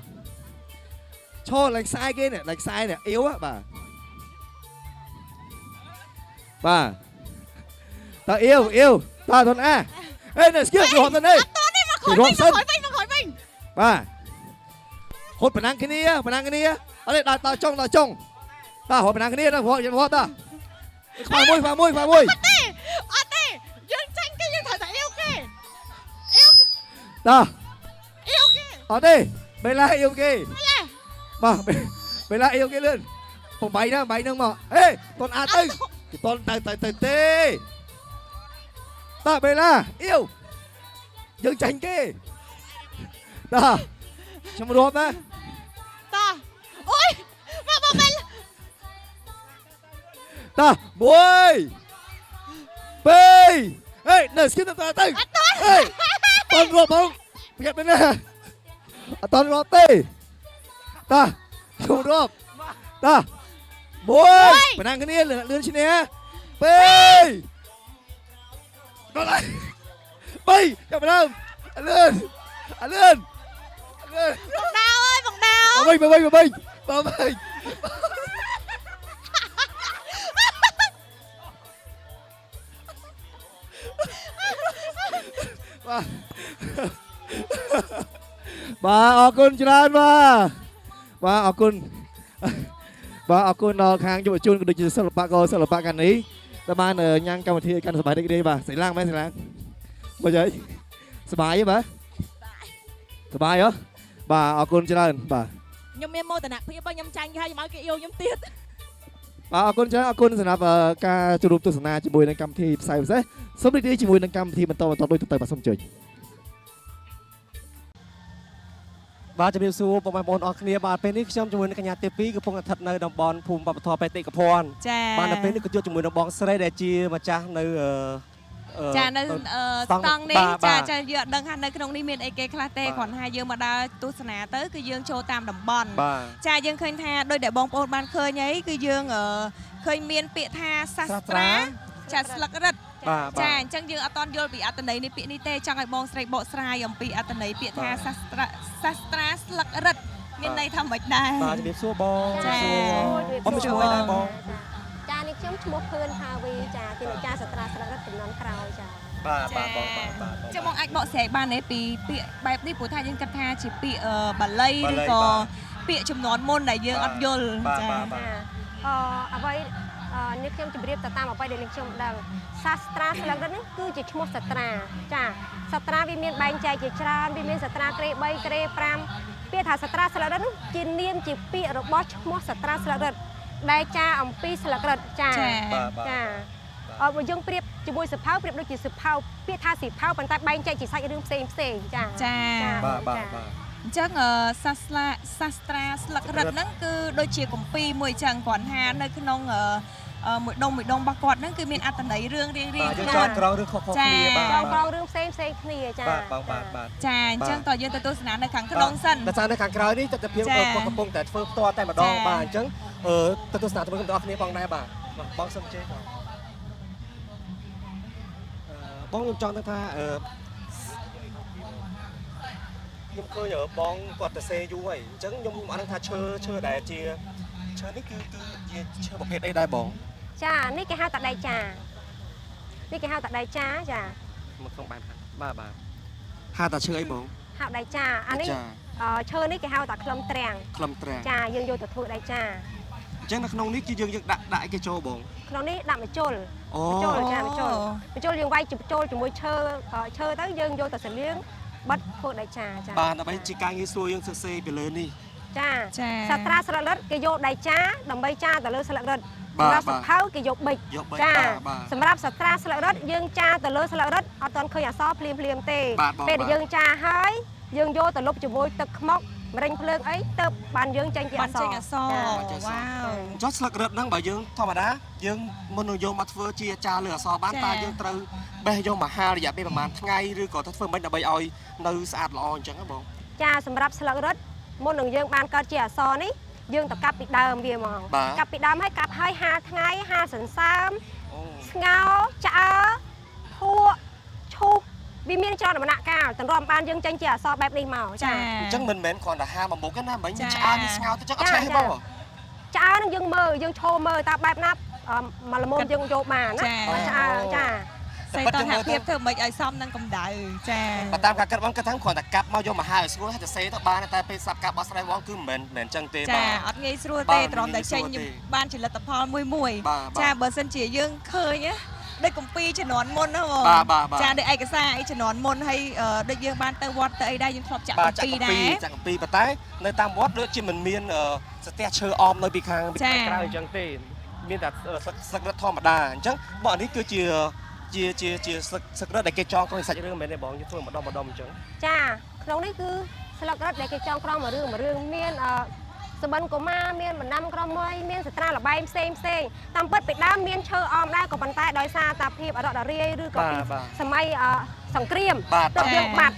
Speaker 22: ឈរឡើងខ្សែគេនេះឡើងខ្សែនេះអ៊ីវបាទតើអ៊ីវតើធនអាអេនេះស្គៀបរួមទៅនេះរួមសិនបាទហត់ប៉ុណ្ណឹងគ្នាអត់ទេដល់ចុងតើហត់ប៉ុណ្ណឹងគ្នាដល់យើងហត់តើខ្វះមួយ
Speaker 17: អត់ទេយើងចាញ់គេយើងត្រូវតែអ៊ីវគេ
Speaker 22: តើអត់ទេបេឡាអ៊ីវគេបាទបេឡាអ៊ីវគេលឿន8ហ្នឹងមកអេតនអាទៅតនទៅទេតើបេឡាអ៊ីវយើងចាញ់គេតើខ្ញុំរាប់ណា
Speaker 17: តើអូយមកបេឡា
Speaker 22: តើ1 2អេនៅស្គីតទៅអេតនរាប់បងប្រយ័ត្នមែនណាអត់តន់រាប់ទេតើខ្ញុំរាប់តើ1ប៉ុណ្ណឹងគ្នាលឿនឈ្នះ2ដល់ហើយ3ចាប់ដើមលឿន
Speaker 17: បងដាវអើយបងដាវ
Speaker 22: មកវិញ បាទអរគុណច្រើនបាទអរគុណបាទអរគុណដល់ខាងយុវជនក៏ដូចជាសិល្បករសិល្បករនេះដែលបានញ៉ាំកម្មវិធីកាន់សប្បាយរីករាយបាទស្រីឡាំងមែនស្រីឡាំងមកយាយសប្បាយទេបាទសប្បាយហ៎បាទអរគុណច្រើនបាទ
Speaker 2: ខ្ញុំមានមោទនភាពខ្ញុំចាញ់គេហើយខ្ញុំឲ្យគេយកខ្ញុំទៀត
Speaker 22: បាទអរគុណច្រើនអរគុណសម្រាប់ការជួបទស្សនាជាមួយនឹងកម្មវិធីផ្សាយពិសេសសូមរីករាយជាមួយនឹងកម្មវិធីបន្តដូចទៅបាទសូមអញ្ជើញ
Speaker 1: បាទជំរាបសួរបងប្អូនអរគ្នាបាទពេលនេះខ្ញុំជាមួយនឹងកញ្ញាទី2កំពុងស្ថិតនៅតំបន់ភូមិវប្បធម៌បេតិកភណ្ឌ
Speaker 2: ចា
Speaker 1: បាទនៅពេលនេះក៏ជួបជាមួយនឹងបងស្រីដែលជាម្ចាស់នៅ
Speaker 2: ចានៅស្តង់នេះចាយើងអត់ដឹងថានៅក្នុងនេះមានអីគេខ្លះទេគ្រាន់តែយើងមកដើរទស្សនាទៅគឺយើងចូលតាមតំបន់ចាយើងឃើញថាដោយដែលបងប្អូនបានឃើញអីគឺយើងឃើញមានពាក្យថាសាស្ត្រាចាស្លឹករឹតចាអញ្ចឹងយើងអត់តន់យល់ពីអត្ថន័យនៃពាក្យនេះទេចង់ឲ្យបងស្រីបកស្រាយអំពីអត្ថន័យពាក្យថាសាស្ត្រាស្លឹករឹតមានន័យថាម៉េចដែរ
Speaker 1: បាទជំរាបសួរបងចាបងឈ្មោះអីដែរបងចានេះខ្ញុំឈ្មោះភឿនថាវីចាជាអ្នកចាសាស្ត្រាស្លឹករឹតចំនួនក្រោយចាបាទបង
Speaker 2: ចាំបងអាចបកស្រាយបានទេពីពាក្យបែបនេះព្រោះថាយើងគិតថាជាពាក្យបាលីឬក៏ពាក្យចំនួនមុនដែលយើងអត់យល់ចា
Speaker 9: អ្វីនេះខ្ញុំជម្រាបទៅតាមអ្វីដែលខ្ញុំដឹងសាស្ត្រាស្លឹករឹតនេះគឺជាឈ្មោះសាស្ត្រាចាសាស្ត្រាវាមានបែងចែកជាច្រើនវាមានសាស្ត្រាក្រេ3ក្រេ5ពាក្យថាសាស្ត្រាស្លឹករឹតនោះជានាមជាពាក្យរបស់ឈ្មោះសាស្ត្រាស្លឹករឹតដែលចាអំពីស្លឹករឹតចាបើយើងប្រៀបជាមួយសិភៅប្រៀបដូចជាសិភៅពាក្យថាសិភៅប៉ុន្តែបែងចែកជាសាច់រឿងផ្សេងចា
Speaker 2: បាទអញ្ចឹងសាស្ត្រាស្លឹករឹតហ្នឹងគឺដូចជាគម្ពីរមួយអញ្ចឹងគ្រាន់ថានៅក្នុងមួយដុំរបស់គាត់ហ្នឹងគឺមានអត្ថន័យរឿងរៀងៗ
Speaker 1: ខ្លួនចងក្រងរឿងខុសៗគ្នា
Speaker 9: បាទចងក្រងរឿងផ្សេងគ្នាចា
Speaker 1: បាទ
Speaker 2: ចាអញ្ចឹងតើយើងទៅទស្សនានៅខាងក្នុងសិន
Speaker 1: តែនៅខាងក្រោយនេះទស្សនភាពកំពុងតែធ្វើផ្ទាល់តែម្ដងបាទអញ្ចឹងទៅទស្សនាជាមួយបងប្អូនគ្នាផងដែរបាទបងសុំជេបងខ្ញុំចង់ថាខ្ញុំឃើញបងគាត់ទៅសេយូរហើយអញ្ចឹងខ្ញុំអត់ដឹងថាឈើដែលជាឈើនេះគឺជាឈើប្រភេទអីដែរបង
Speaker 9: ចានេះគេហៅតាដៃចានេះគេហៅតាដៃចាចា
Speaker 1: មកក្នុងបាទហៅតាឈើអីបង
Speaker 9: ហៅដៃចាអានេះឈើនេះគេហៅតាក្លឹមត្រាំងចាយើងយកទៅធ្វើដៃចា
Speaker 1: អញ្ចឹងនៅក្នុងនេះគឺយើងដាក់អីគេចូលបង
Speaker 9: ក្នុងនេះដាក់ម្ជុលចាម្ជុលយើងវាយម្ជុលជាមួយឈើទៅយើងយកទៅសលៀងបិទធ្វើដៃចា
Speaker 1: បាទដើម្បីជាការងារស្រួលយើងសរសេរពីលើនេះ
Speaker 9: ចាសាត្រាស្លឹករឹតគេយកដៃចាដើម្បីចាទៅលើស្លឹករឹតសម្រាប់សភៅគេយកប៊ិចចាសម្រាប់សាត្រាស្លឹករឹតយើងចាទៅលើស្លឹករឹតអត់ទាន់ឃើញអក្សរភ្លាមទេពេលដែលយើងចាហើយយើងយកទៅលុបជាមួយទឹកខ្មុកម្រេចភ្លើងអីទៅបានយើងចេញជាអក្សរ
Speaker 2: វ៉ាវ
Speaker 1: ចុះស្លឹករឹតហ្នឹងបើយើងធម្មតាយើងមុននឹងយកមកធ្វើជាចាលើអក្សរបានតើយើងត្រូវបេះយកមកហាលរយៈពេលប្រហែលថ្ងៃឬក៏ទៅធ្វើមិនដើម្បីឲ្យនៅស្អាតល្អអញ្ចឹងបង
Speaker 9: ចាសម្រាប់ស្លឹករឹតមុននឹងយើងបានកើតជាអក្សរនេះយើងទៅកាប់ពីដើមវាហ្មងកាប់ពីដើមហើយកាប់ហើយហាលថ្ងៃហាលសន្សើមស្ងោរឆ្អើភក់ឈូសវាមានច្រើនដំណាក់កាលទាំងរំបានយើងចេញជាអក្សរបែបនេះមក
Speaker 1: ចាអញ្ចឹងមិនមែនគ្រាន់តែហាលមួយមុខទេណាមិញឆ្អើនេះស្ងោរទៅចឹងអត់ឆេះបង
Speaker 9: ឆ្អើនឹងយើងមើលយើងឈោមើលតើបែបណាមកល្មមយើងយកបានណាឆ្អើចា
Speaker 2: សេតនភាពធ្វើមិនឲ្យសមនឹងកម្ដៅចា
Speaker 1: បើតាមការគិតបងគិតថាគ្រាន់តែកាប់មកយកមកហាលឲ្យស្រួលហើយទៅសេទៅបានតែពេលស្រាប់កាប់បោះស្រាយវងគឺមិនមែនចឹងទេ
Speaker 2: បាទចាអត់ងាយស្រួលទេត្រឹមតែចេញបានជាលទ្ធផលមួយចាបើសិនជាយើងឃើញណាដូចគម្ពីរជំនាន់មុនណាបងចាដូចឯកសារអីជំនាន់មុនហើយដូចយើងបានទៅវត្តទៅអីដែរយើងធ្លាប់ចាក់គម្ពីរដែរ
Speaker 1: ចាក់គម្ពីរប៉ុន្តែនៅតាមវត្តដូចជាមិនមានស្ទះឈើអមនៅពីខាងក្រៅអញ្ចឹងទេមានតែស្លឹករឹតធម្មតាអញ្ចឹងបងអានេះគឺជាស្លឹករឹតដែលគេចងក្រងសាច់រឿងមែនទេបងយើងធ្វើម្ដងអញ្ចឹង
Speaker 9: ចាក្នុងនេះគឺស្លឹករឹតដែលគេចងក្រងមួយរឿងមានសបិនកុមារមានបណ្ដាំក្រមយមានសត្រាលបែងផ្សេងតាមពិតពីដើមមានឈើអមដែរក៏ប៉ុន្តែដោយសារតាភាពអរដរាយឬក៏ពីសម័យសង្គ្រាមទៅយើងបាត់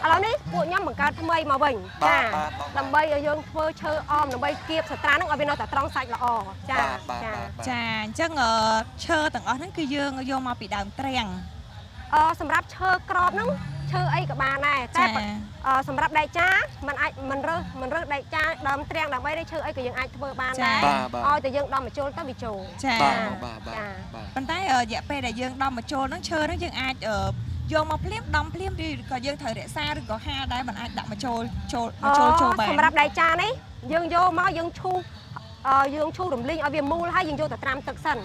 Speaker 9: ឥឡូវនេះពួកខ្ញុំបង្កើតថ្មីមកវិញចាដើម្បីឲ្យយើងធ្វើឈើអមដើម្បីគៀបសត្រានឹងឲ្យវានៅតែត្រង់សាច់ល្អ
Speaker 2: ចាអញ្ចឹងឈើទាំងអស់ហ្នឹងគឺយើងយកមកពីដើមត្រាំង
Speaker 9: សម្រាប់ឈើក្របហ្នឹងឈើអីក៏បានដែរតែសម្រាប់ដែកចាมันអាចមិនរើសដែកចាដើមត្រាំងដើម្បីឈើអីក៏យើងអាចធ្វើបានដែរឲ្យតែយើងដំបញ្ចូលទៅវាចូល
Speaker 2: ចាប៉ុន្តែរយៈពេលដែលយើងដំបញ្ចូលហ្នឹងឈើហ្នឹងយើងអាច យកមកភ្លាមដំភ្លាមឬក៏យើងត្រូវរក្សាឬក៏ហាលដែរមិនអាចដាក់មកចូលបាន
Speaker 9: សម្រាប់ដៃចានេះយើងយកមកយើងឈូសរំលីងឲ្យវាមូលហើយយើងយកទៅត្រាំទឹកសិន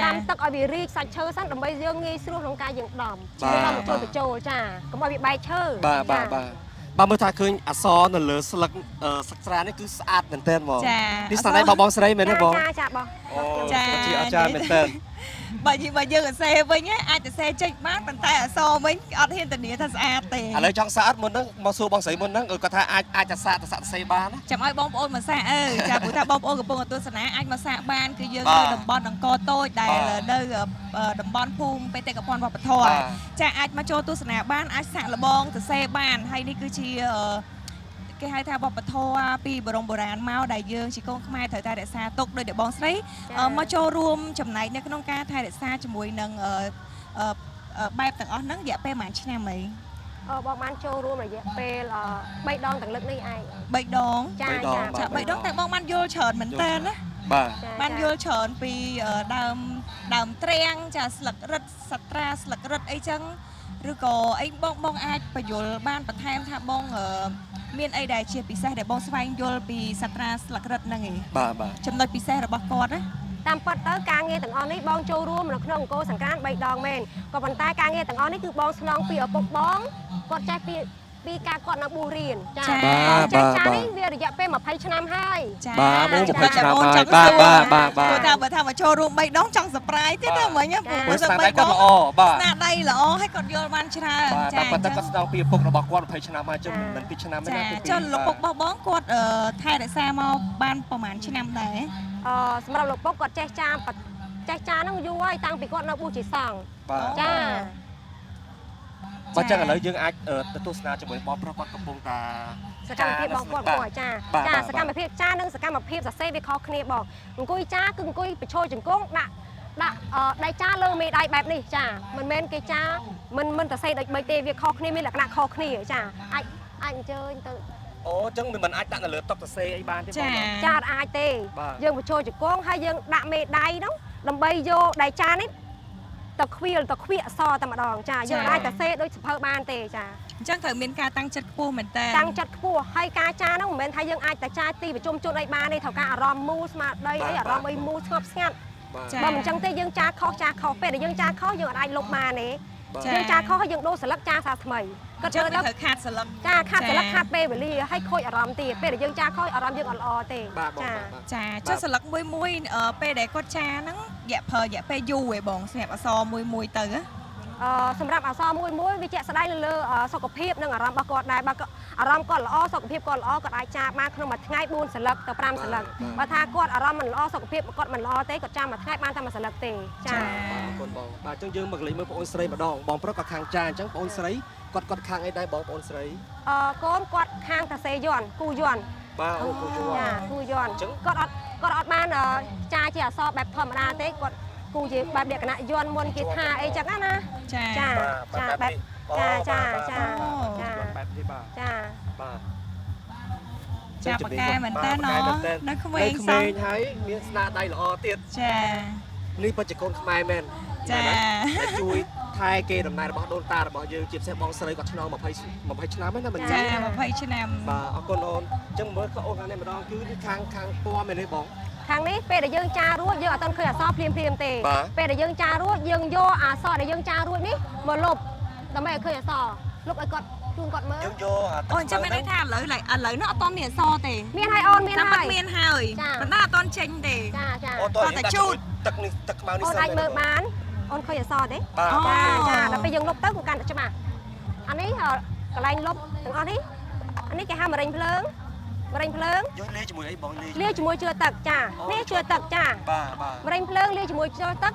Speaker 9: ត្រាំទឹកឲ្យវារីកសាច់ឈើសិនដើម្បីយើងងាយស្រួលក្នុងការយើងដំចូលបញ្ចូលចាកុំឲ្យវាបែកឈើ
Speaker 1: បាទមើលថាឃើញអសរនៅលើស្លឹកស្រានេះគឺស្អាតមែនទែនហ្មងនេះស្នាដៃបងស្រីមែនទេបង
Speaker 9: ចាបង
Speaker 1: ចាជាអស្ចារ្យមែនទែន
Speaker 2: បើយើងអសេវិញអាចទៅសេចេញបានប៉ុន្តែអសរវិញអត់ហ៊ានធានាថាស្អាតទេឥ
Speaker 1: ឡូវចង់ស្អាតមុនហ្នឹងមកសួរបងស្រីមុនហ្នឹងគាត់ថាអាចទៅសាកសេបាន
Speaker 2: ចាំឲ្យបងប្អូនមកសាកចាព្រោះថាបងប្អូនកំពុងទស្សនាអាចមកសាកបានគឺយើងនៅតំបន់អង្គរតូចដែលនៅតំបន់ភូមិបេតិកភណ្ឌវប្បធម៌ចាអាចមកចូលទស្សនាបានអាចសាកល្បងទៅសេបានហើយនេះគឺជាគេហៅថាវប្បធម៌ពីបរមបុរាណមកដែលយើងជាកូនខ្មែរត្រូវតែរក្សាទុកដោយតែបងស្រីមកចូលរួមចំណែកនៅក្នុងការថែរក្សាជាមួយនឹងបែបទាំងអស់ហ្នឹងរយៈពេលប្រហែលឆ្នាំអី
Speaker 9: បងបានចូលរួមរយៈពេល3ដងទាំងលើកនេះឯង
Speaker 2: 3ដង
Speaker 9: ចា3
Speaker 2: ដងតែបងបានយល់ច្រើនមែនតើណាបានយល់ច្រើនពីដើមទ្រាំងចាស្លឹករឹតសត្រាស្លឹករឹតអីចឹងឬក៏អីបងអាចបញ្យល់បានបន្ថែមថាបងមានអីដែលជាពិសេសដែលបងស្វែងយល់ពីសត្រាស្លឹករឹតហ្នឹងឯង
Speaker 1: បាទ
Speaker 2: ចំណុចពិសេសរបស់គាត់ណា
Speaker 9: តាមពិតទៅការងារទាំងអស់នេះបងចូលរួមនៅក្នុងអង្គរសង្ក្រាន្ត3ដងមែនក៏ប៉ុន្តែការងារទាំងអស់នេះគឺបងស្នងពីឪពុកបងគាត់ចេះពីការគាត់នៅបួសរៀន
Speaker 2: ចា
Speaker 9: ចានេះវារយៈពេល20ឆ្នាំហើយ
Speaker 1: បាទមក20ឆ្នាំហើយបាទ
Speaker 2: បើថាមកចូលរួម3ដងចង់សប្រៃទៀតណាមិញ
Speaker 1: ព្រោះស្នាដៃគាត់ល្អបាទ
Speaker 2: ស្នាដៃល្អហើយគាត់យល់បានច្រើន
Speaker 1: ចាតែគាត់ស្នងពីឪពុករបស់គាត់20ឆ្នាំហើយជិះមិន2ឆ្នាំទេណា
Speaker 2: ចុះលោកពុករបស់បងគាត់ថែរក្សាមកបានប្រហែលឆ្នាំដែរ
Speaker 9: សម្រាប់លោកពុកគាត់ចេះចាហ្នឹងយូរហើយតាំងពីគាត់នៅបួសជាសង្ឃចា
Speaker 1: បើចឹងឥឡូវយើងអាចទៅទស្សនាជាមួយបងប្រុសគាត់កំពុងតា
Speaker 9: សកម្មភាពបងគាត់ចាសកម្មភាពចានិងសកម្មភាពសរសេរវាខុសគ្នាបងអង្គុយចាគឺអង្គុយបញ្ឈរជង្គង់ដាក់ដៃចាលើមេដៃបែបនេះចាមិនមែនគេចាមិនសរសេរដូចបីទេវាខុសគ្នាមានលក្ខណៈខុសគ្នាចាអាចអញ្ជើញទៅ
Speaker 1: អូចឹងមិនអាចដាក់នៅលើតុសរសេរអីបានទេបង
Speaker 9: ចាអាចទេយើងបញ្ឈរជង្គង់ហើយយើងដាក់មេដៃហ្នឹងដើម្បីយកដៃចានេះទៅខ្វៀលអសរតែម្ដងចាយើងអាចទៅសេដូចសភៅបានទេចា
Speaker 2: អញ្ចឹងត្រូវមានការតាំងចិត្តខ្ពស់មែនតើ
Speaker 9: តាំងចិត្តខ្ពស់ហើយការចាហ្នឹងមិនមែនថាយើងអាចទៅចាទីប្រជុំជនអីបានទេត្រូវការអារម្មណ៍មូលស្មារតីអីអារម្មណ៍អីមូលស្ងប់ស្ងាត់បើមិនអញ្ចឹងទេយើងចាខុសពេលដែលយើងចាខុសយើងអាចលុបបានទេយើងចាខុសហើយយើងដូរស្លឹកចាសាថ្មី
Speaker 2: គាត់ចូលទៅខាតស្លឹក
Speaker 9: ចាខាតស្លឹកខាតពេលវេលាហើយខូចអារម្មណ៍ទៀតពេលដែលយើងចាខូចអារម្មណ៍យើងអត់ល្អទេ
Speaker 2: ចាចុះស្លឹកមួយពេលដែលគាត់ចាហ្នឹងរយៈពេលយូរឯងបងសម្រាប់អសរមួយទៅ
Speaker 9: សម្រាប់អសរមួយវាជាក់ស្ដែងលើសុខភាពនិងអារម្មណ៍របស់គាត់ដែរបើអារម្មណ៍គាត់ល្អសុខភាពគាត់ល្អគាត់អាចចាបានក្នុងមួយថ្ងៃ4ស្លឹកទៅ5ស្លឹកបើថាគាត់អារម្មណ៍មិនល្អសុខភាពគាត់មិនល្អទេគាត់ចាមួយថ្ងៃបានតែ1ស្លឹកទេ
Speaker 1: ចាអរគុណបងបាទអញ្ចឹងយើងមកកន្លែងមើលបងអូនស្រីម្ដងបងប្រុសក៏ខាងចាអញ្ចឹងបងអូនស្រីគាត់ខាងអីដែរបងប្អូនស្រី
Speaker 9: កូនគាត់ខាងតាសេយន់គូយន់
Speaker 1: បាទអូគូយន់
Speaker 9: គូយន់អញ្ចឹងគាត់អត់បានចាជាអសរបែបធម្មតាទេគាត់គូជាបែបលក្ខណៈយន់មុនគេថាអីចឹងណា
Speaker 2: ចា
Speaker 9: បែបចា
Speaker 1: បែបនេះបាទ
Speaker 9: ចា
Speaker 2: បកែមែនតើនៅក្មេង
Speaker 1: ហើយមានស្នាដៃល្អទៀត
Speaker 2: ចា
Speaker 1: នេះពិតជាកូនខ្មែរមែន
Speaker 2: ចា
Speaker 1: ជួយថែគេដំណើររបស់ដូនតារបស់យើងជាពិសេសបងស្រីគាត់ឆ្លង20ឆ្នាំហើយណាមិន
Speaker 2: ចា20ឆ្នាំ
Speaker 1: បាទអរគុណអូនអញ្ចឹងមើលអូនខាងនេះម្ដងគឺខាងពណ៌មែនទេបង
Speaker 9: ខាងនេះពេលដែលយើងចារួចយើងអត់ទាន់ឃើញអសរភ្លាមទេពេលដែលយើងចារួចយើងយកអសរដែលយើងចារួចនេះមកលុបដើម្បីឲ្យឃើញអសរលុបឲ្យគាត់ជូនគាត់មើល
Speaker 1: យើងយក
Speaker 2: អូនចាំមានន័យថាឥឡូវនោះអត់ទាន់មានអសរទេ
Speaker 9: មានហើយអូនមានហើយ
Speaker 2: មានហើយប៉ុន្តែអត់ទាន់ចេញទេ
Speaker 1: អូនតែជូតទឹកខ្មៅនេះ
Speaker 9: អូនអាចមើលបានអូនឃើញអសរទេចាដល់ពេលយើងលុបទៅគឺកាន់តែច្បាស់អានេះកន្លែងលុបទាំងអស់នេះអានេះគេហៅមរេញភ្លើង
Speaker 1: យកលាយជាមួយអីបង
Speaker 9: លាយជាមួយជឿទឹកចានេះជឿទឹកចាមរេញភ្លើងលាយជាមួយជឿទឹក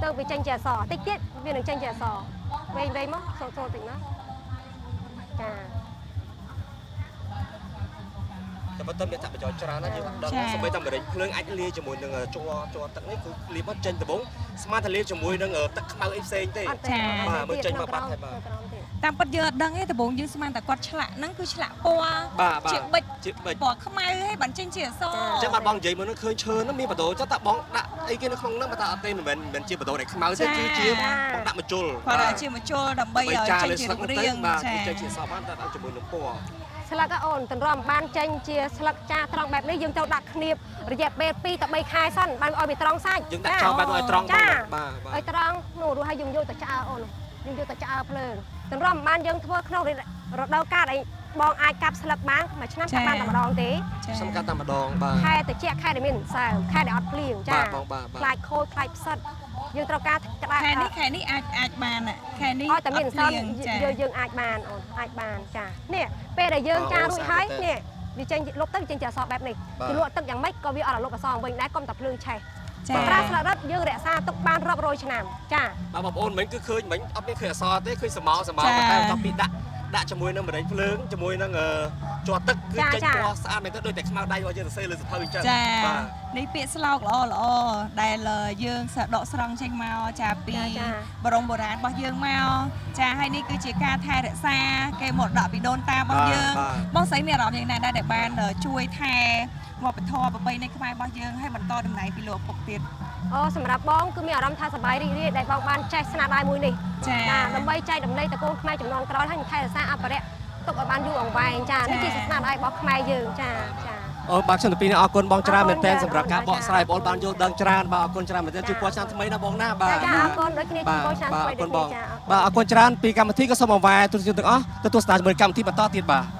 Speaker 9: ទៅវាចេញជាអសរតិចទៀតវានឹងចេញជាអសរវែងមកសូត្រតិចមកចា
Speaker 1: តែបើទៅមានថាបញ្ចូលច្រើនណាយើងដល់សម្បីតែមរេញភ្លើងអាចលាយជាមួយនឹងជ័រទឹកនេះគឺលាយមកចេញដំបងស្មានតែលាយជាមួយនឹងទឹកខ្មៅអីផ្សេងទេ
Speaker 2: ចា
Speaker 1: មើលចេញមកបាត់ហើយបាទ
Speaker 2: តាមពិតយើងអត់ដឹងទេដំបូងយើងស្មានតែគាត់ឆ្លាក់ហ្នឹងគឺឆ្លាក់ពណ៌ជាបិចពណ៌ខ្មៅហើយបានចេញជាអស
Speaker 1: ចឹងបាទបងនិយាយមកនឹងឃើញឈើហ្នឹងមានបដូរចុះតែបងដាក់អីគេនៅក្នុងហ្នឹងបើថាអត់ទេមិនជាបដូរដែលខ្មៅទេគឺជាបងដាក់មជុល
Speaker 2: គាត់ជាមជុលដើម្បីឲ្យចេញជារូបរាង
Speaker 1: បាទចេញជាសបានតែដាក់ជាមួយនឹងពណ៌
Speaker 9: ស្លឹកអូនទន្រំបានចេញជាស្លឹកចាត្រង់បែបនេះយើងត្រូវដាក់គ្នាបរយៈពេល2ទៅ3ខែសិនបានឲ្យវាត្រង់សាច់
Speaker 1: យើងដាក់ចោលបានឲ្យត្រង់បាទ
Speaker 9: ឲ្យត្រង់នោះរួចឲ្យយើងយកទៅឆ្អើអូនយើងយកទៅឆ្អើភ្លើងទន្រំបានយើងធ្វើក្នុងរដូវកាលអីបងអាចកាប់ស្លឹកបានមួយឆ្នាំកាប់បានតែម្ដងទេ
Speaker 1: សំខាន់តែម្ដងបាទ
Speaker 9: ខែតិចខែដែលមានសើមខែដែលអត់ភ្លៀងចាខ្លាចខូចខ្លាចផ្សិតយើងត្រូវការក្តារ
Speaker 2: ខែនេះអាចបានខែនេះ
Speaker 9: ឲ្យតែមានសើមយើងអាចបានអូនអាចបានចានេះពេលដែលយើងចារួចហើយនេះវាចេញលុបទៅចេញជាអសបែបនេះគឺលក់ទឹកយ៉ាងម៉េចក៏វាអត់លុបអសវិញដែរកុំតែភ្លើងឆេះត្រាស្លឹករឹតយើងរក្សាទុកបានរាប់រយឆ្នាំចា
Speaker 1: បាទបងប្អូនមិញគឺឃើញមិញអត់មានឃើញអសទេឃើញសមោតែបន្ទាប់ពីដាក់ជាមួយនឹងបរិញភ្លើងជាមួយនឹងជាប់ទឹកគឺចេញពណ៌ស្អាតមែនទៅដូចតែខ្មៅដៃរបស់យើងសរសេរលើសភៅអញ្ចឹង
Speaker 2: នេះពាក្យស្លោកល្អដែលយើងដកស្រង់ចេញមកចាពីបរមបុរាណរបស់យើងមកចាហើយនេះគឺជាការថែរក្សាគេមរតកពីដូនតារបស់យើងបងស្រីមានអារម្មណ៍យ៉ាងណាដែរដែលបានជួយថែវប្បធម៌ប្រពៃណីខ្មែររបស់យើងឲ្យបន្តដំណើរពីលោកឪពុកទៀត
Speaker 9: អូសម្រាប់បងគឺមានអារម្មណ៍ថាសប្បាយរីករាយដែលបងបានចេះស្នាដៃមួយនេះចាដើម្បីចែករំលែកតកូនខ្មែរចំនួនក្រោយហើយថែរក្សាអភិរក្សទុកឲ្យបានយូរអង្វែងចានេះជាស្នាដៃរបស់ខ្មែរយើងចា
Speaker 1: អូបាទខ្ញុំទី2នេះអរគុណបងច្រើនមែនទែនសម្រាប់ការបកស្រាយបងបានយល់ដឹងច្រើនបាទអរគុណច្រើនមែនទែនជួយពណ៌ឆ្នាំថ្មីណាបងណាបាទ
Speaker 9: ចាអរគុណដូចគ្នាជួយឆ្នាំថ្មីដូចគ្នាចា
Speaker 1: បាទអរគុណច្រើនពីកម្មវិធីក៏សូមអង្វែទស្សនិកជនទាំងអស់ទៅទស្សនាជាមួយកម្មវិធីបន្តទៀតបាទ